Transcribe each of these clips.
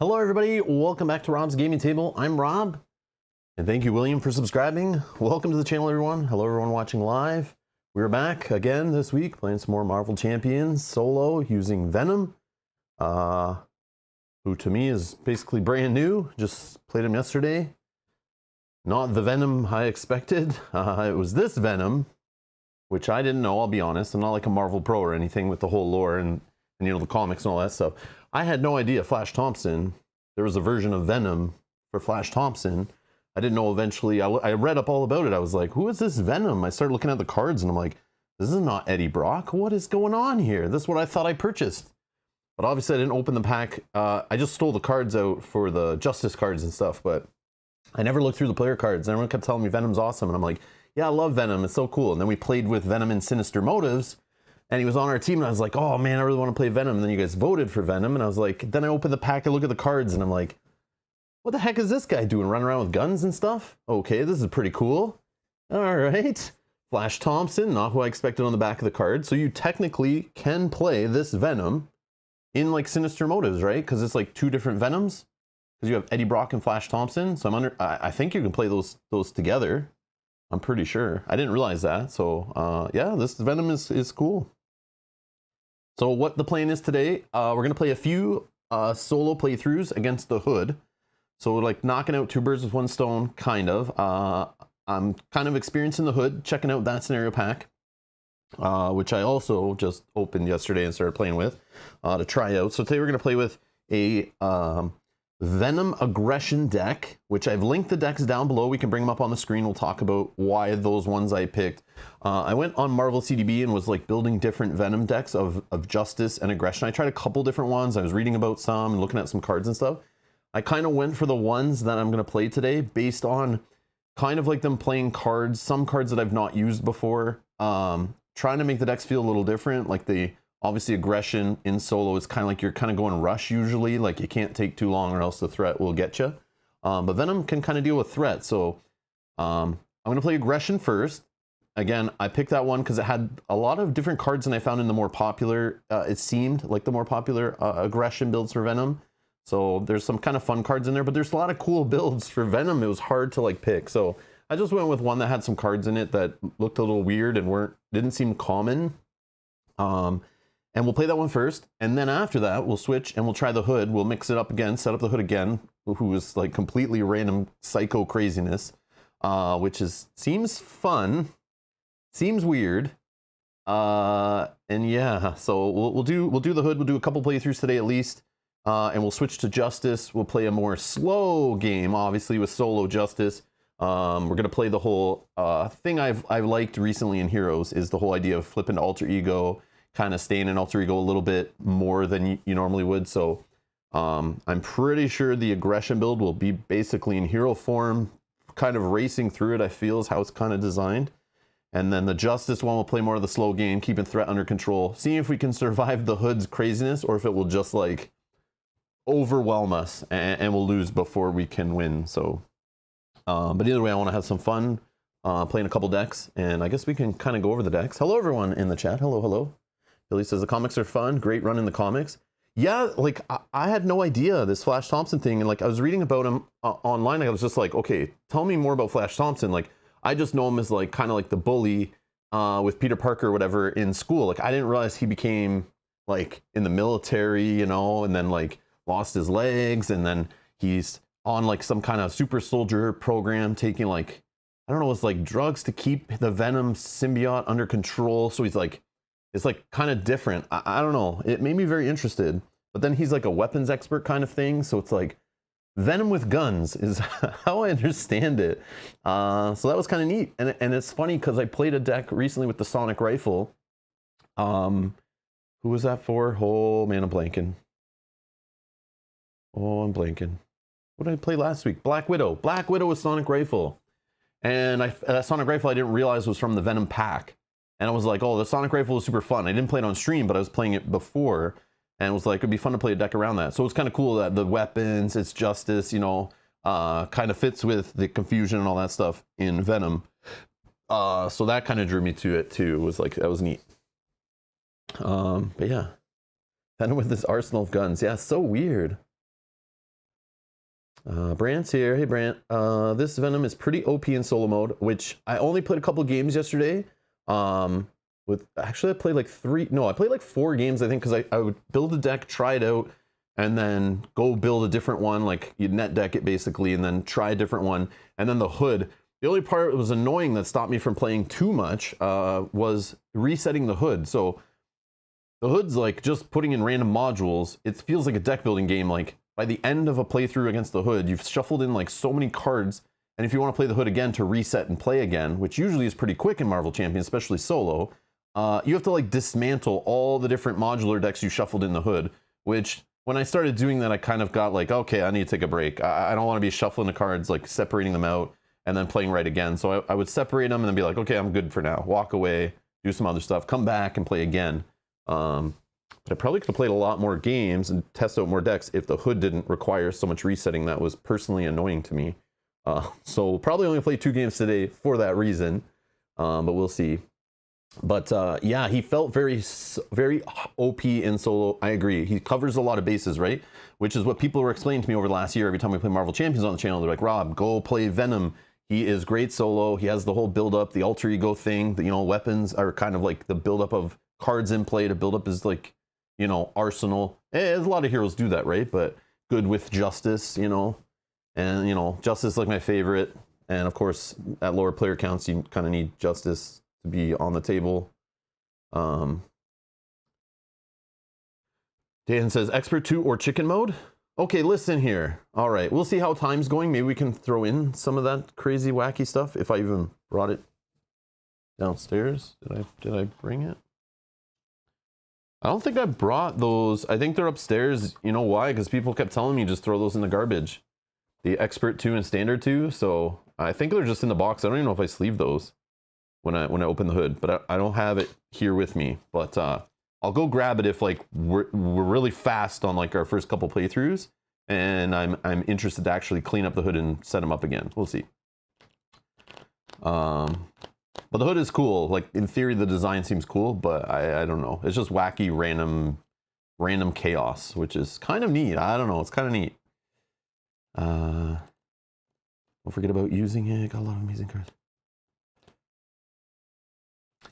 Hello everybody, welcome back to Rob's Gaming Table. I'm Rob, and thank you William for subscribing. Welcome to the channel everyone. Hello everyone watching live. We're back again this week playing some more Marvel Champions solo using Venom, who to me is basically brand new. Just played him yesterday. Not the Venom I expected. It was this Venom, which I didn't know, I'll be honest. I'm not like a Marvel pro or anything with the whole lore and you know, the comics and all that stuff. I had no idea Flash Thompson, there was a version of Venom for Flash Thompson. I didn't know eventually, I read up all about it. I was like, who is this Venom? I started looking at the cards and I'm like, this is not Eddie Brock. What is going on here? This is what I thought I purchased. But obviously I didn't open the pack. I just stole the cards out for the Justice cards and stuff, but I never looked through the player cards. And everyone kept telling me Venom's awesome. And I'm like, yeah, I love Venom. It's so cool. And then we played with Venom and Sinister Motives. And he was on our team, and I was like, oh man, I really want to play Venom. And then you guys voted for Venom, and I was like, then I opened the pack, I look at the cards, and I'm like, what the heck is this guy doing? Running around with guns and stuff? Okay, this is pretty cool. All right. Flash Thompson, not who I expected on the back of the card. So you technically can play this Venom in like Sinister Motives, right? Because it's like two different Venoms. Because you have Eddie Brock and Flash Thompson. So I think you can play those together. I'm pretty sure. I didn't realize that. So yeah, this Venom is cool. So what the plan is today, we're going to play a few solo playthroughs against the Hood. So we're like knocking out two birds with one stone, kind of. I'm kind of experiencing the Hood, checking out that scenario pack, which I also just opened yesterday and started playing with to try out. So today we're going to play with a Venom Aggression deck, which I've linked the decks down below. We can bring them up on the screen. We'll talk about why those ones I picked. I went on Marvel CDB and was like building different Venom decks of Justice and Aggression. I tried a couple different ones. I was reading about some and looking at some cards and stuff. I kind of went for the ones that I'm going to play today based on kind of like them playing cards, some cards that I've not used before. Trying to make the decks feel a little different. Like obviously Aggression in solo is kind of like you're kind of going rush usually, like you can't take too long or else the threat will get you. But Venom can kind of deal with threat. So I'm going to play Aggression first. Again, I picked that one because it had a lot of different cards than I found in the more popular, it seemed like the more popular Aggression builds for Venom. So there's some kind of fun cards in there, but there's a lot of cool builds for Venom. It was hard to like pick. So I just went with one that had some cards in it that looked a little weird and didn't seem common. And we'll play that one first, and then after that, we'll switch and we'll try the Hood. We'll mix it up again, set up the Hood again, who is like completely random psycho craziness, which seems fun, seems weird, and yeah. So we'll do the Hood. We'll do a couple playthroughs today at least, and we'll switch to Justice. We'll play a more slow game, obviously with solo Justice. We're gonna play the whole thing I've liked recently in Heroes is the whole idea of flipping to alter ego. Kind of staying in alter ego a little bit more than you normally would. So I'm pretty sure the Aggression build will be basically in hero form, kind of racing through it, I feel is how it's kind of designed. And then the Justice one will play more of the slow game, keeping threat under control, seeing if we can survive the Hood's craziness or if it will just like overwhelm us and we'll lose before we can win. So but either way, I want to have some fun playing a couple decks, and I guess we can kind of go over the decks. Hello everyone in the chat. Hello. Billy says the comics are fun. Great run in the comics. Yeah, like I had no idea this Flash Thompson thing, and like I was reading about him online. I was just like, okay, tell me more about Flash Thompson. Like I just know him as like kind of like the bully with Peter Parker or whatever in school. Like I didn't realize he became like in the military, you know, and then like lost his legs, and then he's on like some kind of super soldier program taking like, I don't know, it's like drugs to keep the Venom symbiote under control. So he's like, it's like kind of different. I don't know. It made me very interested. But then he's like a weapons expert kind of thing. So it's like Venom with guns is how I understand it. So that was kind of neat. And it's funny because I played a deck recently with the Sonic Rifle. Who was that for? Oh man, I'm blanking. Oh, I'm blanking. What did I play last week? Black Widow. Black Widow with Sonic Rifle. And Sonic Rifle I didn't realize was from the Venom pack. And I was like, oh, the Sonic Rifle is super fun. I didn't play it on stream, but I was playing it before. And it was like, it'd be fun to play a deck around that. So it's kind of cool that the weapons, it's Justice, you know, kind of fits with the confusion and all that stuff in Venom. So that kind of drew me to it too. It was like, that was neat. But yeah. Venom with this arsenal of guns. Yeah, so weird. Brant's here. Hey, Brant. This Venom is pretty OP in solo mode, which I only played a couple games yesterday. Actually, I played like 4 games, I think, because I would build a deck, try it out, and then go build a different one, like you'd net deck it basically, and then try a different one. And then the hood. The only part that was annoying that stopped me from playing too much was resetting the hood. So the hood's like just putting in random modules. It feels like a deck building game. Like by the end of a playthrough against the hood, you've shuffled in like so many cards. And if you want to play the hood again to reset and play again, which usually is pretty quick in Marvel Champions, especially solo, you have to like dismantle all the different modular decks you shuffled in the hood, which when I started doing that, I kind of got like, okay, I need to take a break. I don't want to be shuffling the cards, like separating them out and then playing right again. So I would separate them and then be like, okay, I'm good for now. Walk away, do some other stuff, come back and play again. But I probably could have played a lot more games and test out more decks if the hood didn't require so much resetting. That was personally annoying to me. So probably only played 2 games today for that reason, but we'll see. But yeah, he felt very OP in solo. I agree. He covers a lot of bases, right? Which is what people were explaining to me over the last year. Every time we play Marvel Champions on the channel, they're like, Rob, go play Venom. He is great solo. He has the whole build-up, the alter ego thing. The, weapons are kind of like the build-up of cards in play to build up his, like, arsenal. A lot of heroes do that, right? But good with Justice, and, Justice is like my favorite. And, of course, at lower player counts, you kind of need Justice to be on the table. Dan says, Expert 2 or Chicken Mode? Okay, listen here. All right, we'll see how time's going. Maybe we can throw in some of that crazy, wacky stuff if I even brought it downstairs. Did I bring it? I don't think I brought those. I think they're upstairs. You know why? Because people kept telling me just throw those in the garbage. The Expert 2 and Standard 2. So I think they're just in the box. I don't even know if I sleeved those when I open the hood, but I don't have it here with me. But I'll go grab it if like we're really fast on like our first couple playthroughs, and I'm interested to actually clean up the hood and set them up again. We'll see. But the hood is cool. Like in theory, the design seems cool, but I don't know. It's just wacky, random chaos, which is kind of neat. I don't know. It's kind of neat. Don't forget about using it. Got a lot of amazing cards.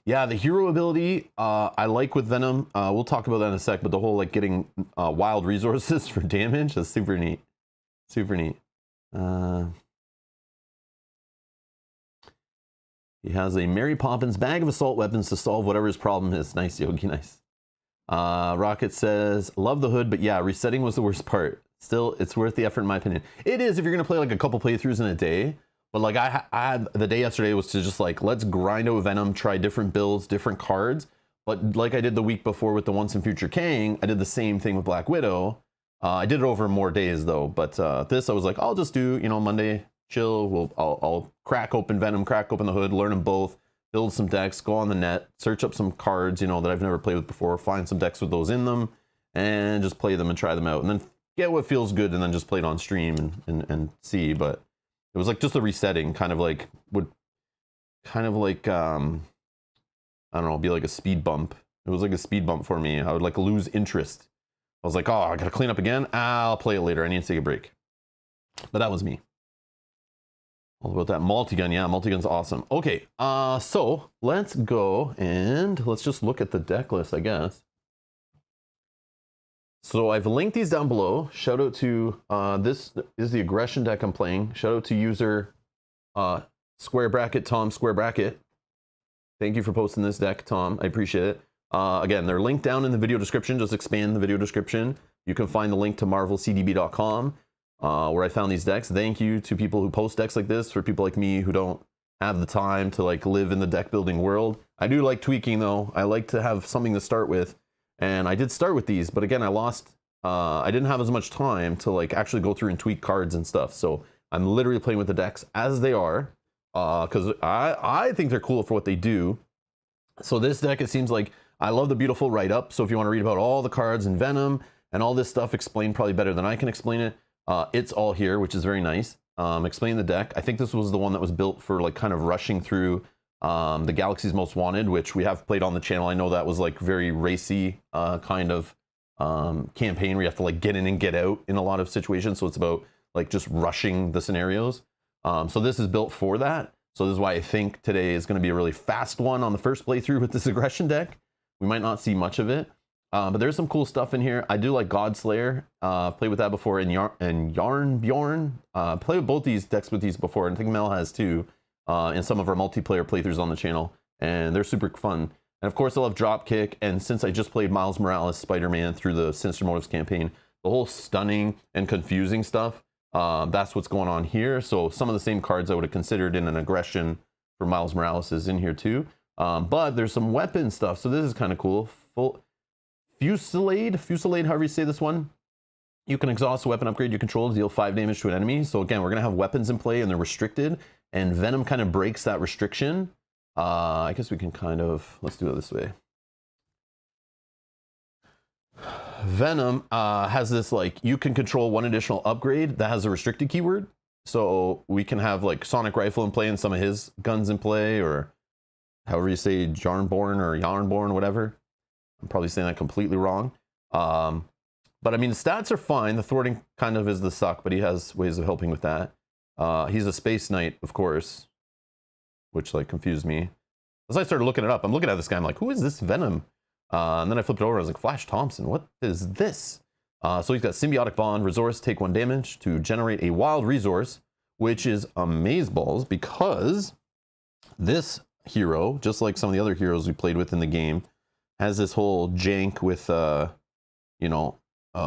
Yeah, the hero ability, I like with Venom. We'll talk about that in a sec, but the whole like getting wild resources for damage is super neat. Super neat. He has a Mary Poppins bag of assault weapons to solve whatever his problem is. Nice, Yogi, nice. Rocket says, love the hood, but yeah, resetting was the worst part. Still, it's worth the effort in my opinion. It is if you're going to play like a couple playthroughs in a day. But like I had the day yesterday was to just like, let's grind out Venom, try different builds, different cards. But like I did the week before with the Once and Future Kang, I did the same thing with Black Widow. I did it over more days though. But this I was like, I'll just do, Monday, chill. I'll crack open Venom, crack open the hood, learn them both, build some decks, go on the net, search up some cards, that I've never played with before, find some decks with those in them, and just play them and try them out. And then get what feels good and then just play it on stream and see. But it was like just a resetting, kind of like I don't know, be like a speed bump. It was like a speed bump for me. I would like lose interest. I was like, oh, I gotta clean up again. I'll play it later. I need to take a break. But that was me. All about that multi-gun. Yeah, multi-gun's awesome. Okay, so let's go and let's just look at the deck list, I guess. So I've linked these down below. Shout out to, this is the aggression deck I'm playing. Shout out to user Square Bracket, Tom Square Bracket. Thank you for posting this deck, Tom. I appreciate it. Again, they're linked down in the video description. Just expand the video description. You can find the link to marvelcdb.com where I found these decks. Thank you to people who post decks like this, for people like me who don't have the time to like live in the deck building world. I do like tweaking though. I like to have something to start with. And I did start with these, but again, I didn't have as much time to like actually go through and tweak cards and stuff. So I'm literally playing with the decks as they are, because I think they're cool for what they do. So this deck, it seems like, I love the beautiful write-up. So if you want to read about all the cards in Venom and all this stuff explained probably better than I can explain it, it's all here, which is very nice. Explaining the deck. I think this was the one that was built for like kind of rushing through the Galaxy's Most Wanted, which we have played on the channel. I know that was like very racy kind of campaign where you have to like get in and get out in a lot of situations. So it's about like just rushing the scenarios. So this is built for that. So this is why I think today is going to be a really fast one on the first playthrough with this aggression deck. We might not see much of it, but there's some cool stuff in here. I do like Godslayer. Played with that before in Yarn Bjorn. Played with both these decks with these before, and I think Mel has too, in some of our multiplayer playthroughs on the channel, and they're super fun. And of course, I love Dropkick, and since I just played Miles Morales Spider-Man through the Sinister Motives campaign, the whole stunning and confusing stuff, that's what's going on here. So some of the same cards I would have considered in an aggression for Miles Morales is in here too. But there's some weapon stuff, so this is kind of cool. Fusillade, however you say this one. You can exhaust a weapon upgrade you control to deal 5 damage to an enemy. So again, we're going to have weapons in play and they're restricted, and Venom kind of breaks that restriction. I guess we can kind of, let's do it this way. Venom has this, like, you can control 1 additional upgrade that has a restricted keyword. So we can have like Sonic Rifle in play and some of his guns in play, or however you say Jarnborn or Yarnborn, whatever. I'm probably saying that completely wrong. But I mean, the stats are fine. The thwarting kind of is the suck, but he has ways of helping with that. He's a Space Knight, of course, which like confused me. As I started looking it up, I'm looking at this guy, I'm like, who is this Venom? And then I flipped it over, I was like, Flash Thompson, what is this? So he's got Symbiotic Bond, resource, take 1 damage to generate a wild resource, which is amazeballs, because this hero, just like some of the other heroes we played with in the game, has this whole jank with, you know,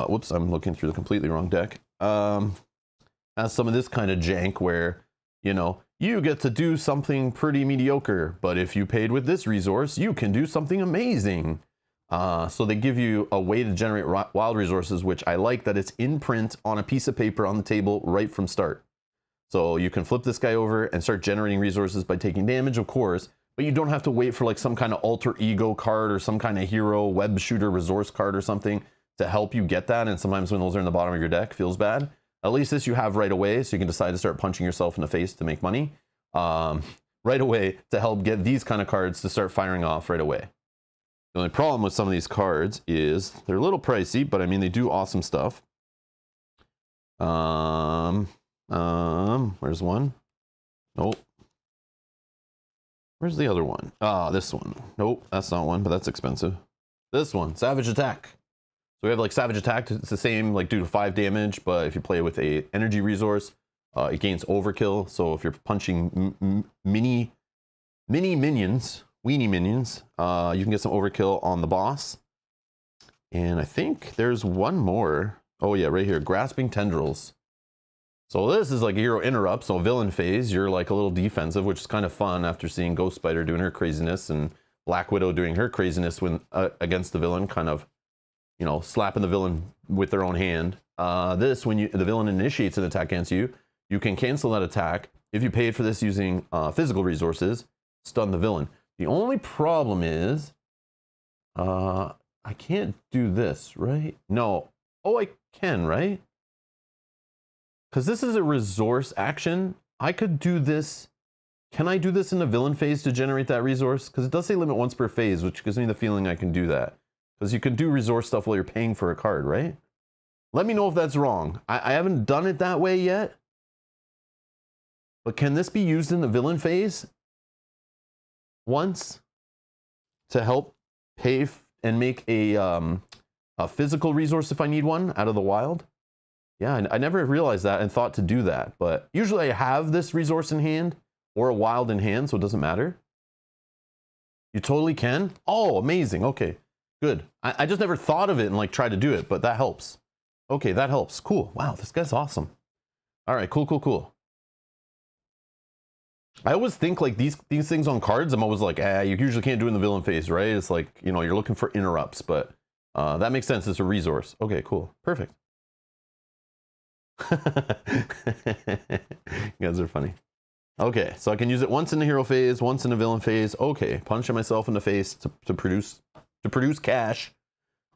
whoops, I'm looking through the completely wrong deck. Has some of this kind of jank where, you know, you get to do something pretty mediocre, but if you paid with this resource, you can do something amazing. So they give you a way to generate wild resources, which I like that it's in print on a piece of paper on the table right from start. So you can flip this guy over and start generating resources by taking damage, of course, but you don't have to wait for like some kind of alter ego card or some kind of hero web shooter resource card or something to help you get that. And sometimes when those are in the bottom of your deck, feels bad. At least this you have right away, so you can decide to start punching yourself in the face to make money right away to help get these kind of cards to start firing off right away. The only problem with some of these cards is they're a little pricey, but I mean, they do awesome stuff. Where's one? Nope. Where's the other one? This one. Nope, that's not one, but that's expensive. This one, Savage Attack. So we have like Savage Attack, it's the same, like do to 5 damage, but if you play with a energy resource, it gains overkill. So if you're punching mini minions, weenie minions, you can get some overkill on the boss. And I think there's one more. Oh yeah, right here, Grasping Tendrils. So this is like a hero interrupt, so villain phase, you're like a little defensive, which is kind of fun after seeing Ghost Spider doing her craziness and Black Widow doing her craziness when against the villain, kind of, you know, slapping the villain with their own hand. This, when the villain initiates an attack against you, you can cancel that attack. If you paid for this using physical resources, stun the villain. The only problem is, I can't do this, right? No. Oh, I can, right? Because this is a resource action. I could do this. Can I do this in the villain phase to generate that resource? Because it does say limit once per phase, which gives me the feeling I can do that. Because you can do resource stuff while you're paying for a card, right? Let me know if that's wrong. I haven't done it that way yet. But can this be used in the villain phase once to help pay and make a physical resource if I need one out of the wild? Yeah, I never realized that and thought to do that. But usually I have this resource in hand or a wild in hand, so it doesn't matter. You totally can? Oh, amazing. Okay, good. I just never thought of it and like tried to do it, but that helps. Okay, that helps. Cool. Wow, this guy's awesome. All right, cool, cool, cool. I always think like these things on cards, I'm always like, you usually can't do it in the villain phase, right? It's like, you know, you're looking for interrupts, but that makes sense. It's a resource. Okay, cool. Perfect. You guys are funny. Okay, so I can use it once in the hero phase, once in the villain phase. Okay, punching myself in the face to produce cash.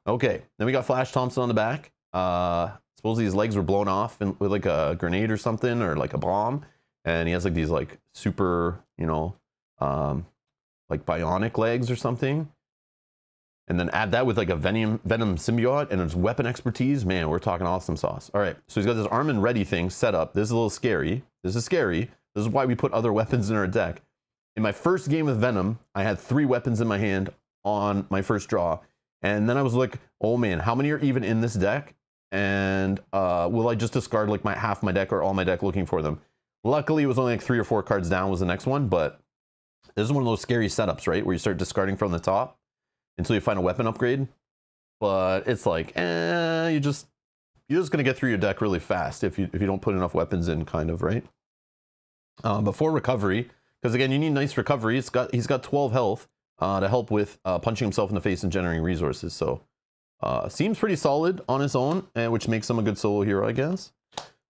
Okay, then we got Flash Thompson on the back. Supposedly his legs were blown off with like a grenade or something, or like a bomb, and he has like these like super, you know, like bionic legs or something. and then add that with like a Venom symbiote and his weapon expertise, man, we're talking awesome sauce. All right, so he's got this arm and ready thing set up. This is a little scary. This is scary. This is why we put other weapons in our deck. In my first game with Venom, I had 3 weapons in my hand on my first draw. And then I was like, oh man, how many are even in this deck? And will I just discard like half my deck or all my deck looking for them? Luckily, it was only like 3 or 4 cards down was the next one, but this is one of those scary setups, right? Where you start discarding from the top until you find a weapon upgrade. But it's like, you're just gonna get through your deck really fast if you don't put enough weapons in, kind of, right? Before recovery, because again, you need nice recovery. He's got 12 health to help with punching himself in the face and generating resources. So seems pretty solid on his own, which makes him a good solo hero, I guess.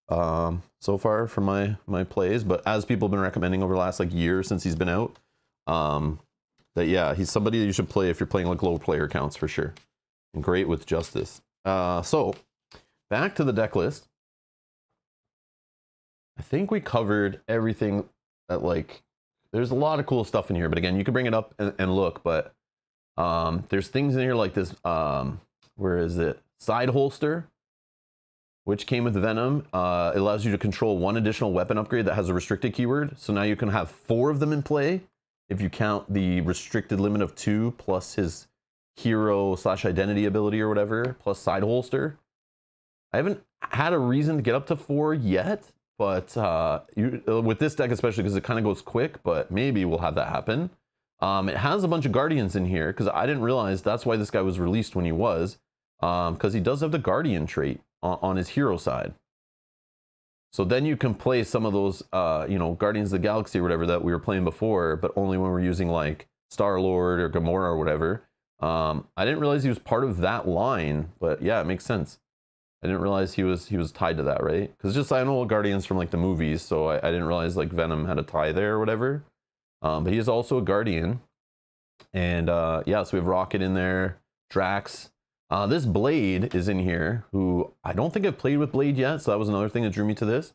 So far from my plays, but as people have been recommending over the last like year since he's been out, that yeah, he's somebody that you should play if you're playing like low player counts for sure, and great with Justice. So back to the deck list. I think we covered everything that like, there's a lot of cool stuff in here, but again, you can bring it up and look, but there's things in here like this, where is it? Side holster, which came with Venom. It allows you to control 1 additional weapon upgrade that has a restricted keyword. So now you can have 4 of them in play if you count the restricted limit of 2 plus his hero/identity ability or whatever, plus side holster. I haven't had a reason to get up to 4 yet, but with this deck especially because it kind of goes quick, but maybe we'll have that happen. It has a bunch of Guardians in here because I didn't realize that's why this guy was released when he was, because he does have the Guardian trait on his hero side. So then you can play some of those, you know, Guardians of the Galaxy or whatever that we were playing before, but only when we're using like Star-Lord or Gamora or whatever. I didn't realize he was part of that line, but yeah, it makes sense. I didn't realize he was tied to that, right? Because just I know Guardians from like the movies, so I didn't realize like Venom had a tie there or whatever. But he is also a Guardian, and yeah, so we have Rocket in there, Drax. This Blade is in here, who I don't think I've played with Blade yet, so that was another thing that drew me to this.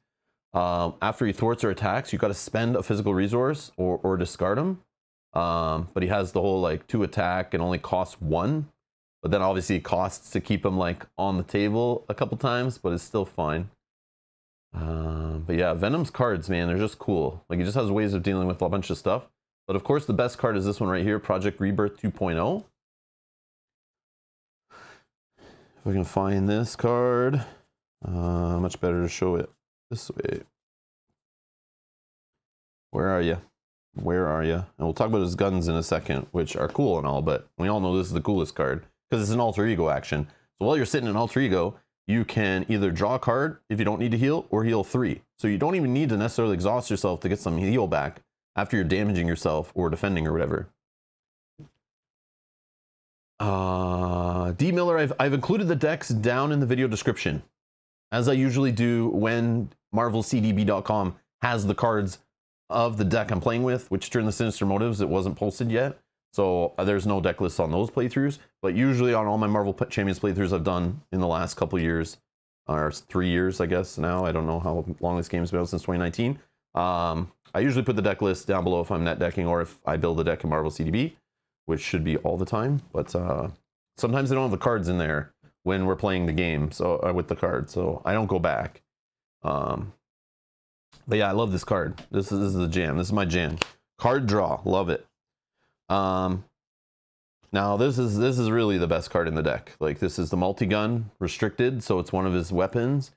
After he thwarts or attacks, you got to spend a physical resource or discard him. But he has the whole like 2 attack and only costs 1. But then obviously it costs to keep him like on the table a couple times, but it's still fine. But yeah, Venom's cards, man, they're just cool. Like he just has ways of dealing with a bunch of stuff. But of course, the best card is this one right here, Project Rebirth 2.0. If we can find this card, much better to show it this way. Where are you? Where are you? And we'll talk about his guns in a second, which are cool and all, but we all know this is the coolest card because it's an alter ego action. So while you're sitting in alter ego, you can either draw a card if you don't need to heal or heal 3. So you don't even need to necessarily exhaust yourself to get some heal back after you're damaging yourself or defending or whatever. D Miller, I've included the decks down in the video description, as I usually do when MarvelCDB.com has the cards of the deck I'm playing with, which during the Sinister Motives, it wasn't posted yet. So there's no deck lists on those playthroughs, but usually on all my Marvel Champions playthroughs I've done in the last couple years, or 3 years, I guess now. I don't know how long this game's been out, since 2019. I usually put the deck list down below if I'm net decking or if I build a deck in Marvel CDB, which should be all the time. But sometimes they don't have the cards in there when we're playing the game, so with the card, so I don't go back. But yeah, I love this card. This is the jam. This is my jam. Card draw, love it. Now this is really the best card in the deck. Like this is the multi-gun restricted, so it's one of his weapons.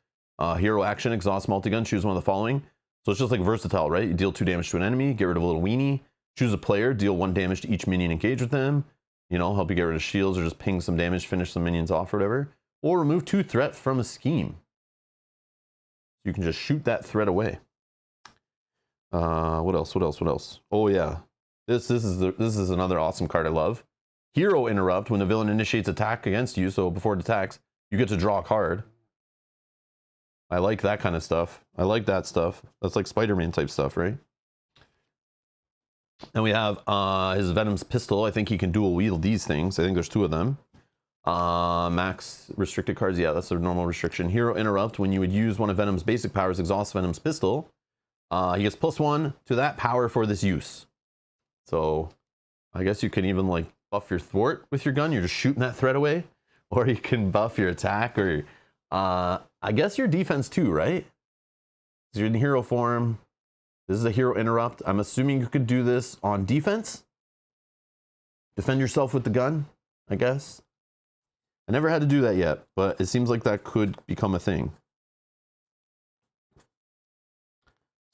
Hero action, exhaust multi-gun, choose one of the following. So it's just like versatile, right? You deal 2 damage to an enemy, get rid of a little weenie, choose a player, deal 1 damage to each minion engaged with them. You know, help you get rid of shields or just ping some damage, finish some minions off or whatever. Or remove 2 threat from a scheme. You can just shoot that threat away. What else? What else? What else? Oh yeah, this is another awesome card I love. Hero interrupt, when the villain initiates attack against you, so before it attacks, you get to draw a card. I like that kind of stuff. I like that stuff. That's like Spider-Man type stuff, right? And we have his Venom's pistol. I think he can dual wield these things. I think there's 2 of them. Max restricted cards. Yeah, that's a normal restriction. Hero interrupt, when you would use one of Venom's basic powers, exhaust Venom's pistol. He gets +1 to that power for this use. So I guess you can even like buff your thwart with your gun. You're just shooting that threat away. Or you can buff your attack or I guess your defense too, right? You're in hero form. This is a hero interrupt. I'm assuming you could do this on defense. Defend yourself with the gun, I guess. I never had to do that yet, but it seems like that could become a thing.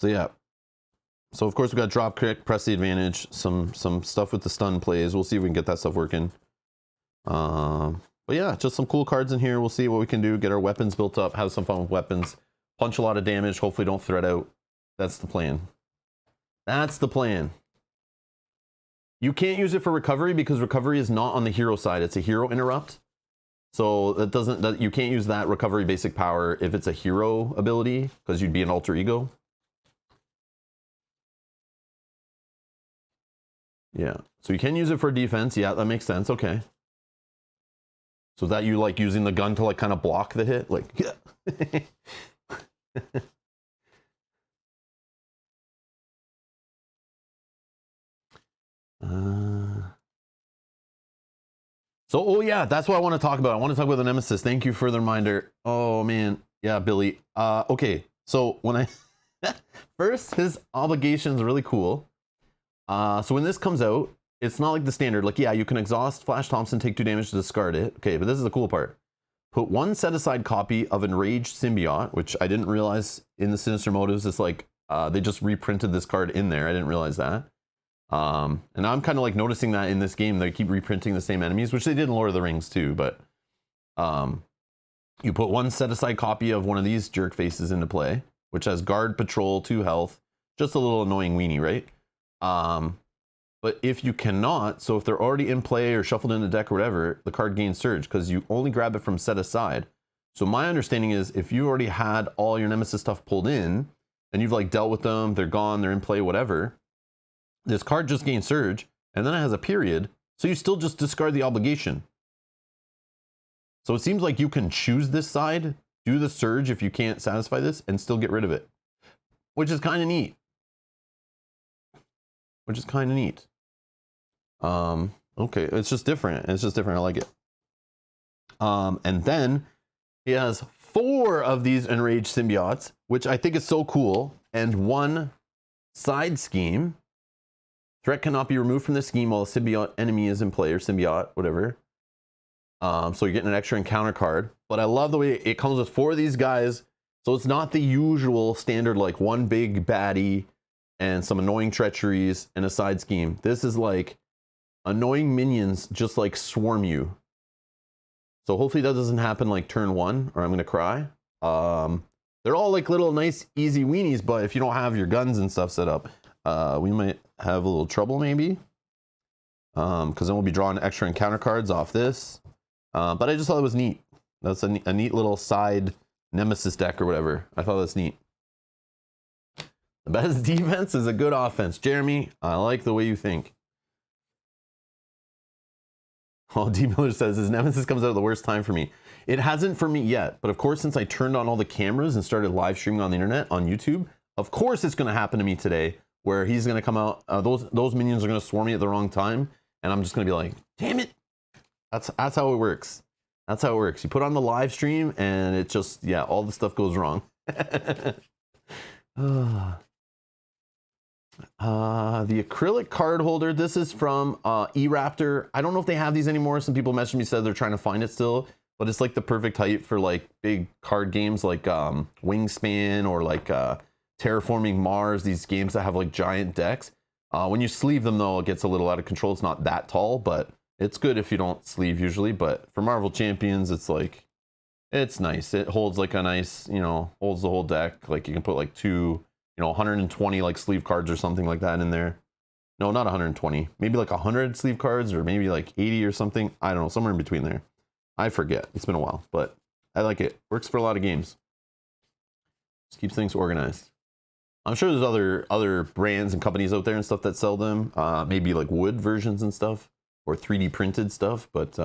So yeah. So of course we got drop kick, press the advantage, some stuff with the stun plays. We'll see if we can get that stuff working. But yeah, just some cool cards in here. We'll see what we can do. Get our weapons built up. Have some fun with weapons. Punch a lot of damage. Hopefully don't thread out. That's the plan. That's the plan. You can't use it for recovery because recovery is not on the hero side. It's a hero interrupt. So you can't use that recovery basic power if it's a hero ability because you'd be an alter ego. Yeah. So you can use it for defense. Yeah, that makes sense. Okay. So that you like using the gun to like kind of block the hit, like yeah. So oh yeah, that's what I want to talk about. I want to talk about the Nemesis. Thank you for the reminder. Oh man, yeah, Billy. Okay, so when I first, his obligation is really cool. So when this comes out, it's not like the standard, like, yeah, you can exhaust Flash Thompson, take 2 damage to discard it. Okay, but this is the cool part. Put 1 set-aside copy of Enraged Symbiote, which I didn't realize in the Sinister Motives. It's like, they just reprinted this card in there. I didn't realize that. And I'm kind of like noticing that in this game, they keep reprinting the same enemies, which they did in Lord of the Rings too, but you put 1 set-aside copy of one of these jerk faces into play, which has guard, patrol, 2 health, just a little annoying weenie, right? But if you cannot, so if they're already in play or shuffled in the deck or whatever, the card gains surge because you only grab it from set aside. So my understanding is if you already had all your Nemesis stuff pulled in and you've like dealt with them, they're gone, they're in play, whatever, this card just gains surge and then it has a period. So you still just discard the obligation. So it seems like you can choose this side, do the surge if you can't satisfy this and still get rid of it, which is kind of neat. Okay, it's just different. It's just different. I like it. And then he has 4 of these Enraged Symbiotes, which I think is so cool. And 1 side scheme. Threat cannot be removed from the scheme while a symbiote enemy is in play, or symbiote, whatever. So you're getting an extra encounter card. But I love the way it comes with 4 of these guys. So it's not the usual standard, like 1 big baddie and some annoying treacheries and a side scheme. This is like annoying minions just like swarm you. So hopefully that doesn't happen like turn 1 or I'm gonna cry. They're all like little nice easy weenies, but if you don't have your guns and stuff set up, we might have a little trouble maybe. Because then we'll be drawing extra encounter cards off this. But I just thought it was neat. That's a neat little side Nemesis deck or whatever. I thought that's neat. The best defense is a good offense. Jeremy, I like the way you think. Oh, D. Miller says, his Nemesis comes out at the worst time for me. It hasn't for me yet, but of course, since I turned on all the cameras and started live streaming on the internet, on YouTube, of course it's going to happen to me today, where he's going to come out, those minions are going to swarm me at the wrong time, and I'm just going to be like, damn it. That's how it works. That's how it works. You put on the live stream, and it just, yeah, all the stuff goes wrong. The acrylic card holder, this is from eRaptor. I don't know if they have these anymore. Some people messaged me, said they're trying to find it still, but it's like the perfect height for like big card games like Wingspan or like Terraforming Mars, these games that have like giant decks. When you sleeve them though, it gets a little out of control. It's not that tall, but it's good if you don't sleeve usually. But for Marvel Champions, it's like, it's nice. It holds like a nice, you know, holds the whole deck. Like you can put like 2, 120 like sleeve cards or something like that in there. No, not 120. Maybe like 100 sleeve cards or maybe like 80 or something. I don't know, somewhere in between there. I forget. It's been a while, but I like it. Works for a lot of games. Just keeps things organized. I'm sure there's other brands and companies out there and stuff that sell them. Maybe like wood versions and stuff or 3D printed stuff, but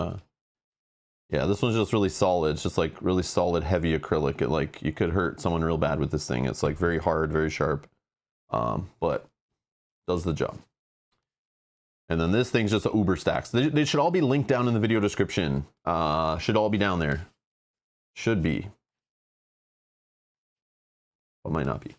yeah, this one's just really solid. It's just like really solid, heavy acrylic. It like, you could hurt someone real bad with this thing. It's like very hard, very sharp, but does the job. And then this thing's just a Uber stacks. They should all be linked down in the video description. Should all be down there. Should be. But might not be.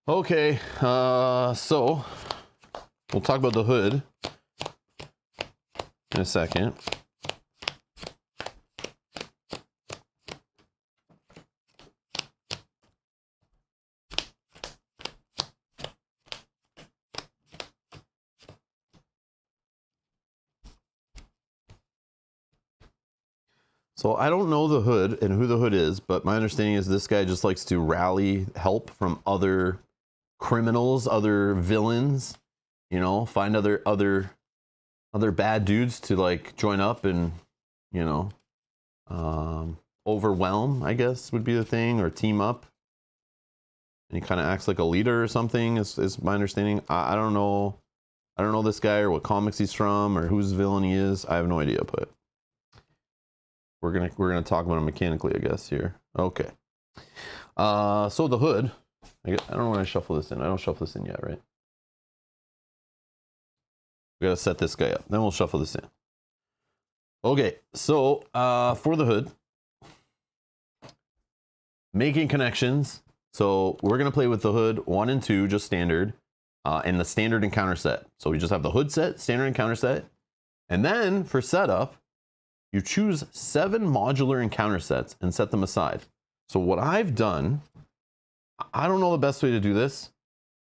Okay, so we'll talk about the hood in a second. So I don't know the hood and who the hood is, but my understanding is this guy just likes to rally help from other criminals, other villains, you know, find other bad dudes to like join up and, you know, overwhelm, I guess would be the thing, or team up. And he kind of acts like a leader or something is my understanding. I don't know. I don't know this guy or what comics he's from or whose villain he is. I have no idea, but we're gonna talk about him mechanically, I guess, here. Okay. So the hood. I don't know when I shuffle this in. I don't shuffle this in yet, right? We gotta set this guy up. Then we'll shuffle this in. Okay, so for the hood, making connections. So we're gonna play with the hood 1 and 2, just standard, and the standard encounter set. So we just have the hood set, standard encounter set, and then for setup, you choose 7 modular encounter sets and set them aside. So what I've done, I don't know the best way to do this,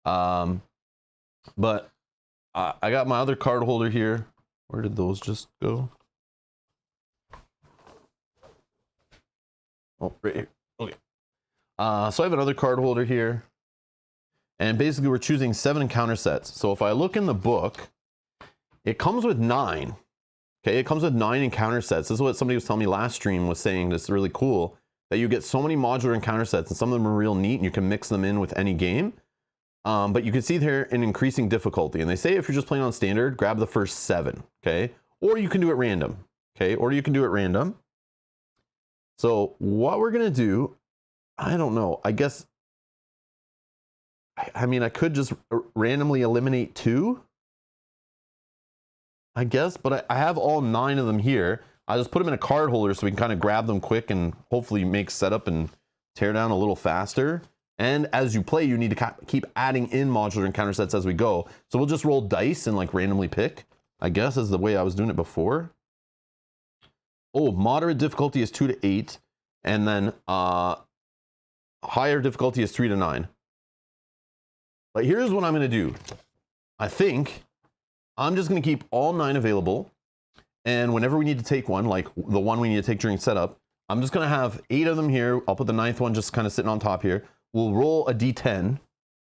but I got my other card holder here. Where did those just go? Oh, right here. Okay. So I have another card holder here, and basically we're choosing 7 encounter sets. So if I look in the book, it comes with 9. Okay, it comes with 9 encounter sets. This is what somebody was telling me last stream, was saying this is really cool, that you get so many modular encounter sets, and some of them are real neat, and you can mix them in with any game. But you can see there an increasing difficulty. And they say if you're just playing on standard, grab the first 7, okay? Or you can do it random, okay? Or you can do it random. So what we're gonna do, I don't know, I guess, I mean, I could just randomly eliminate 2, I guess, but I have all 9 of them here. I just put them in a card holder so we can kind of grab them quick and hopefully make setup and tear down a little faster. And as you play, you need to keep adding in modular encounter sets as we go. So we'll just roll dice and like randomly pick, I guess, is the way I was doing it before. Oh, moderate difficulty is 2 to 8. And then higher difficulty is 3 to 9. But here's what I'm going to do. I think I'm just going to keep all 9 available. And whenever we need to take one, like the one we need to take during setup, I'm just going to have 8 of them here. I'll put the 9th one just kind of sitting on top here. We'll roll a D10,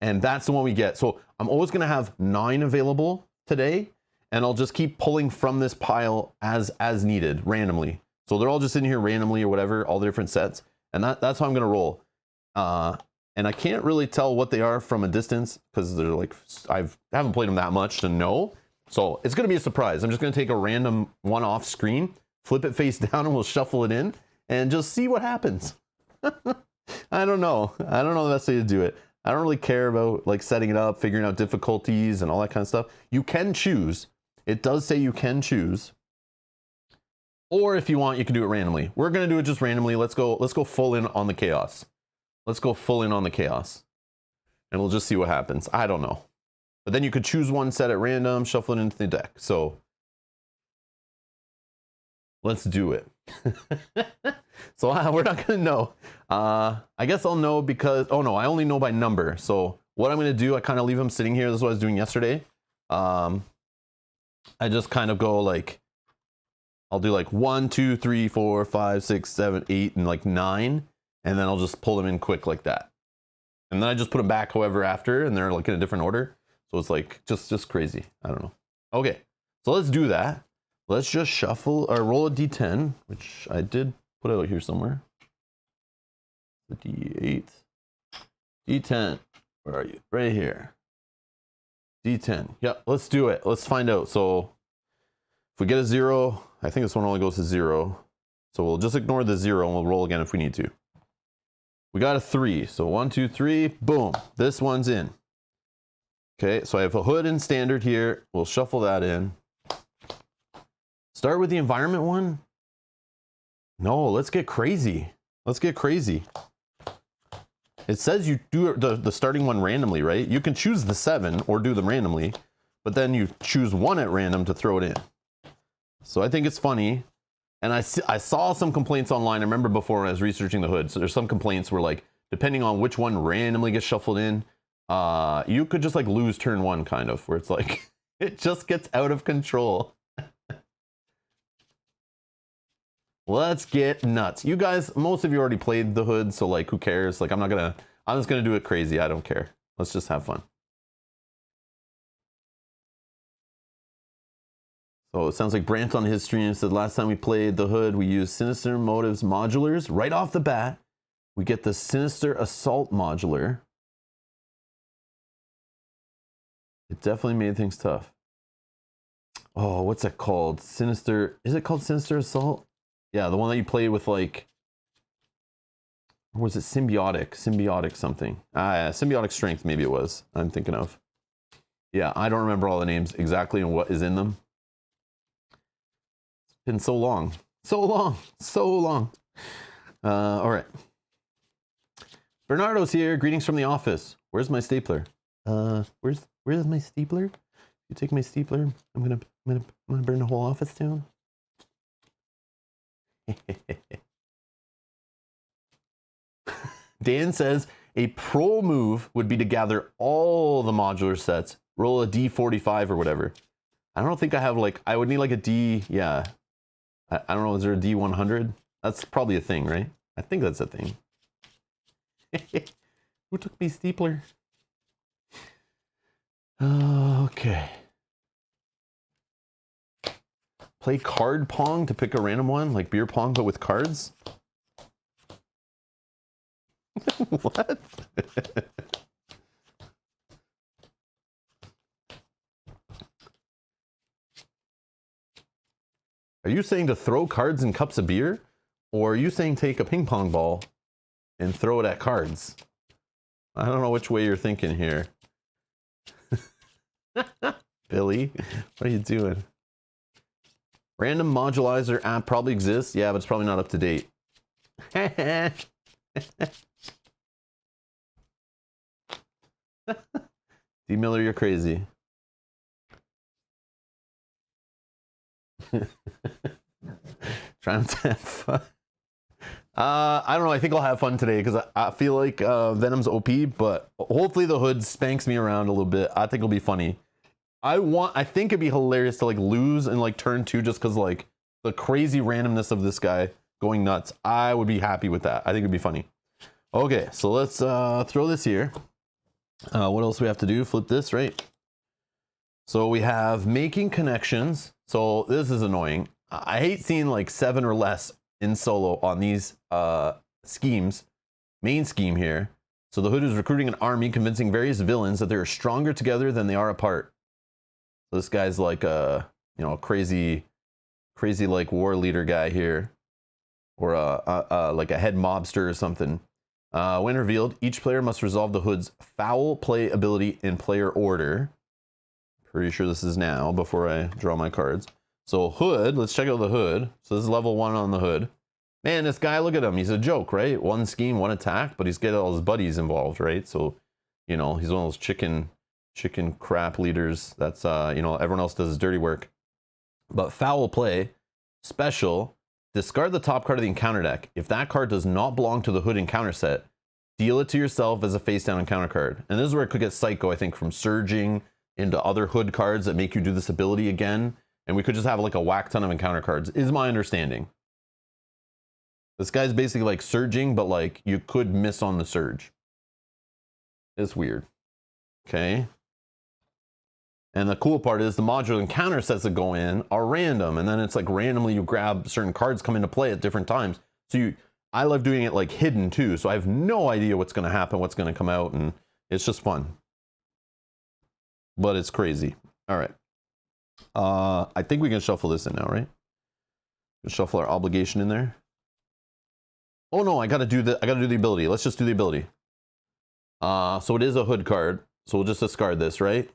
and that's the one we get. So I'm always going to have 9 available today, and I'll just keep pulling from this pile as needed, randomly. So they're all just in here randomly or whatever, all the different sets. And that's how I'm going to roll. And I can't really tell what they are from a distance because they're like, I haven't played them that much to know. So it's going to be a surprise. I'm just going to take a random one off screen, flip it face down, and we'll shuffle it in and just see what happens. I don't know. I don't know the best way to do it. I don't really care about like setting it up, figuring out difficulties and all that kind of stuff. You can choose. It does say you can choose. Or if you want, you can do it randomly. We're going to do it just randomly. Let's go full in on the chaos. Let's go full in on the chaos. And we'll just see what happens. I don't know. But then you could choose one set at random, shuffle it into the deck. So let's do it. So we're not going to know. I guess I'll know because, oh no, I only know by number. So what I'm going to do, I kind of leave them sitting here. This is what I was doing yesterday. I just kind of go like, I'll do like 1, 2, 3, 4, 5, 6, 7, 8, and like 9. And then I'll just pull them in quick like that. And then I just put them back however after, and they're like in a different order. So it's like just crazy. I don't know. Okay, so let's do that. Let's just shuffle or roll a D10, which I did put out here somewhere. The D8, D10. Where are you? Right here. D10. Yep. Let's do it. Let's find out. So if we get a 0, I think this one only goes to 0. So we'll just ignore the 0 and we'll roll again if we need to. We got a 3. So 1, 2, 3, boom. This one's in. Okay, so I have a hood and standard here. We'll shuffle that in. Start with the environment one. No, let's get crazy. Let's get crazy. It says you do the starting one randomly, right? You can choose the 7 or do them randomly, but then you choose one at random to throw it in. So I think it's funny. And I saw some complaints online. I remember before when I was researching the hood. So there's some complaints where like, depending on which one randomly gets shuffled in, you could just like lose turn 1 kind of, where it's like, it just gets out of control. Let's get nuts. You guys, most of you already played the hood, so like, who cares? Like, I'm just gonna do it crazy. I don't care. Let's just have fun. So it sounds like Brant on his stream said last time we played the hood, we used Sinister Motives modulars. Right off the bat, we get the Sinister Assault modular. It definitely made things tough. Oh, what's that called? Sinister, is it called Sinister Assault? Yeah, the one that you played with like, or was it Symbiotic? Symbiotic something. Yeah, Symbiotic Strength maybe it was, I'm thinking of. Yeah, I don't remember all the names exactly and what is in them. It's been so long. So long. So long. All right. Bernardo's here. Greetings from the office. Where's my stapler? Where's my stapler? You take my stapler. I'm gonna burn the whole office down. Dan says a pro move would be to gather all the modular sets, roll a D45 or whatever. I don't think I have like, I would need like a D, yeah. I don't know, is there a D100? That's probably a thing, right? I think that's a thing. Who took me stapler? Okay. Play card pong to pick a random one, like beer pong, but with cards? What? Are you saying to throw cards in cups of beer? Or are you saying take a ping pong ball and throw it at cards? I don't know which way you're thinking here. Billy, what are you doing? Random modulizer app probably exists. Yeah, but it's probably not up to date. D. Miller, you're crazy. Trying to have fun. I don't know. I think I'll have fun today because I feel like Venom's OP, but hopefully the hood spanks me around a little bit. I think it'll be funny. I think it'd be hilarious to like lose in like turn 2 just because like the crazy randomness of this guy going nuts. I would be happy with that. I think it'd be funny. Okay, so let's throw this here. What else we have to do? Flip this, right? So we have making connections. So this is annoying. I hate seeing like 7 or less in solo on these schemes. Main scheme here. So the hood is recruiting an army, convincing various villains that they are stronger together than they are apart. So this guy's like a, you know, crazy like war leader guy here, or like a head mobster or something. When revealed, each player must resolve the hood's foul play ability in player order. Pretty sure this is now before I draw my cards. So hood, let's check out the hood. So this is level 1 on the hood. Man, this guy, look at him. He's a joke, right? One scheme, one attack, but he's got all his buddies involved, right? So, you know, he's one of those chicken crap leaders. That's, you know, everyone else does his dirty work. But foul play, special, discard the top card of the encounter deck. If that card does not belong to the hood encounter set, deal it to yourself as a face down encounter card. And this is where it could get psycho, I think, from surging into other hood cards that make you do this ability again. And we could just have like a whack ton of encounter cards, is my understanding. This guy's basically like surging, but like you could miss on the surge. It's weird. Okay. And the cool part is the modular encounter sets that go in are random. And then it's like randomly you grab certain cards come into play at different times. So I love doing it like hidden too. So I have no idea what's going to happen, what's going to come out. And it's just fun. But it's crazy. All right. I think we can shuffle this in now, right? We'll shuffle our obligation in there. Oh no, I gotta do the ability. Let's just do the ability. So it is a hood card. So we'll just discard this, right?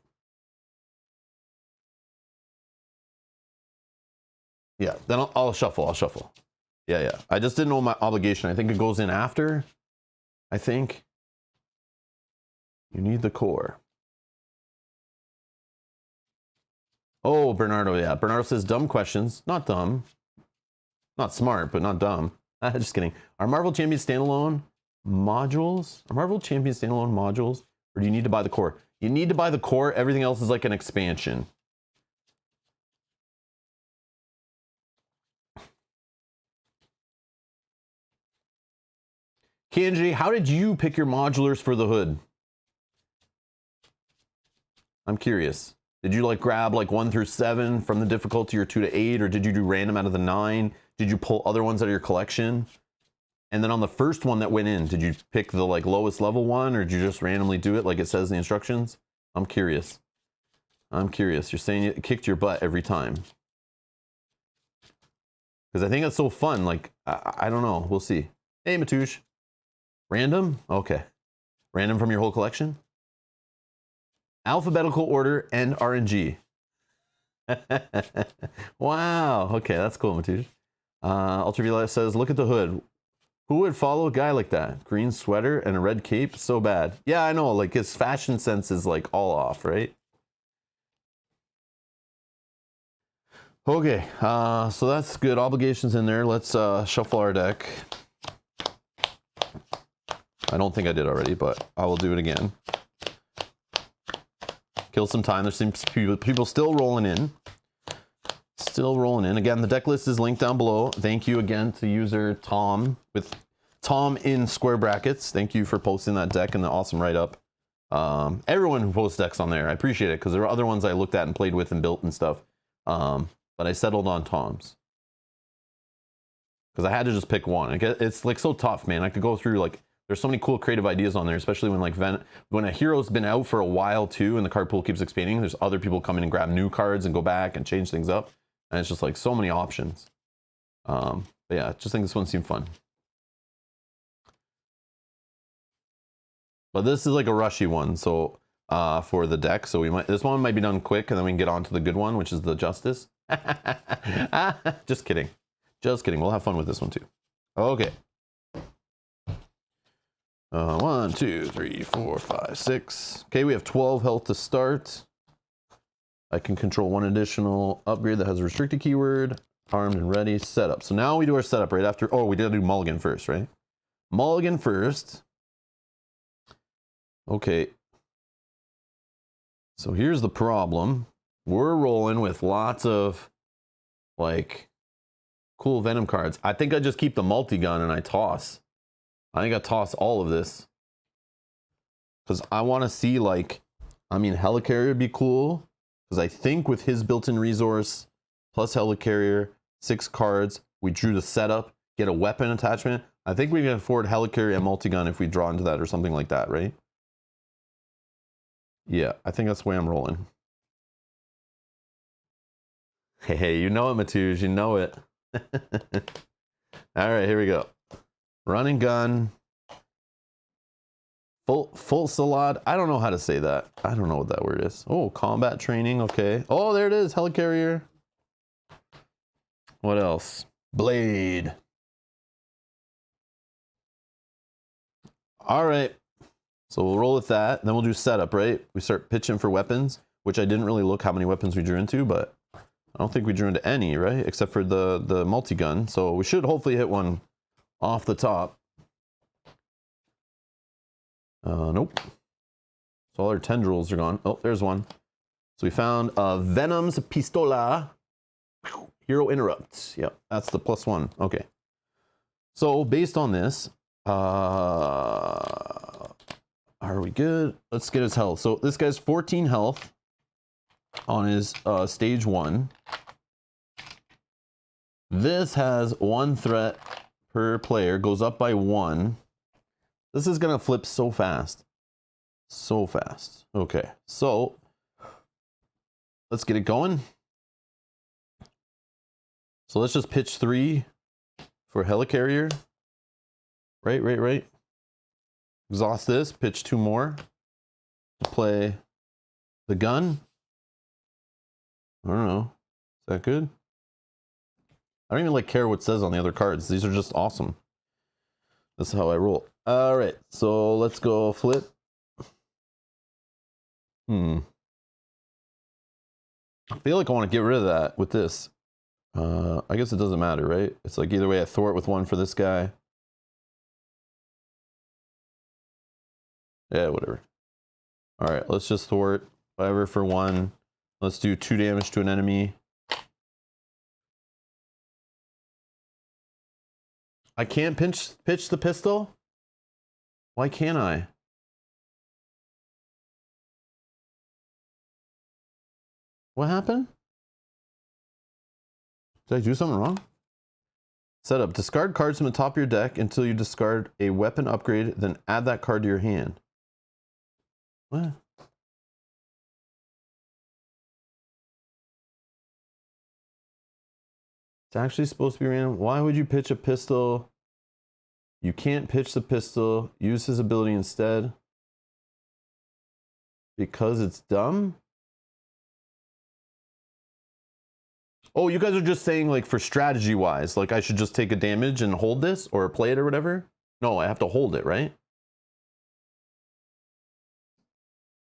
Yeah, then I'll shuffle. I'll shuffle. Yeah, yeah. I just didn't know my obligation. I think it goes in after. I think. You need the core. Oh, Bernardo, yeah. Bernardo says dumb questions. Not dumb. Not smart, but not dumb. Just kidding. Are Marvel Champions standalone modules? Are Marvel Champions standalone modules? Or do you need to buy the core? You need to buy the core. Everything else is like an expansion. Kenji, how did you pick your modulars for the hood? I'm curious. Did you like grab like 1 through 7 from the difficulty, or 2 to 8, or did you do random out of the 9? Did you pull other ones out of your collection? And then on the first one that went in, did you pick the like lowest level one, or did you just randomly do it like it says in the instructions? I'm curious. I'm curious. You're saying it kicked your butt every time. Because I think that's so fun. Like, I don't know. We'll see. Hey, Matouche. Random? Okay. Random from your whole collection? Alphabetical order and RNG. Wow. Okay, that's cool, Matouche. Ultraviolet says, look at the hood. Who would follow a guy like that? Green sweater and a red cape? So bad. Yeah, I know. Like, his fashion sense is like all off, right? Okay, so that's good. Obligations in there. Let's shuffle our deck. I don't think I did already, but I will do it again. Kill some time. There seems people still rolling in. Still rolling in. Again, the deck list is linked down below. Thank you again to user Tom, with Tom in square brackets. Thank you for posting that deck and the awesome write-up. Everyone who posts decks on there, I appreciate it, because there are other ones I looked at and played with and built and stuff. But I settled on Tom's. Because I had to just pick one. It's like so tough, man. I could go through like, there's so many cool creative ideas on there, especially when like when a hero's been out for a while too, and the card pool keeps expanding. There's other people coming and grab new cards and go back and change things up, and it's just like so many options. But yeah, just think this one seemed fun. But this is like a rushy one, so for the deck, so this one might be done quick, and then we can get on to the good one, which is the Justice. Just kidding. Just kidding. We'll have fun with this one too. Okay. 1, 2, 3, 4, 5, 6. Okay, we have 12 health to start. I can control 1 additional upgrade that has a restricted keyword. Armed and ready. Setup. So now we do our setup right after. Oh, we did do mulligan first, right? Mulligan first. Okay. So here's the problem. We're rolling with lots of like cool Venom cards. I think I just keep the multi-gun and I toss. I think I toss all of this. Because I want to see like, I mean, Helicarrier would be cool. Because I think with his built-in resource plus Helicarrier, 6 cards, we drew the setup, get a weapon attachment. I think we can afford Helicarrier and multi-gun if we draw into that or something like that, right? Yeah, I think that's the way I'm rolling. Hey, you know it, Matouche, you know it. All right, here we go. Run and gun. Full salad. I don't know how to say that. I don't know what that word is. Oh, combat training. Okay. Oh, there it is. Helicarrier. What else? Blade. All right. So we'll roll with that. Then we'll do setup, right? We start pitching for weapons, which I didn't really look how many weapons we drew into, but I don't think we drew into any, right? Except for the multi-gun. So we should hopefully hit one off the top. Nope. So all our tendrils are gone. Oh, there's one. So we found Venom's Pistola. Hero Interrupts. Yep, that's the +1. Okay. So based on this, are we good? Let's get his health. So this guy's 14 health on his stage 1. This has 1 threat per player, goes up by 1. This is gonna flip so fast. So fast. Okay, so let's get it going. So let's just pitch 3 for Helicarrier. Right. Exhaust this, pitch 2 more. Play the gun. I don't know. Is that good? I don't even like care what it says on the other cards. These are just awesome. This is how I roll. All right, so let's go flip. I feel like I want to get rid of that with this. I guess it doesn't matter, right? It's like either way I thwart with 1 for this guy. Yeah, whatever. All right, let's just thwart whatever for 1. Let's do 2 damage to an enemy. I can't pitch the pistol? Why can't I? What happened? Did I do something wrong? Setup. Discard cards from the top of your deck until you discard a weapon upgrade, then add that card to your hand. What? It's actually supposed to be random. Why would you pitch a pistol? You can't pitch the pistol. Use his ability instead. Because it's dumb? Oh, you guys are just saying like for strategy wise, like I should just take a damage and hold this or play it or whatever? No, I have to hold it, right?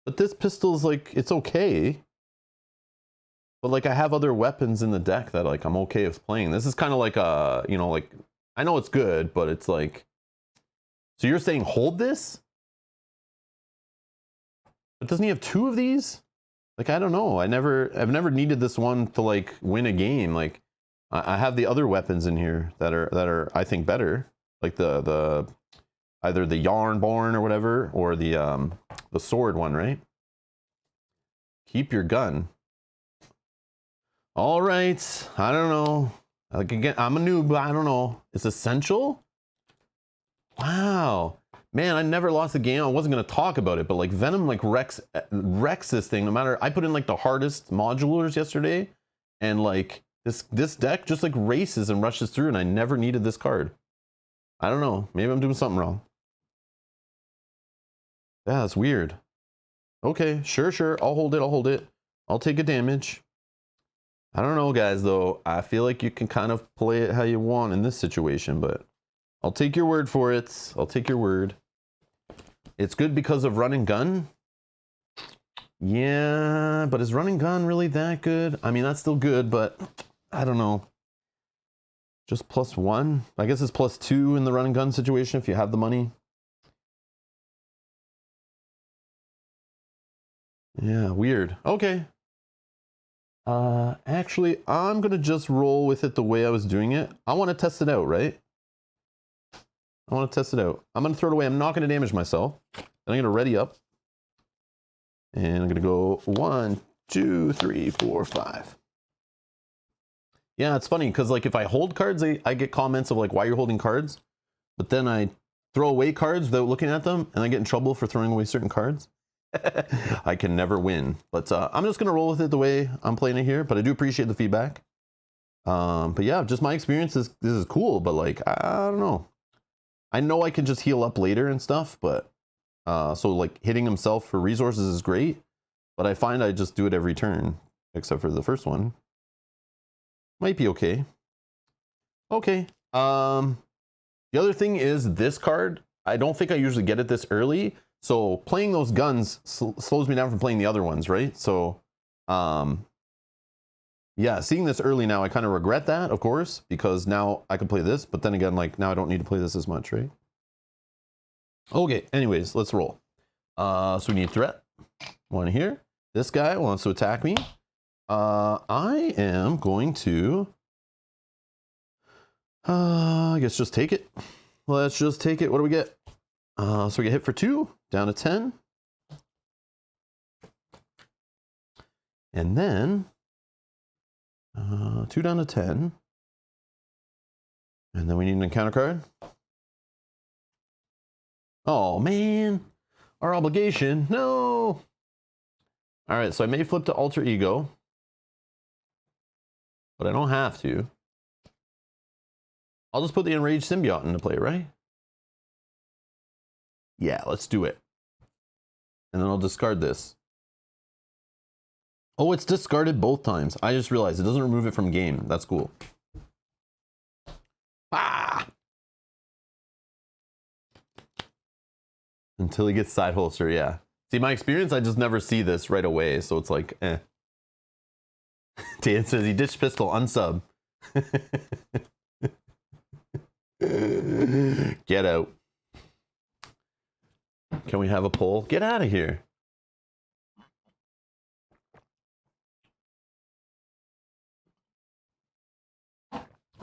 But this pistol's like, it's okay. But like I have other weapons in the deck that like I'm okay with playing. This is kind of like a, you know, like I know it's good, but it's like, so you're saying hold this? But doesn't he have 2 of these? Like, I don't know. I've never needed this one to like win a game. Like I have the other weapons in here that are I think better. Like the either the yarn born or whatever, or the sword one, right? Keep your gun. All right. I don't know. Like again, I'm a noob, but I don't know. It's essential? Wow. Man, I never lost a game. I wasn't going to talk about it, but like Venom like wrecks this thing no matter. I put in like the hardest modulars yesterday, and like this deck just like races and rushes through, and I never needed this card. I don't know. Maybe I'm doing something wrong. Yeah, that's weird. Okay, sure. I'll hold it. I'll take a damage. I don't know, guys, though. I feel like you can kind of play it how you want in this situation, but I'll take your word for it. I'll take your word. It's good because of run and gun. Yeah, but is run and gun really that good? I mean, that's still good, but I don't know. Just +1. I guess it's +2 in the run and gun situation if you have the money. Yeah, weird. Okay. Actually, I'm gonna just roll with it the way I was doing it. I want to test it out, right? I want to test it out. I'm gonna throw it away. I'm not gonna damage myself. Then I'm gonna ready up. And I'm gonna go 1, 2, 3, 4, 5. Yeah, it's funny because like if I hold cards, I get comments of like why you're holding cards, but then I throw away cards without looking at them, and I get in trouble for throwing away certain cards. I can never win, but I'm just gonna roll with it the way I'm playing it here. But I do appreciate the feedback. But yeah, just my experience is this is cool, but like I don't know. I know I can just heal up later and stuff, but so like hitting himself for resources is great, but I find I just do it every turn, except for the first one. Might be okay. Okay. The other thing is this card. I don't think I usually get it this early. So playing those guns slows me down from playing the other ones, right? So, yeah, seeing this early now, I kind of regret that, of course, because now I can play this, but then again, like now I don't need to play this as much, right? Okay, anyways, let's roll. So we need threat. One here. This guy wants to attack me. I am going to, I guess just take it. Let's just take it. What do we get? So we get hit for 2, down to 10. And then 2 down to 10. And then we need an encounter card. Oh man, our obligation. No. All right, so I may flip to alter ego, but I don't have to. I'll just put the enraged symbiote into play, right? Yeah, let's do it. And then I'll discard this. Oh, it's discarded both times. I just realized it doesn't remove it from game. That's cool. Ah! Until he gets side holster, yeah. See, my experience, I just never see this right away, so it's like, eh. Dan says he ditched pistol, unsub. Get out. Can we have a poll? Get out of here.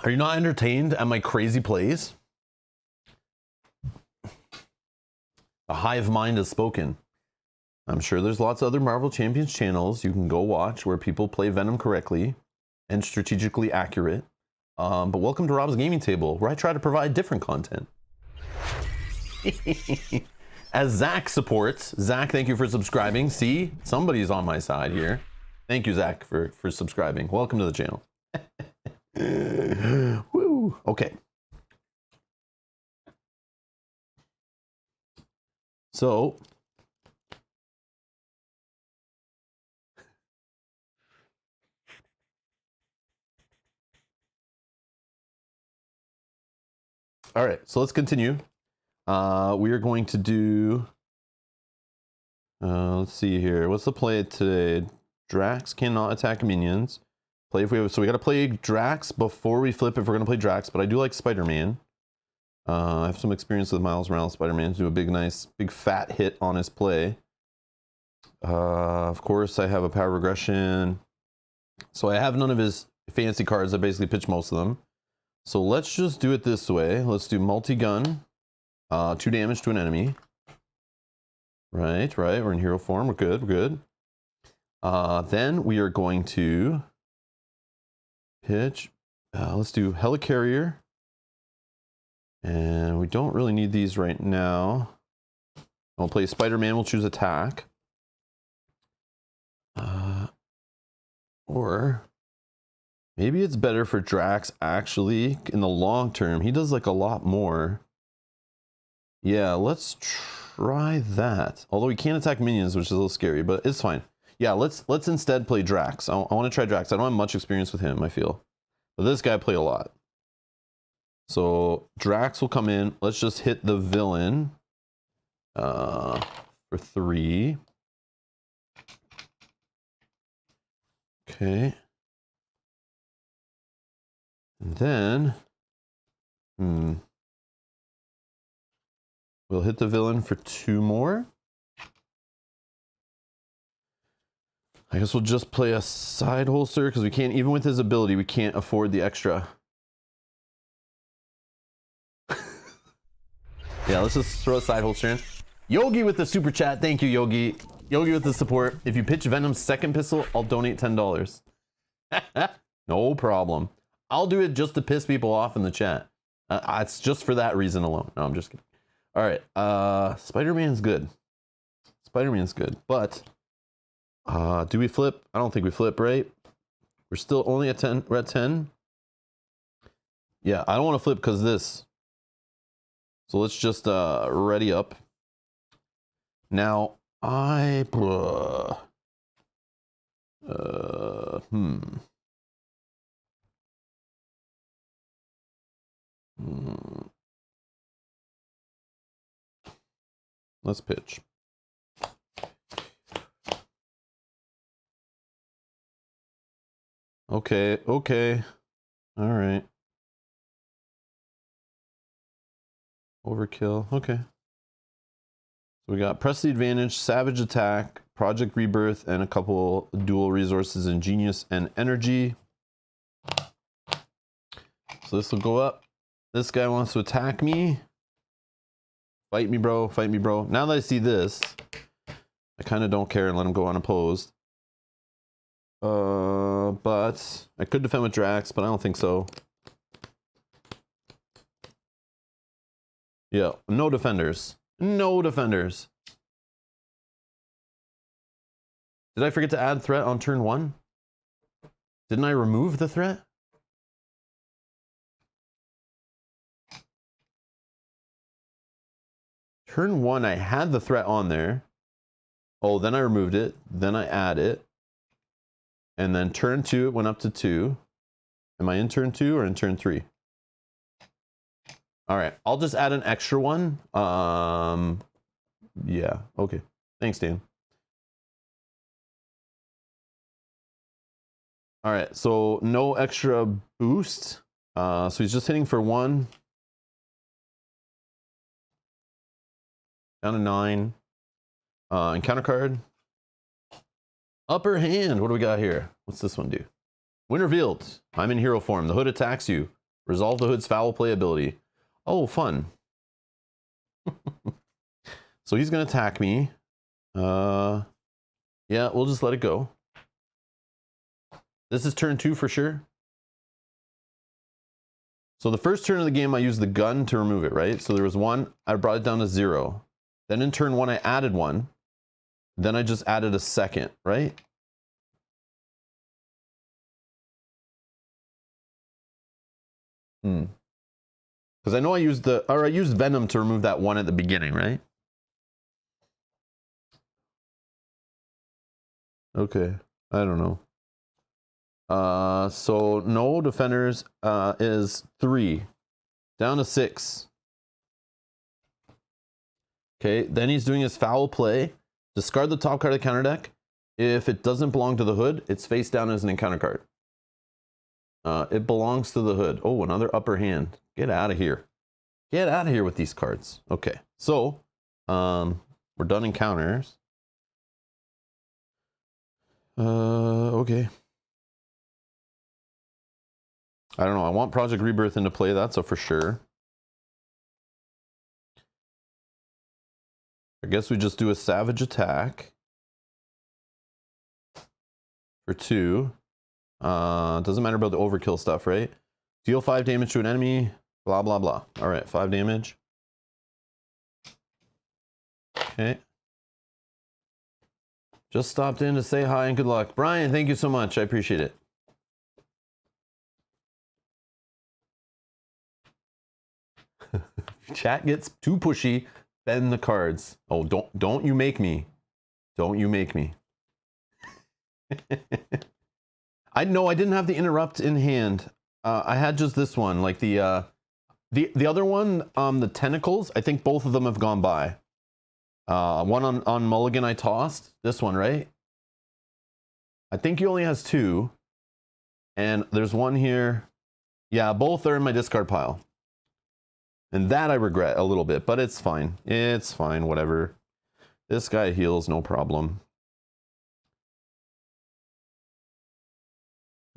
Are you not entertained at my crazy plays? A hive mind has spoken. I'm sure there's lots of other Marvel Champions channels you can go watch where people play Venom correctly and strategically accurate. But welcome to Rob's Gaming Table, where I try to provide different content. As Zach supports. Zach, thank you for subscribing. See, somebody's on my side here. Thank you, Zach, for subscribing. Welcome to the channel. Woo. Okay. So, all right, so let's continue. We are going to do, let's see here. What's the play today? Drax cannot attack minions. Play if we have, so we got to play Drax before we flip if we're going to play Drax, but I do like Spider-Man. I have some experience with Miles Morales Spider-Man to do a big fat hit on his play. Of course, I have a power regression. So I have none of his fancy cards. I basically pitch most of them. So let's just do it this way. Let's do multi-gun. 2 damage to an enemy. Right. We're in hero form. We're good. Then we are going to pitch. Let's do Helicarrier. And we don't really need these right now. I'll play Spider-Man. We'll choose attack. Or maybe it's better for Drax actually in the long term. He does like a lot more. Yeah, let's try that. Although he can't attack minions, which is a little scary, but it's fine. Yeah, let's instead play Drax. I want to try Drax. I don't have much experience with him, I feel. But this guy played a lot. So Drax will come in. Let's just hit the villain for 3. Okay. And then we'll hit the villain for 2 more. I guess we'll just play a side holster because we can't, even with his ability, we can't afford the extra. Yeah, let's just throw a side holster in. Yogi with the super chat. Thank you, Yogi. Yogi with the support. If you pitch Venom's second pistol, I'll donate $10. No problem. I'll do it just to piss people off in the chat. It's just for that reason alone. No, I'm just kidding. All right. Spider-Man's good. Spider-Man's good. But do we flip? I don't think we flip, right? We're still only at 10. We're at 10. Yeah, I don't want to flip because this. So let's just ready up. Now let's pitch. Okay. All right. Overkill. Okay. So we got Press the Advantage, Savage Attack, Project Rebirth, and a couple dual resources in Genius and Energy. So this will go up. This guy wants to attack me. Fight me, bro. Fight me, bro. Now that I see this, I kind of don't care and let him go unopposed. But I could defend with Drax, but I don't think so. Yeah, no defenders. No defenders. Did I forget to add threat on turn 1? Didn't I remove the threat? Turn 1, I had the threat on there. Oh, then I removed it. Then I add it. And then turn 2, it went up to 2. Am I in turn 2 or in turn 3? All right, I'll just add an extra one. Yeah, okay. Thanks, Dan. All right, so no extra boost. So he's just hitting for 1. Down to 9. Encounter card. Upper hand. What do we got here? What's this one do? When revealed, I'm in hero form. The hood attacks you. Resolve the hood's foul play ability. Oh, fun. So he's going to attack me. Yeah, we'll just let it go. This is turn 2 for sure. So the first turn of the game, I used the gun to remove it, right? So there was 1. I brought it down to 0. Then in turn 1, I added 1. Then I just added a second, right? Because I know I used Venom to remove that 1 at the beginning, right? Okay, I don't know. So no defenders is 3. Down to 6. Okay, then he's doing his foul play. Discard the top card of the counter deck. If it doesn't belong to the hood, it's face down as an encounter card. It belongs to the hood. Oh, another upper hand. Get out of here. Get out of here with these cards. Okay, so we're done encounters. Okay. I don't know. I want Project Rebirth into play. That's a for sure. I guess we just do a savage attack for 2. Doesn't matter about the overkill stuff, right? Deal 5 damage to an enemy. Blah, blah, blah. All right, 5 damage. Okay. Just stopped in to say hi and good luck. Brian, thank you so much. I appreciate it. Chat gets too pushy. Bend the cards. Oh, don't you make me. Don't you make me. I didn't have the interrupt in hand. I had just this one, like the other one, the tentacles. I think both of them have gone by. One on Mulligan I tossed. This one, right? I think he only has 2. And there's one here. Yeah, both are in my discard pile. And that I regret a little bit, but it's fine. It's fine, whatever. This guy heals, no problem.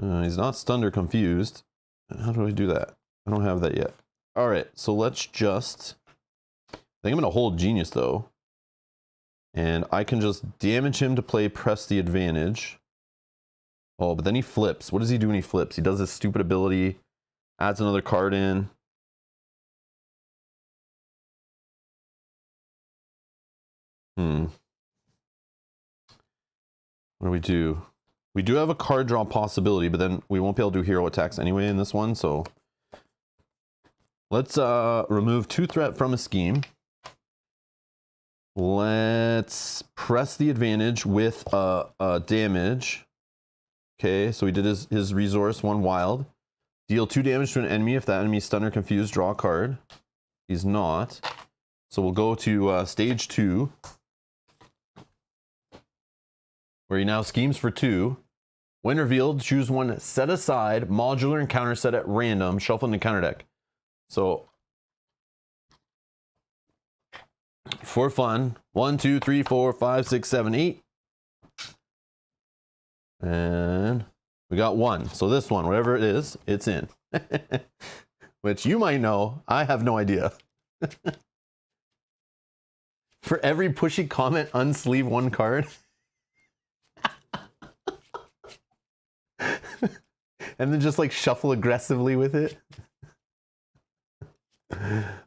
He's not stunned or confused. How do I do that? I don't have that yet. All right, so let's just... I think I'm going to hold Genius, though. And I can just damage him to play Press the Advantage. Oh, but then he flips. What does he do when he flips? He does this stupid ability, adds another card in. What do we do? We do have a card draw possibility, but then we won't be able to do hero attacks anyway in this one, so... Let's remove 2 threat from a scheme. Let's press the advantage with damage. Okay, so he did his resource, 1 wild. Deal 2 damage to an enemy. If that enemy is stunned or confused, draw a card. He's not. So we'll go to stage 2. Where he now schemes for 2. When revealed, choose 1 set aside modular encounter set at random, shuffle in the counter deck. So, for fun, 1, 2, 3, 4, 5, 6, 7, 8. And we got 1. So this one, whatever it is, it's in. Which you might know, I have no idea. For every pushy comment, unsleeve 1 card. And then just like shuffle aggressively with it.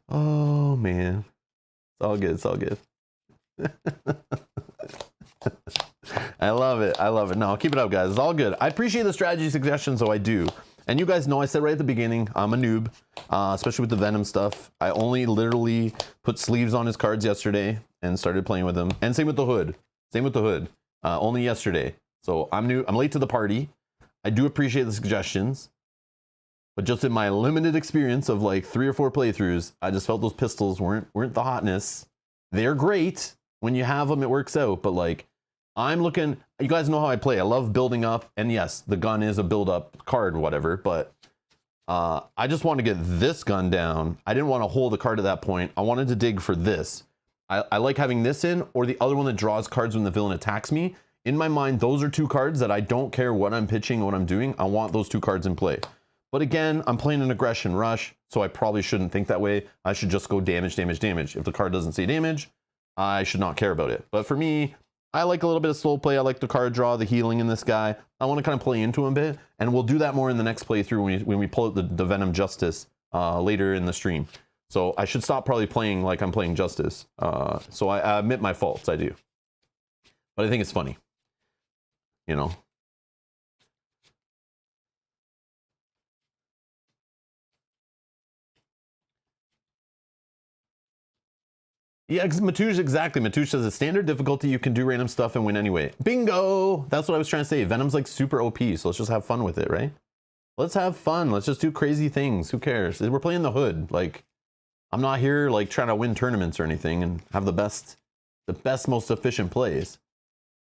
Oh man. It's all good, it's all good. I love it. I love it. No, keep it up, guys. It's all good. I appreciate the strategy suggestions, so I do. And you guys know I said right at the beginning, I'm a noob, especially with the Venom stuff. I only literally put sleeves on his cards yesterday and started playing with them. And same with the hood. Same with the hood. Only yesterday. So I'm new. I'm late to the party. I do appreciate the suggestions. But just in my limited experience of like 3 or 4 playthroughs, I just felt those pistols weren't the hotness. They're great. When you have them, it works out. But like, I'm looking, you guys know how I play. I love building up. And yes, the gun is a build up card, whatever. But I just want to get this gun down. I didn't want to hold the card at that point. I wanted to dig for this. I like having this in, or the other one that draws cards when the villain attacks me. In my mind, those are 2 cards that I don't care what I'm pitching, what I'm doing. I want those 2 cards in play. But again, I'm playing an aggression rush, so I probably shouldn't think that way. I should just go damage, damage, damage. If the card doesn't say damage, I should not care about it. But for me, I like a little bit of slow play. I like the card draw, the healing in this guy. I want to kind of play into him a bit, and we'll do that more in the next playthrough when we pull out the Venom Justice later in the stream. So I should stop probably playing like I'm playing Justice. So I admit my faults, I do. But I think it's funny, you know. Yeah, Matouche, exactly. Matouche says a standard difficulty, you can do random stuff and win anyway. Bingo! That's what I was trying to say. Venom's like super OP, so let's just have fun with it, right? Let's have fun. Let's just do crazy things. Who cares? We're playing the hood. Like, I'm not here like trying to win tournaments or anything and have the best, most efficient plays.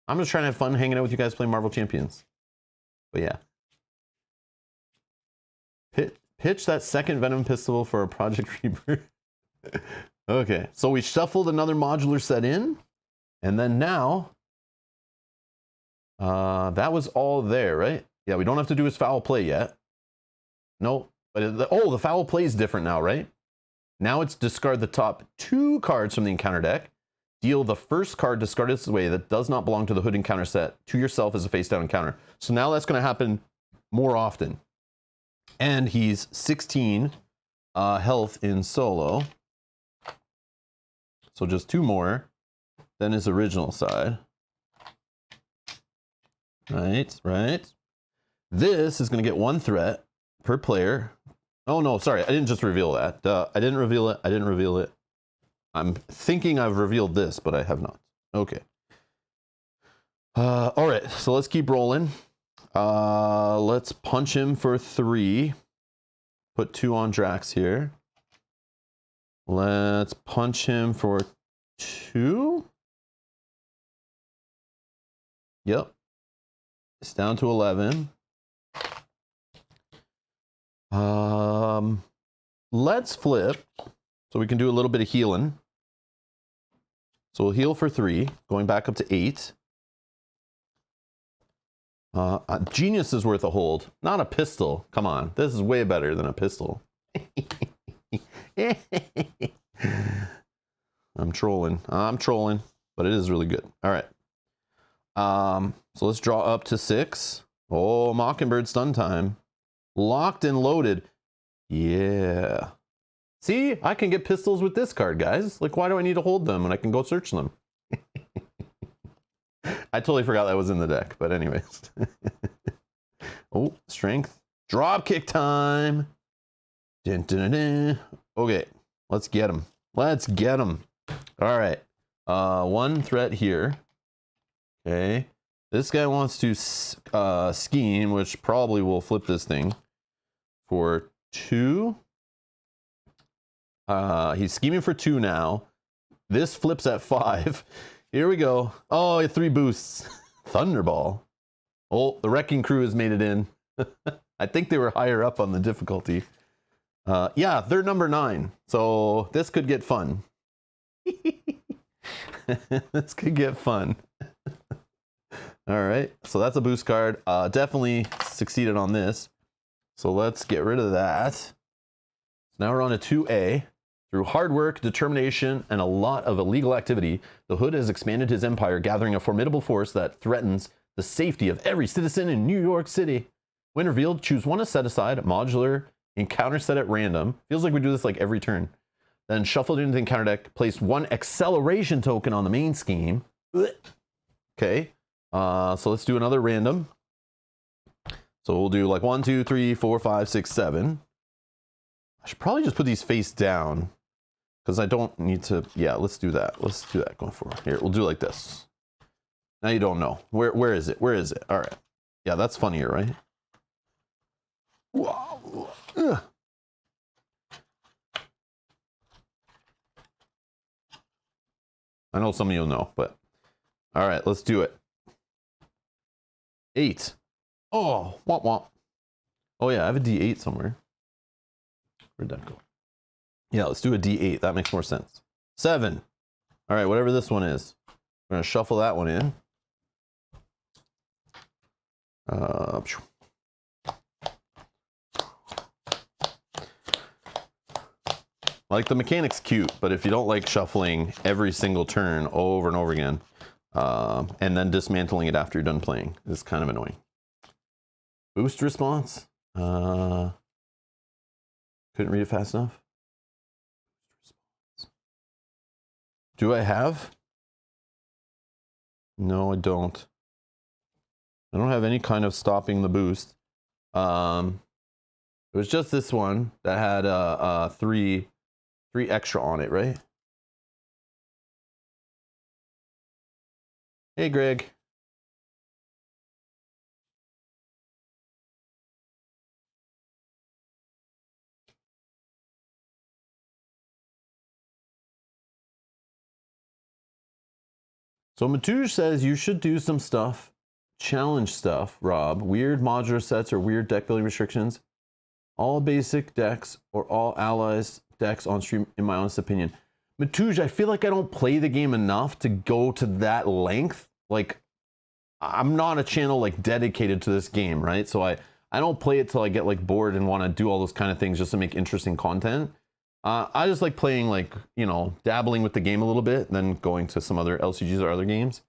I'm just trying to have fun hanging out with you guys playing Marvel Champions. But yeah. Pitch that second Venom pistol for a Project Rebirth. Okay, so we shuffled another modular set in, and then now, that was all there, right? Yeah, we don't have to do his foul play yet. No, but the foul play is different now, right? Now it's discard the top 2 cards from the encounter deck. Deal the first card discarded this way that does not belong to the hood encounter set to yourself as a face down encounter. So now that's going to happen more often. And he's 16 health in solo. So just 2 more than his original side. Right. This is going to get 1 threat per player. Oh no, sorry, I didn't just reveal that. I didn't reveal it. I'm thinking I've revealed this, but I have not. Okay. All right, so let's keep rolling. Let's punch him for 3. Put 2 on Drax here. Let's punch him for 2. Yep. It's down to 11. Let's flip so we can do a little bit of healing. So we'll heal for 3, going back up to 8. Genius is worth a hold, not a pistol. Come on, this is way better than a pistol. I'm trolling, but it is really good. All right. So let's draw up to 6. Oh, Mockingbird stun time. Locked and loaded. Yeah. See, I can get pistols with this card, guys. Like, why do I need to hold them when I can go search them? I totally forgot that was in the deck, but anyways. Oh, strength. Drop kick time. Dun, dun, dun, dun. Okay, let's get him. Let's get him. All right. 1 threat here. Okay. This guy wants to scheme, which probably will flip this thing for 2. He's scheming for 2 now. This flips at 5. Here we go. Oh, 3 boosts. Thunderball. Oh, the Wrecking Crew has made it in. I think they were higher up on the difficulty. Yeah, they're number 9. So this could get fun. This could get fun. All right, so that's a boost card. Definitely succeeded on this. So let's get rid of that. So now we're on to 2A. Through hard work, determination, and a lot of illegal activity, the Hood has expanded his empire, gathering a formidable force that threatens the safety of every citizen in New York City. When revealed, choose 1 to set aside, modular, encounter set at random. Feels like we do this like every turn. Then shuffle it into the encounter deck, place 1 acceleration token on the main scheme. Okay, so let's do another random. So we'll do like 1, 2, 3, 4, 5, 6, 7. I should probably just put these face down because I don't need to. Yeah, let's do that. Let's do that going forward. Here, we'll do like this. Now you don't know. Where is it? Where is it? All right. Yeah, that's funnier, right? Wow. Ugh. I know some of you'll know, but all right, let's do it. 8. Oh, womp womp. Oh yeah, I have a D8 somewhere. Where'd that go? Yeah, let's do a D8. That makes more sense. 7. All right, whatever this one is. We're gonna shuffle that one in. Like the mechanic's cute, but if you don't like shuffling every single turn over and over again, and then dismantling it after you're done playing, is kind of annoying. Boost response. Couldn't read it fast enough. Do I have? No, I don't. I don't have any kind of stopping the boost. It was just this one that had three extra on it, right? Hey, Greg. So Matouj says you should do some stuff, challenge stuff, Rob. Weird modular sets or weird deck building restrictions. All basic decks or all allies decks on stream, in my honest opinion. Matouj, I feel like I don't play the game enough to go to that length. Like, I'm not a channel like dedicated to this game, right? So I don't play it till I get like bored and want to do all those kind of things just to make interesting content. I just like playing, like, you know, dabbling with the game a little bit, then going to some other LCGs or other games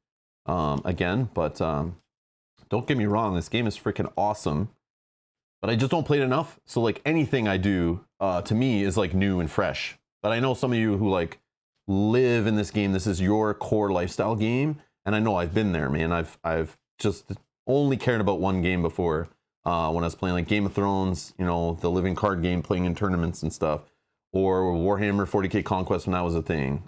again. But don't get me wrong, this game is freaking awesome. But I just don't play it enough. So like anything I do to me is like new and fresh. But I know some of you who like live in this game. This is your core lifestyle game. And I know I've been there, man. I've just only cared about one game before when I was playing like Game of Thrones, you know, the living card game, playing in tournaments and stuff. Or Warhammer 40K Conquest when that was a thing,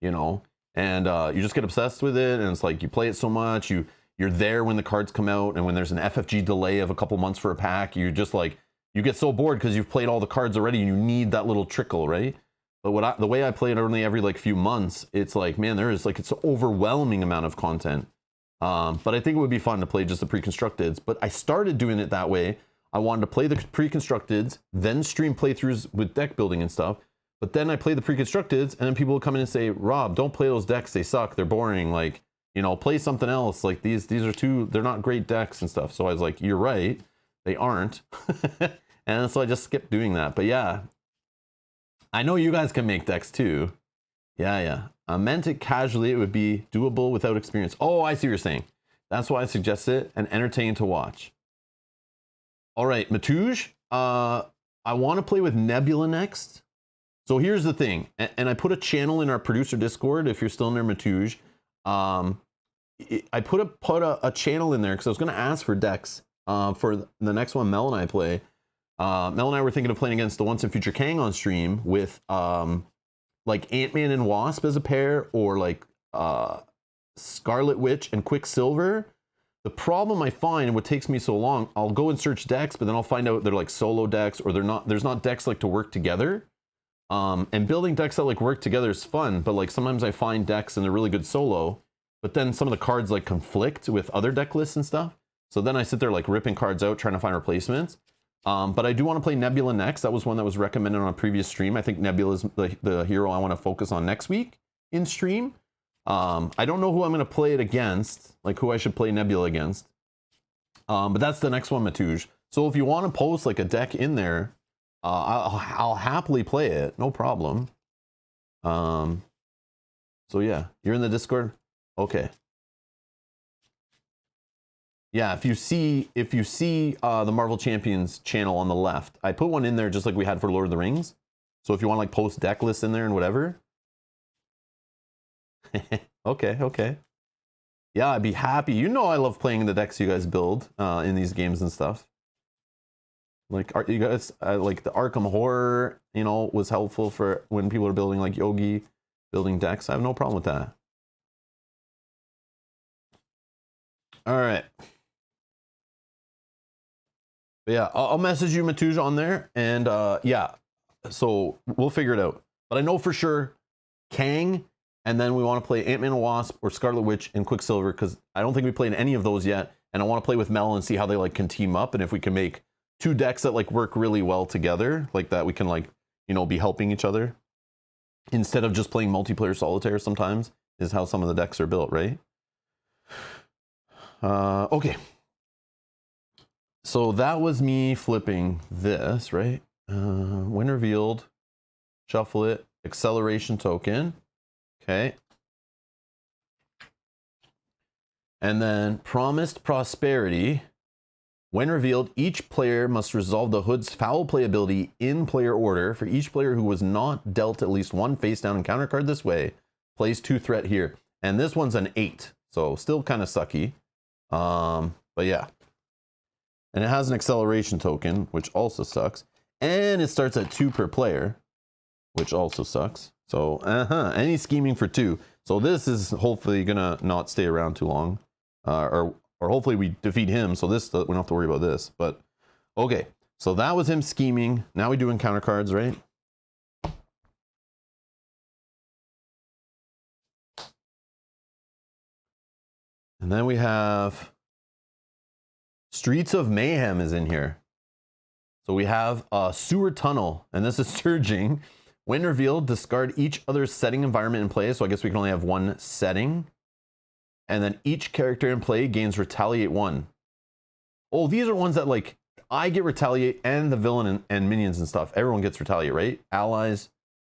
you know, and you just get obsessed with it, and it's like you play it so much, you're there when the cards come out, and when there's an FFG delay of a couple months for a pack, you're just like, you get so bored because you've played all the cards already, and you need that little trickle, right? But the way I play it only every like few months, it's like, man, there is like, it's an overwhelming amount of content. But I think it would be fun to play just the pre-constructeds, but I started doing it that way. I wanted to play the pre-constructeds, then stream playthroughs with deck building and stuff. But then I play the pre-constructeds, and then people will come in and say, Rob, don't play those decks. They suck. They're boring. Like, you know, play something else. Like these are they're not great decks and stuff. So I was like, you're right. They aren't. And so I just skipped doing that. But yeah, I know you guys can make decks too. Yeah. I meant it casually. It would be doable without experience. Oh, I see what you're saying. That's why I suggest it and entertaining to watch. All right, Matouj, I want to play with Nebula next. So here's the thing, and I put a channel in our producer Discord, if you're still in there, Matouj. I put a channel in there because I was going to ask for decks for the next one Mel and I play. Mel and I were thinking of playing against the Once and Future Kang on stream with like Ant-Man and Wasp as a pair, or like Scarlet Witch and Quicksilver. The problem I find, and what takes me so long, I'll go and search decks, but then I'll find out they're like solo decks, or there's not decks like to work together. And building decks that like work together is fun, but like sometimes I find decks and they're really good solo, but then some of the cards like conflict with other deck lists and stuff. So then I sit there like ripping cards out, trying to find replacements. But I do want to play Nebula next. That was one that was recommended on a previous stream. I think Nebula is the hero I want to focus on next week in stream. I don't know who I'm going to play it against, like who I should play Nebula against. But that's the next one, Matouj. So if you want to post like a deck in there, I'll happily play it, no problem. So yeah, you're in the Discord? Okay. Yeah, if you see the Marvel Champions channel on the left, I put one in there just like we had for Lord of the Rings. So if you want to like post deck lists in there and whatever. Okay. Yeah, I'd be happy. You know I love playing the decks you guys build in these games and stuff. Like, you guys, like the Arkham Horror, you know, was helpful for when people are building like Yogi, building decks. I have no problem with that. All right. But yeah, I'll message you, Matuj, on there. And yeah, so we'll figure it out. But I know for sure Kang, and then we want to play Ant-Man and Wasp or Scarlet Witch and Quicksilver, because I don't think we played any of those yet. And I want to play with Mel and see how they like can team up, and if we can make two decks that like work really well together, like that we can like, you know, be helping each other instead of just playing multiplayer solitaire sometimes, is how some of the decks are built, right? Okay. So that was me flipping this, right? When revealed, shuffle it, acceleration token. Okay. And then promised prosperity. When revealed, each player must resolve the hood's foul play ability in player order. For each player who was not dealt at least one face down encounter card this way, plays 2 threat here. And this one's an 8, so still kind of sucky. But yeah. And it has an acceleration token, which also sucks. And it starts at 2 per player, which also sucks. So, any scheming for 2. So this is hopefully gonna not stay around too long. Or hopefully we defeat him, so this, we don't have to worry about this. But, okay. So that was him scheming. Now we do encounter cards, right? And then we have Streets of Mayhem is in here. So we have a sewer tunnel, and this is surging. When revealed, discard each other's setting environment in play. So I guess we can only have one setting. And then each character in play gains retaliate 1. Oh, these are ones that like, I get retaliate and the villain and minions and stuff. Everyone gets retaliate, right? Allies,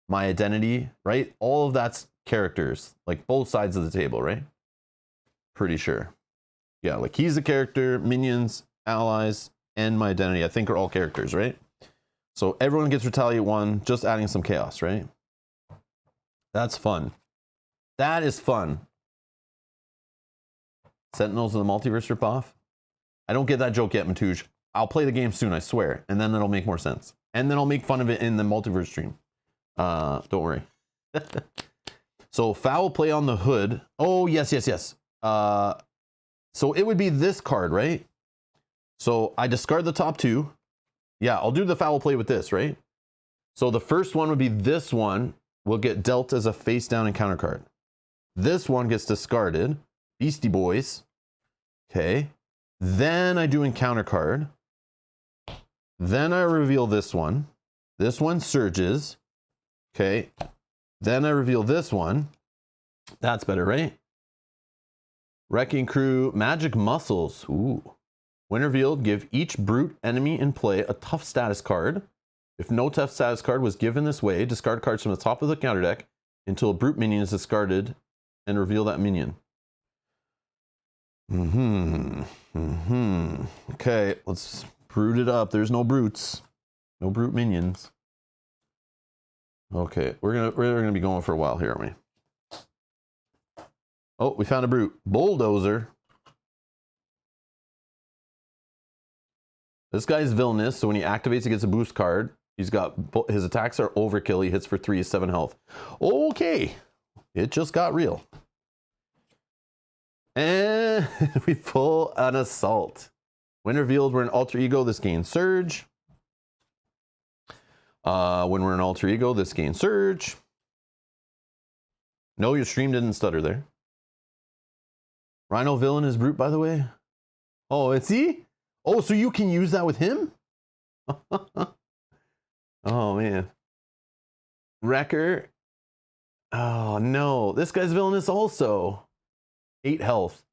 my identity, right? All of that's characters, like both sides of the table, right? Pretty sure. Yeah, like he's a character, minions, allies, and my identity, I think are all characters, right? So everyone gets retaliate 1, just adding some chaos, right? That's fun. That is fun. Sentinels of the Multiverse ripoff? I don't get that joke yet, Matuj. I'll play the game soon, I swear. And then it'll make more sense. And then I'll make fun of it in the multiverse stream. Don't worry. So foul play on the hood. Oh, yes, yes, yes. So it would be this card, right? So I discard the top 2. Yeah, I'll do the foul play with this, right? So the first one would be this one will get dealt as a face down encounter card. This one gets discarded. Beastie Boys. Okay. Then I do encounter card. Then I reveal this one. This one surges. Okay. Then I reveal this one. That's better, right? Wrecking Crew, Magic Muscles. Ooh. When revealed, give each brute enemy in play a tough status card. If no tough status card was given this way, discard cards from the top of the counter deck until a brute minion is discarded and reveal that minion. Okay, let's brute it up. There's no brutes. No brute minions. Okay, we're gonna be going for a while here, aren't we? Oh, we found a brute. Bulldozer. This guy's villainous, so when he activates, he gets a boost card. He's got, his attacks are overkill. He hits for 3, 7 health. Okay, it just got real. And we pull an assault. When revealed, we're an alter ego. This gains surge. When we're an alter ego, this gains surge. No, your stream didn't stutter there. Rhino villain is brute, by the way. Oh, it's he? Oh, so you can use that with him? Oh, man. Wrecker. Oh, no. This guy's villainous also. 8 health.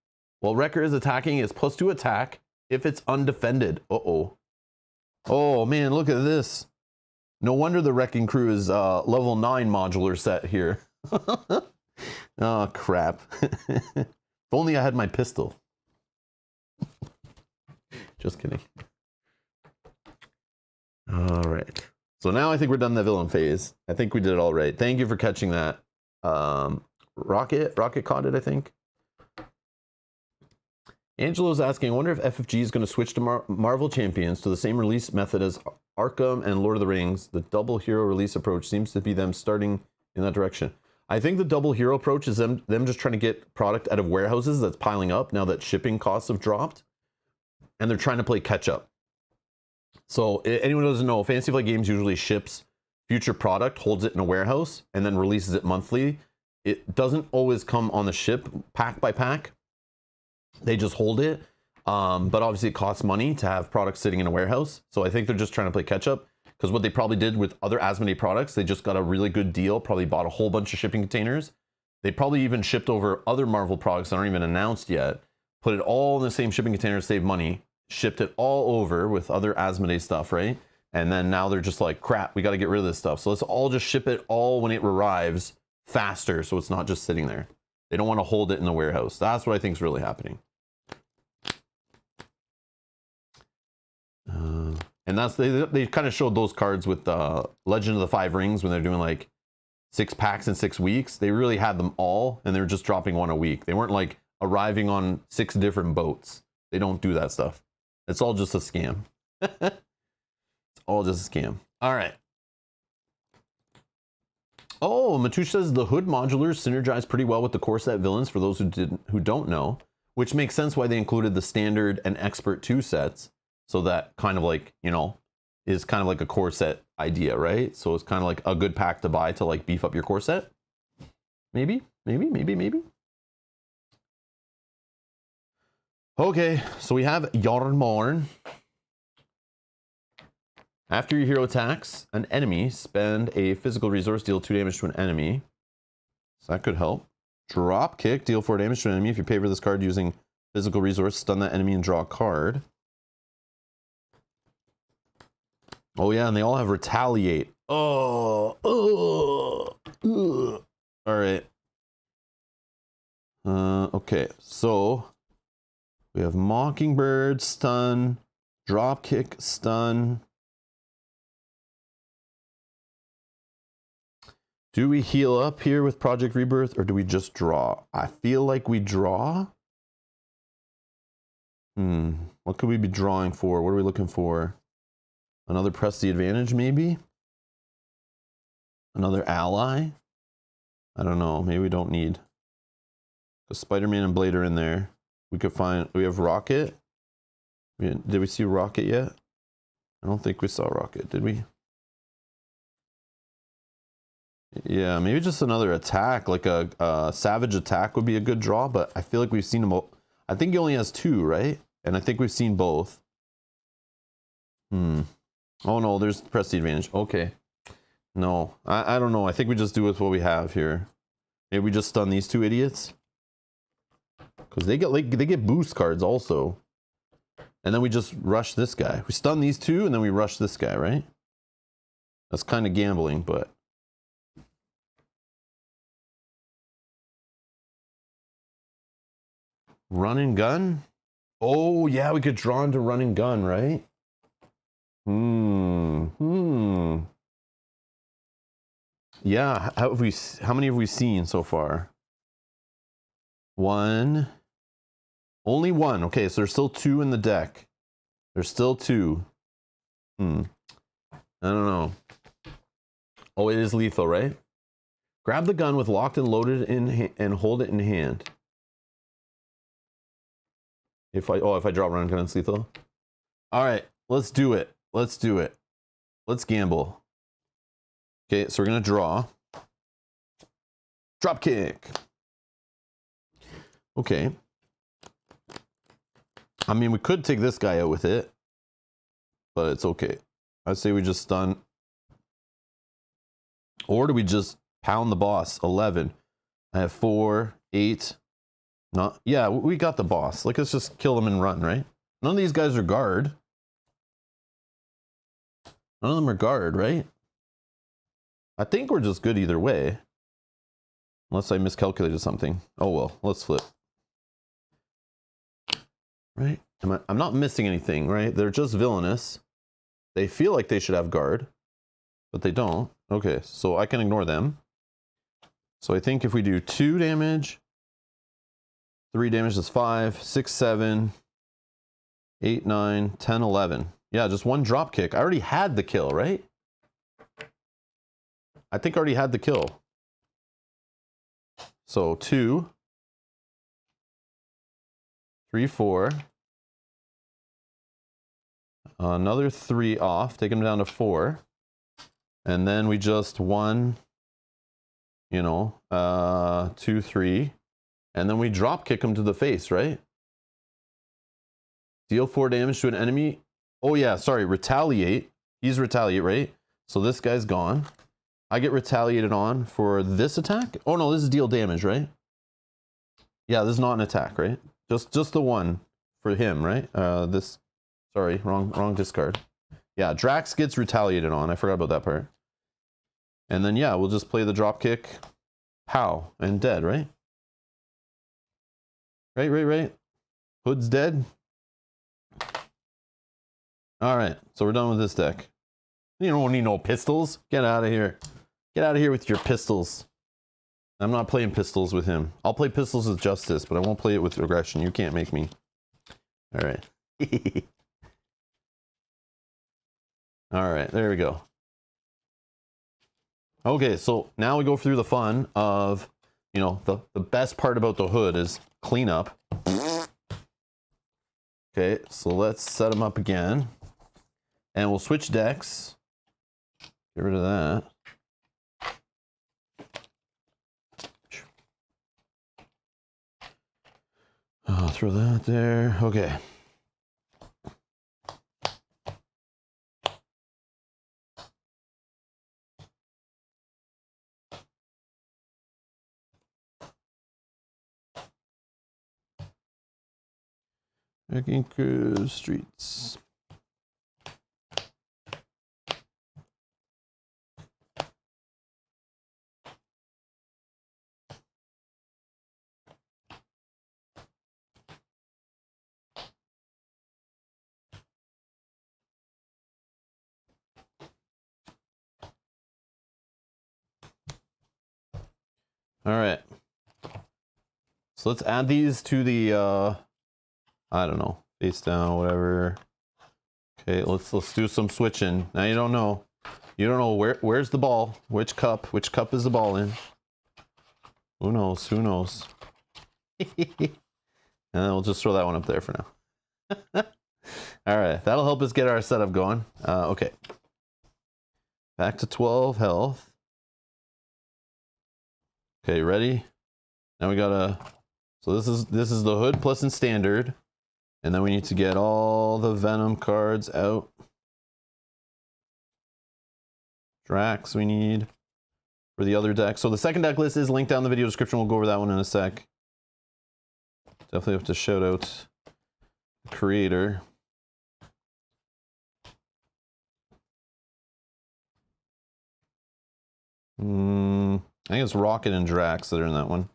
While Wrecker is attacking, it's +2 attack if it's undefended. Uh-oh. Oh, man, look at this. No wonder the Wrecking Crew is level 9 modular set here. Oh, crap. If only I had my pistol. Just kidding. All right. So now I think we're done the villain phase. I think we did it all right. Thank you for catching that. Rocket caught it, I think. Angelo's asking, I wonder if FFG is going to switch to Marvel Champions to the same release method as Arkham and Lord of the Rings. The double hero release approach seems to be them starting in that direction. I think the double hero approach is them just trying to get product out of warehouses that's piling up now that shipping costs have dropped. And they're trying to play catch up. So anyone who doesn't know, Fantasy Flight Games usually ships future product, holds it in a warehouse, and then releases it monthly. It doesn't always come on the ship pack by pack. They just hold it. But obviously it costs money to have products sitting in a warehouse. So I think they're just trying to play catch up. Because what they probably did with other Asmodee products, they just got a really good deal, probably bought a whole bunch of shipping containers. They probably even shipped over other Marvel products that aren't even announced yet, put it all in the same shipping container, save money, shipped it all over with other Asmodee stuff, right? And then now they're just like, crap, we got to get rid of this stuff. So let's all just ship it all when it arrives faster, so it's not just sitting there. They don't want to hold it in the warehouse. That's what I think is really happening. And that's they kind of showed those cards with Legend of the Five Rings when they're doing like 6 packs in 6 weeks. They really had them all, and they're just dropping one a week. They weren't like arriving on 6 different boats. They don't do that stuff. It's all just a scam. It's all just a scam. All right. Oh, Matush says the hood modulars synergize pretty well with the core set villains for those who don't know, which makes sense why they included the standard and expert 2 sets. So that kind of like, you know, is kind of like a core set idea, right? So it's kind of like a good pack to buy to like beef up your core set. Maybe. Okay, so we have Yarnmorn. After your hero attacks an enemy, spend a physical resource, deal 2 damage to an enemy. So that could help. Drop kick, deal 4 damage to an enemy. If you pay for this card using physical resource, stun that enemy and draw a card. Oh yeah, and they all have retaliate. All right. Okay, so we have Mockingbird, stun, drop kick, stun. Do we heal up here with Project Rebirth, or do we just draw? I feel like we draw. What could we be drawing for? What are we looking for? Another press the advantage, maybe? Another ally? I don't know. Maybe we don't need. Because Spider-Man and Blade are in there. We could find. We have Rocket. Did we see Rocket yet? I don't think we saw Rocket, did we? Yeah, maybe just another attack. Like a Savage attack would be a good draw, but I feel like we've seen him. I think he only has 2, right? And I think we've seen both. Oh no, there's press the advantage. Okay. No, I don't know. I think we just do with what we have here. Maybe we just stun these 2 idiots. Because they get boost cards also. And then we just rush this guy. We stun these 2 and then we rush this guy, right? That's kind of gambling, but. Run and gun? Oh yeah, we could draw into run and gun, right? Yeah, how many have we seen so far? 1. Only 1. Okay, so there's still 2 in the deck. There's still 2. I don't know. Oh, it is lethal, right? Grab the gun with locked and loaded in and hold it in hand. If I draw run and gun, it's lethal. All right, let's do it. Let's do it. Let's gamble. Okay, so we're gonna draw. Drop kick. Okay. I mean, we could take this guy out with it, but it's okay. I'd say we just stun. Or do we just pound the boss? 11. I have 4, 8. Not, yeah, we got the boss. Like, let's just kill him and run, right? None of these guys are guard. None of them are guard, right? I think we're just good either way. Unless I miscalculated something. Oh well, let's flip. Right? I'm not missing anything, right? They're just villainous. They feel like they should have guard, but they don't. Okay, so I can ignore them. So I think if we do 2 damage, 3 damage is 5, 6, 7, 8, 9, 10, 11. Yeah, just one drop kick. I already had the kill, right? I think I already had the kill. So 2, 3, 4. Another 3 off, take him down to 4. And then we just 1, you know, 2, 3. And then we drop kick him to the face, right? Deal 4 damage to an enemy. Oh yeah, sorry, retaliate. He's retaliate, right? So this guy's gone. I get retaliated on for this attack. Oh no, this is deal damage, right? Yeah, this is not an attack, right? Just the one for him, right? This, sorry, wrong discard. Yeah, Drax gets retaliated on. I forgot about that part. And then yeah, we'll just play the drop kick. Pow, and dead, right? Right. Hood's dead. All right, so we're done with this deck. You don't need no pistols. Get out of here. Get out of here with your pistols. I'm not playing pistols with him. I'll play pistols with Justice, but I won't play it with aggression. You can't make me. All right. All right, there we go. Okay, so now we go through the fun of, you know, the best part about the hood is cleanup. Okay, so let's set them up again. And we'll switch decks. Get rid of that. I'll throw that there. Okay. Wrecking Crew Streets. All right. So let's add these to the I don't know, face down, whatever. Okay, let's do some switching. Now you don't know where's the ball, which cup is the ball in. Who knows? And then we'll just throw that one up there for now. All right, that'll help us get our setup going. Okay. Back to 12 health. Okay, ready? Now we gotta, so this is the hood plus in standard. And then we need to get all the Venom cards out. Drax we need for the other deck. So the second deck list is linked down in the video description. We'll go over that one in a sec. Definitely have to shout out the creator. I think it's Rocket and Drax that are in that one.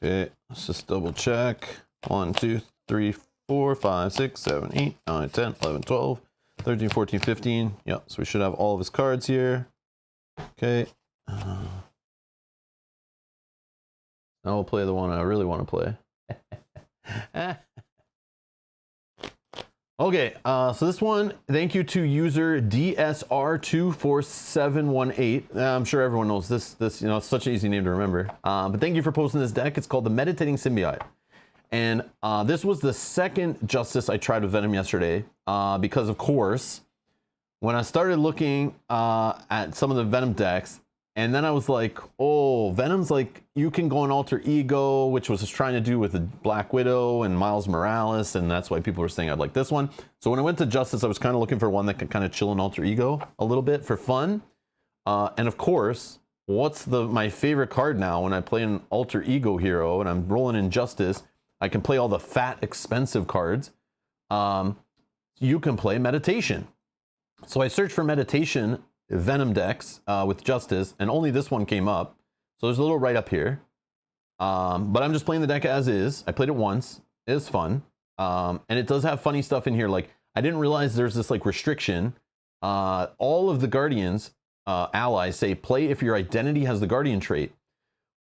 Okay, let's just double check. 1, 2, 3, 4, 5, 6, 7, 8, 9, 10, 11, 12, 13, 14, 15. Yeah, so we should have all of his cards here. Okay. Now we'll play the one I really want to play. Okay, so this one, thank you to user DSR24718. I'm sure everyone knows this, you know, it's such an easy name to remember. But thank you for posting this deck. It's called the Meditating Symbiote. And this was the second Justice I tried with Venom yesterday, because of course, when I started looking at some of the Venom decks, and then I was like, oh, Venom's like, you can go on Alter Ego, which was just trying to do with the Black Widow and Miles Morales, and that's why people were saying I'd like this one. So when I went to Justice, I was kind of looking for one that could kind of chill in Alter Ego a little bit for fun. And of course, what's my favorite card now when I play an Alter Ego hero and I'm rolling in Justice? I can play all the fat, expensive cards. You can play Meditation. So I searched for Meditation Venom decks with Justice, and only this one came up. So there's a little right up here. But I'm just playing the deck as is. I played it once. It was fun. And it does have funny stuff in here. Like, I didn't realize there's this like restriction. All of the Guardians allies say play if your identity has the Guardian trait.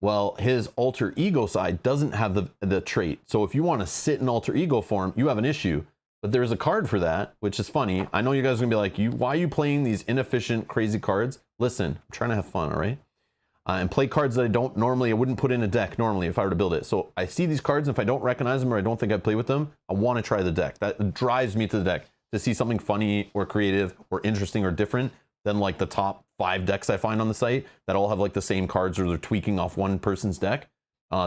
Well, his alter ego side doesn't have the trait. So if you want to sit in alter ego form, you have an issue. But there's a card for that, which is funny. I know you guys are gonna be like, why are you playing these inefficient, crazy cards? Listen, I'm trying to have fun, all right? And play cards that I wouldn't put in a deck normally if I were to build it. So I see these cards, and if I don't recognize them or I don't think I'd play with them, I want to try the deck. That drives me to the deck, to see something funny or creative or interesting or different than like the top 5 decks I find on the site that all have like the same cards or they're tweaking off one person's deck.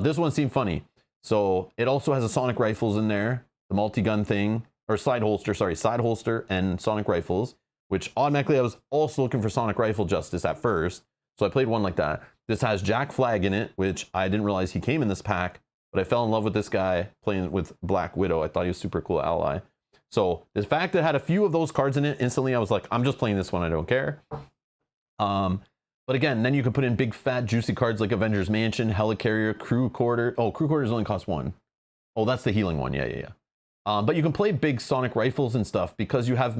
This one seemed funny. So it also has a sonic rifles in there, the multi-gun thing, or side holster and sonic rifles, which automatically I was also looking for sonic rifle justice at first. So I played one like that. This has Jack Flag in it, which I didn't realize he came in this pack, but I fell in love with this guy playing with Black Widow. I thought he was super cool ally. So the fact that it had a few of those cards in it, instantly I was like, I'm just playing this one, I don't care. But again, then you can put in big fat juicy cards like Avengers Mansion, Helicarrier, Crew Quarter. Oh, Crew Quarters only cost 1. Oh, that's the healing one. Yeah. But you can play big sonic rifles and stuff because you have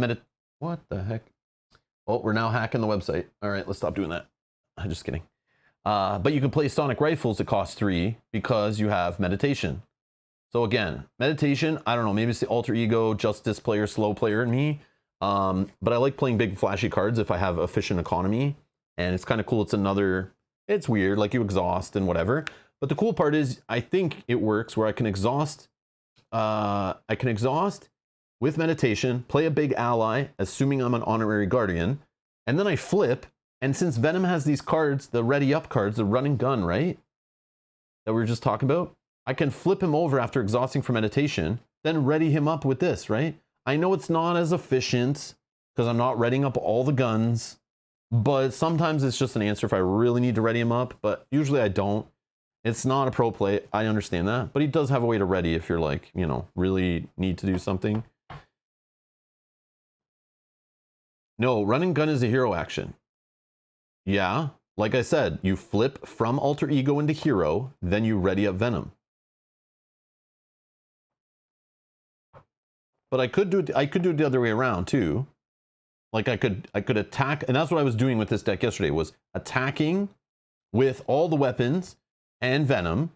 what the heck? Oh, we're now hacking the website. All right, let's stop doing that. I'm just kidding. But you can play sonic rifles that cost 3 because you have meditation. So again, meditation, I don't know, maybe it's the alter ego, justice player, slow player in me. But I like playing big flashy cards if I have efficient economy. And it's kind of cool. It's weird, like you exhaust and whatever. But the cool part is I think it works where I can exhaust with meditation, play a big ally, assuming I'm an honorary guardian, and then I flip. And since Venom has these cards, the ready up cards, the running gun, right? That we were just talking about, I can flip him over after exhausting for meditation, then ready him up with this, right? I know it's not as efficient because I'm not readying up all the guns, but sometimes it's just an answer if I really need to ready him up, but usually I don't. It's not a pro play, I understand that, but he does have a way to ready if you're like, really need to do something. No, running gun is a hero action. Yeah, like I said, you flip from alter ego into hero, then you ready up Venom. But I could do it the other way around too. Like I could attack, and that's what I was doing with this deck yesterday, was attacking with all the weapons and Venom,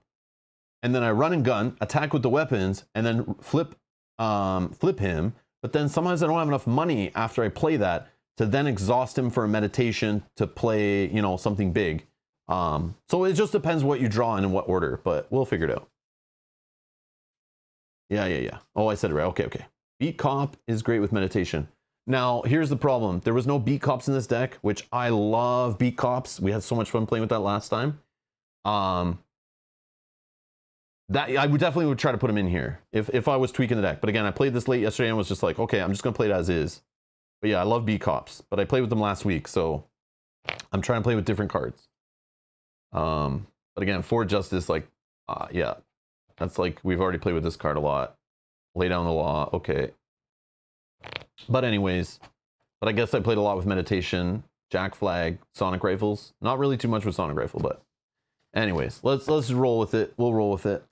and then I run and gun, attack with the weapons, and then flip him. But then sometimes I don't have enough money after I play that to then exhaust him for a meditation to play, something big. So it just depends what you draw and in what order, but we'll figure it out. Yeah. Oh, I said it right. Okay. Beat Cop is great with meditation. Now, here's the problem. There was no Beat Cops in this deck, which I love Beat Cops. We had so much fun playing with that last time. That I would definitely try to put him in here if I was tweaking the deck. But again, I played this late yesterday and was just like, okay, I'm just going to play it as is. But yeah, I love Beat Cops, but I played with them last week, so I'm trying to play with different cards. But again, for Justice, yeah, that's like, we've already played with this card a lot. Lay down the law, okay. But anyways, I guess I played a lot with meditation, Jack Flag, sonic rifles. Not really too much with sonic rifle, but anyways, let's roll with it. We'll roll with it.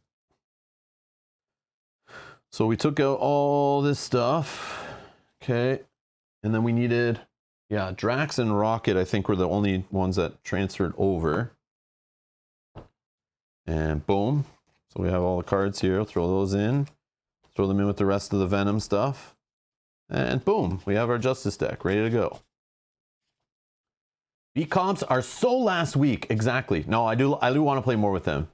So we took out all this stuff, okay. And then we needed, yeah, Drax and Rocket, I think, were the only ones that transferred over. And boom. So we have all the cards here. Throw those in. Throw them in with the rest of the Venom stuff. And boom, we have our Justice deck ready to go. Beat Cops are so last week. Exactly. No, I do want to play more with them.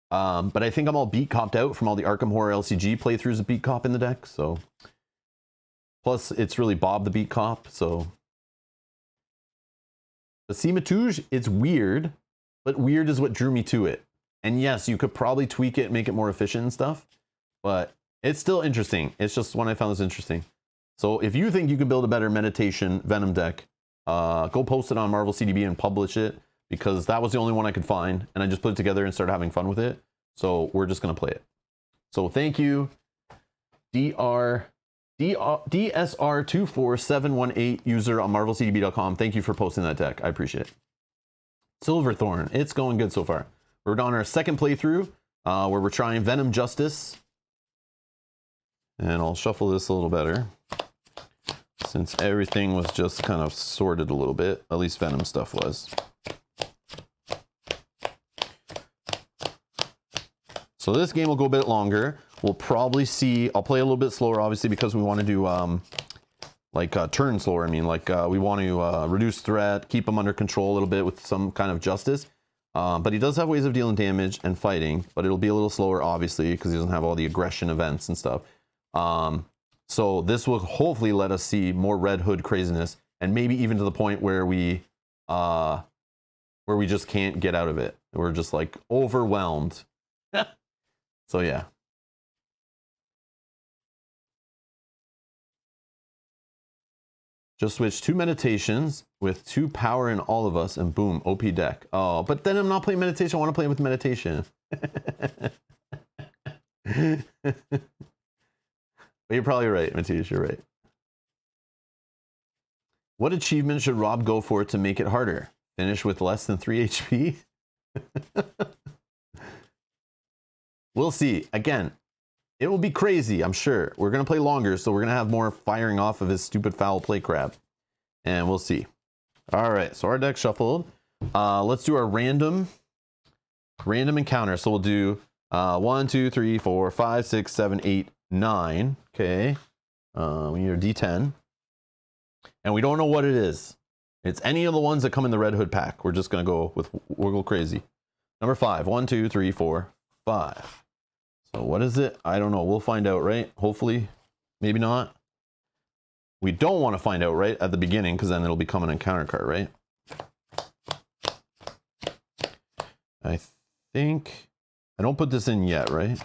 But I think I'm all Beat Copped out from all the Arkham Horror LCG playthroughs of Beat Cop in the deck, so... Plus, it's really Bob the Beat Cop, so... The Cimatouge, it's weird, but weird is what drew me to it. And yes, you could probably tweak it and make it more efficient and stuff, but it's still interesting. It's just one I found this interesting. So if you think you can build a better meditation Venom deck, go post it on Marvel CDB and publish it, because that was the only one I could find, and I just put it together and started having fun with it. So we're just going to play it. So thank you, DSR24718 user on marvelcdb.com. Thank you for posting that deck. I appreciate it. Silverthorn, it's going good so far. We're on our second playthrough where we're trying Venom Justice. And I'll shuffle this a little better, since everything was just kind of sorted a little bit. At least Venom stuff was. So this game will go a bit longer. We'll probably see, I'll play a little bit slower, obviously, because we want to do turn slower. I mean, we want to reduce threat, keep him under control a little bit with some kind of justice. But he does have ways of dealing damage and fighting, but it'll be a little slower, obviously, because he doesn't have all the aggression events and stuff. So this will hopefully let us see more Red Hood craziness, and maybe even to the point where we just can't get out of it. We're just like overwhelmed. So yeah. Just switch 2 meditations with 2 power in all of us, and boom, OP deck. Oh, but then I'm not playing meditation. I want to play with meditation. But you're probably right, Matthias. You're right. What achievement should Rob go for to make it harder? Finish with less than 3 HP? We'll see. Again, it will be crazy, I'm sure. We're going to play longer, so we're going to have more firing off of his stupid foul play crap. And we'll see. All right, so our deck shuffled. Let's do our random encounter. So we'll do 1, 2, 3, 4, 5, 6, 7, 8, 9. Okay. We need a D10. And we don't know what it is. It's any of the ones that come in the Red Hood pack. We're just going to go with, we'll go crazy. Number 5. 1, 2, 3, 4, 5. So what is it? I don't know. We'll find out, right? Hopefully. Maybe not. We don't want to find out right at the beginning, because then it'll become an encounter card, right? I think... I don't put this in yet, right?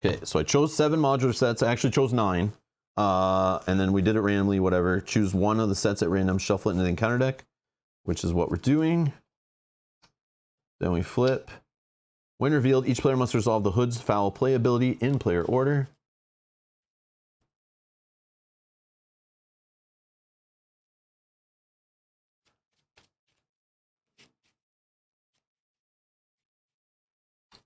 Okay, so I chose 7 modular sets. I actually chose 9. And then we did it randomly, whatever. Choose one of the sets at random, shuffle it into the encounter deck, which is what we're doing. Then we flip. When revealed, each player must resolve the Hood's foul play ability in player order.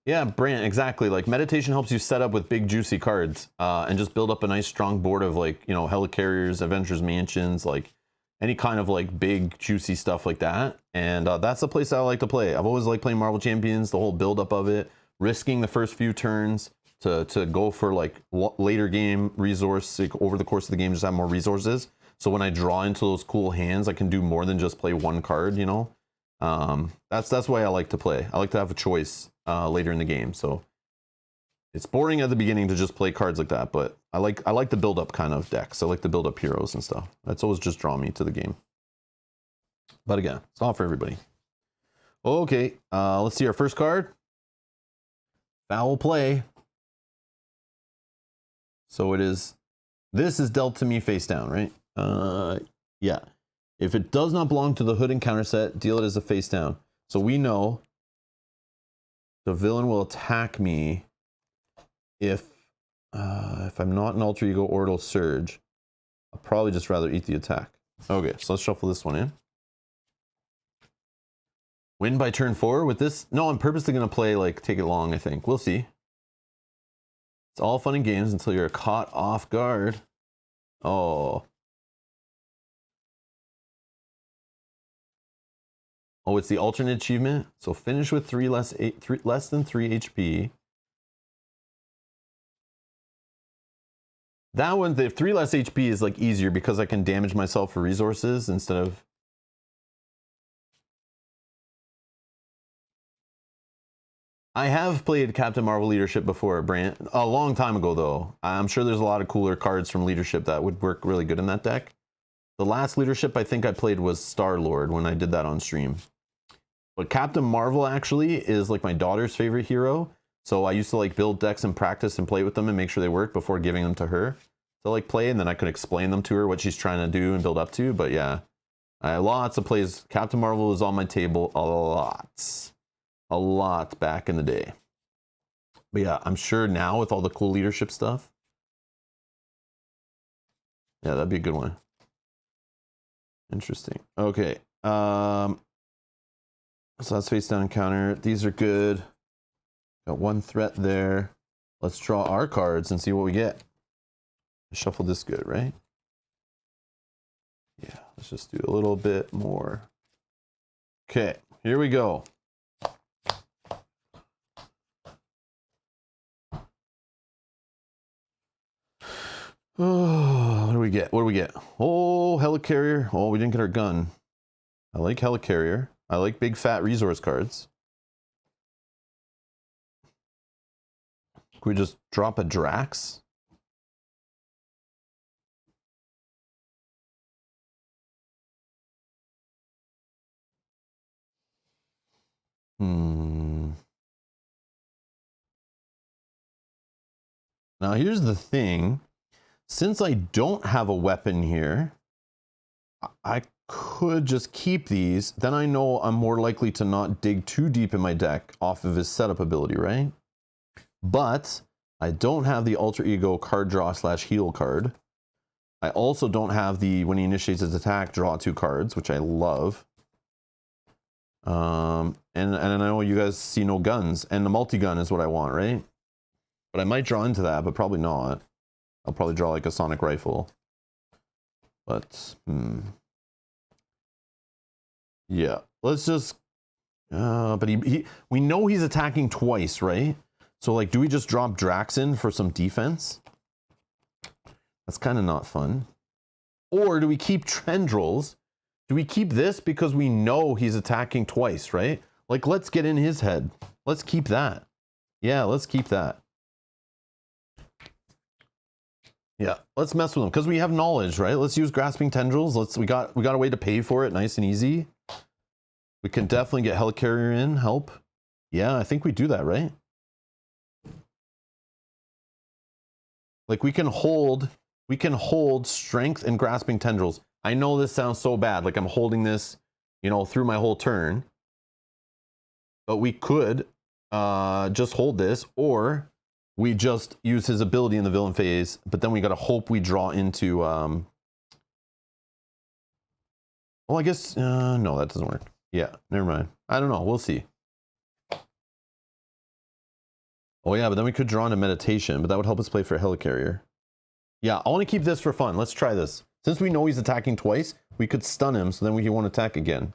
Yeah, Brant, exactly. Like, meditation helps you set up with big juicy cards and just build up a nice strong board of, like, you know, helicarriers, Avengers Mansions, like any kind of like big juicy stuff like that. And that's the place I like to play. I've always liked playing Marvel Champions, the whole build up of it, risking the first few turns to go for like later game resource, like, over the course of the game, just have more resources. So when I draw into those cool hands, I can do more than just play one card, you know. That's why I like to play. I like to have a choice later in the game. So it's boring at the beginning to just play cards like that, but I like the build up kind of decks. I like the build up heroes and stuff. That's always just drawn me to the game. But again, it's not for everybody. Okay, let's see our first card. Foul play. So it is, this is dealt to me face down, right? Yeah. If it does not belong to the Hood encounter set, deal it as a face down. So we know the villain will attack me if I'm not an alter ego or it'll surge. I'll probably just rather eat the attack. Okay, so let's shuffle this one in. Win by turn 4 with this? No, I'm purposely going to play, like, take it long, I think. We'll see. It's all fun and games until you're caught off guard. Oh. Oh, it's the alternate achievement. So finish with less than 3 HP. That one, the 3 less HP is like easier because I can damage myself for resources instead of... I have played Captain Marvel Leadership before, Brant. A long time ago, though. I'm sure there's a lot of cooler cards from Leadership that would work really good in that deck. The last Leadership I think I played was Star-Lord when I did that on stream. But Captain Marvel actually is like my daughter's favorite hero. So I used to like build decks and practice and play with them and make sure they work before giving them to her to like play. And then I could explain them to her, what she's trying to do and build up to. But yeah, lots of plays. Captain Marvel is on my table a lot back in the day. But yeah, I'm sure now with all the cool leadership stuff. Yeah, that'd be a good one. Interesting. Okay. So that's face down encounter. These are good. Got one threat there. Let's draw our cards and see what we get. Shuffle this good, right? Yeah, let's just do a little bit more. Okay, here we go. Oh, what do we get? What do we get? Oh, helicarrier. Oh, we didn't get our gun. I like helicarrier. I like big fat resource cards. Can we just drop a Drax? Now here's the thing. Since I don't have a weapon here, I could just keep these. Then I know I'm more likely to not dig too deep in my deck off of his setup ability, right? But I don't have the alter ego card draw / heal card. I also don't have the, when he initiates his attack, draw 2 cards, which I love. And I know you guys see no guns, and the multi-gun is what I want, right? But I might draw into that, but probably not. I'll probably draw like a sonic rifle. But, yeah, let's just, but we know he's attacking twice, right? So like, do we just drop Drax in for some defense? That's kind of not fun. Or do we keep Tendrils? Do we keep this because we know he's attacking twice, right? Like, let's get in his head. Let's keep that. Yeah, let's keep that. Yeah, let's mess with him because we have knowledge, right? Let's use Grasping Tendrils. We got a way to pay for it, nice and easy. We can definitely get Helicarrier in, help. Yeah, I think we do that, right? Like we can hold Strength and Grasping Tendrils. I know this sounds so bad, like I'm holding this, you know, through my whole turn. But we could just hold this, or we just use his ability in the villain phase, but then we gotta hope we draw into, well, I guess, no, that doesn't work. Yeah, never mind. I don't know, we'll see. Oh yeah, but then we could draw into Meditation, but that would help us play for Helicarrier. Yeah, I wanna keep this for fun. Let's try this. Since we know he's attacking twice, we could stun him, so then he won't attack again.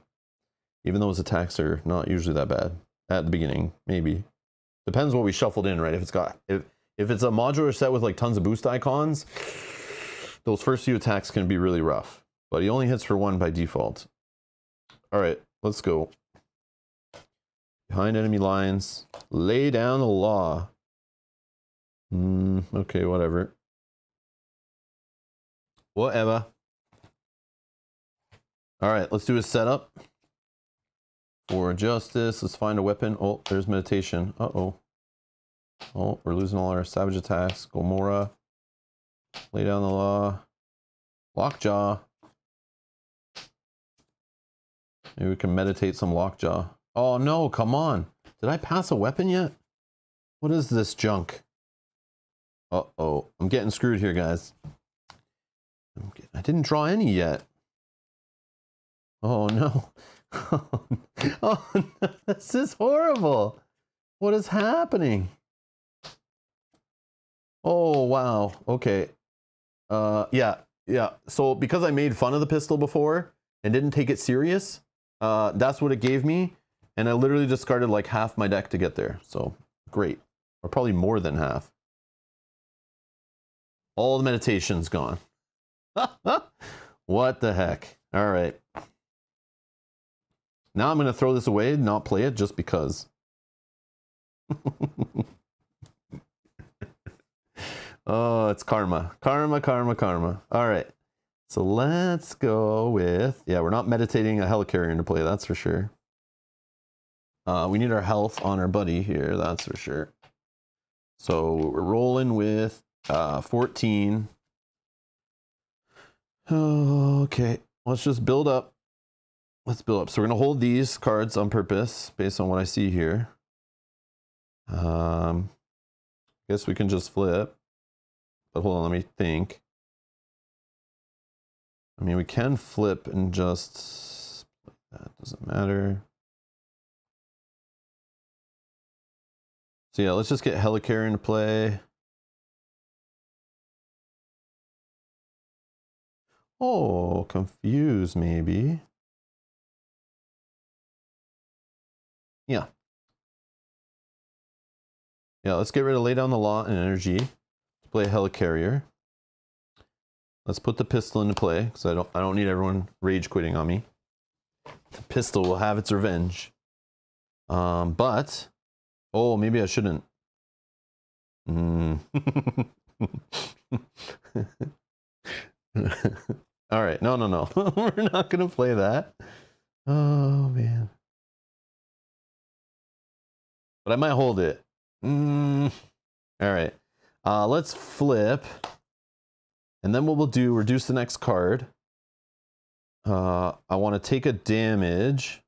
Even though his attacks are not usually that bad. At the beginning, maybe. Depends what we shuffled in, right? If it's a modular set with like tons of boost icons, those first few attacks can be really rough. But he only hits for 1 by default. All right, let's go. Behind enemy lines, lay down the law. Okay, whatever. Whatever. All right, let's do a setup. For justice, let's find a weapon. Oh, there's Meditation. Uh-oh. Oh, we're losing all our savage attacks. Gomorrah. Lay down the law. Lockjaw. Maybe we can meditate some Lockjaw. Oh no, come on. Did I pass a weapon yet? What is this junk? Uh-oh. I'm getting screwed here, guys. I didn't draw any yet. Oh no. Oh no, this is horrible. What is happening? Oh wow. Okay. Yeah. So because I made fun of the pistol before and didn't take it serious, that's what it gave me, and I literally discarded like half my deck to get there. So great. Or probably more than half. All the meditation's gone. What the heck? All right. Now I'm going to throw this away and not play it just because. Oh, it's karma. Karma, karma, karma. All right. So let's go with, yeah, we're not meditating a Helicarrier into play, that's for sure. We need our health on our buddy here, that's for sure. So we're rolling with 14. Okay, let's just build up. Let's build up. So we're going to hold these cards on purpose based on what I see here. Guess we can just flip. But hold on, let me think. I mean, we can flip and just... That doesn't matter. So yeah, let's just get Helicarrier into play. Oh, confuse maybe. Yeah. Yeah, let's get rid of lay down the law and energy. Let's play a helicarrier. Let's put the pistol into play because I don't need everyone rage quitting on me. The pistol will have its revenge. But oh, maybe I shouldn't. All right, no. We're not gonna play that. Oh man. But I might hold it. All right. Let's flip. And then what we'll do, reduce the next card. I want to take a damage.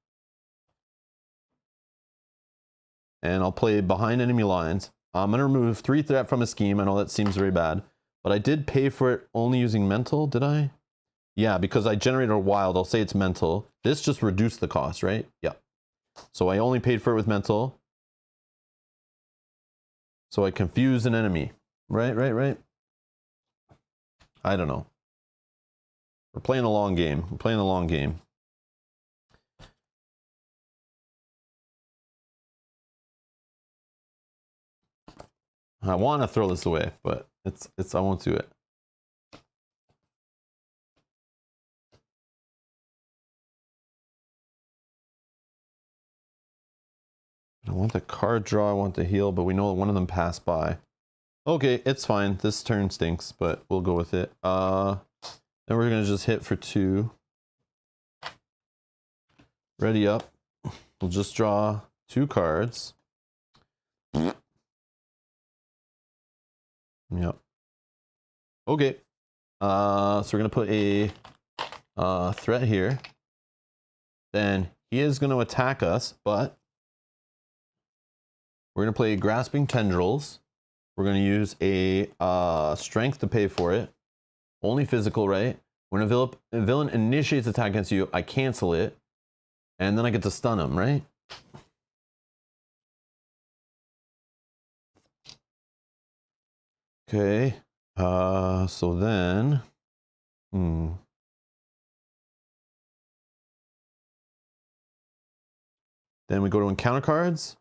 And I'll play behind enemy lines. I'm going to remove 3 threat from a scheme. I know that seems very bad. But I did pay for it only using mental, did I? Yeah, because I generated a wild. I'll say it's mental. This just reduced the cost, right? Yeah. So I only paid for it with mental. So I confuse an enemy. Right. I don't know. We're playing the long game. We're playing the long game. I want to throw this away, but I won't do it. I want the card draw, I want the heal, but we know that one of them passed by. Okay, it's fine. This turn stinks, but we'll go with it. Then we're gonna just hit for 2. Ready up. We'll just draw 2 cards. Yep. Okay. So we're gonna put a threat here. Then he is gonna attack us, but we're gonna play Grasping Tendrils. We're gonna use a strength to pay for it. Only physical, right? When a villain initiates attack against you, I cancel it, and then I get to stun him, right? Okay. So then, then we go to encounter cards.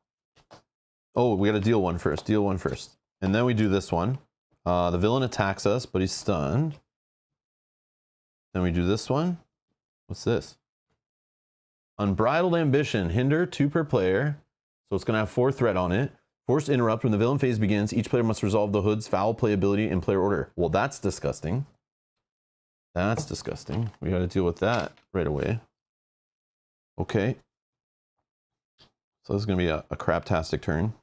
Oh, we got to deal one first. Deal one first, and then we do this one. The villain attacks us, but he's stunned. Then we do this one. What's this? Unbridled Ambition. Hinder 2 per player. So it's going to have 4 threat on it. Forced interrupt. When the villain phase begins, each player must resolve the hood's foul playability in player order. Well, that's disgusting. That's disgusting. We got to deal with that right away. Okay. So this is going to be a craptastic turn.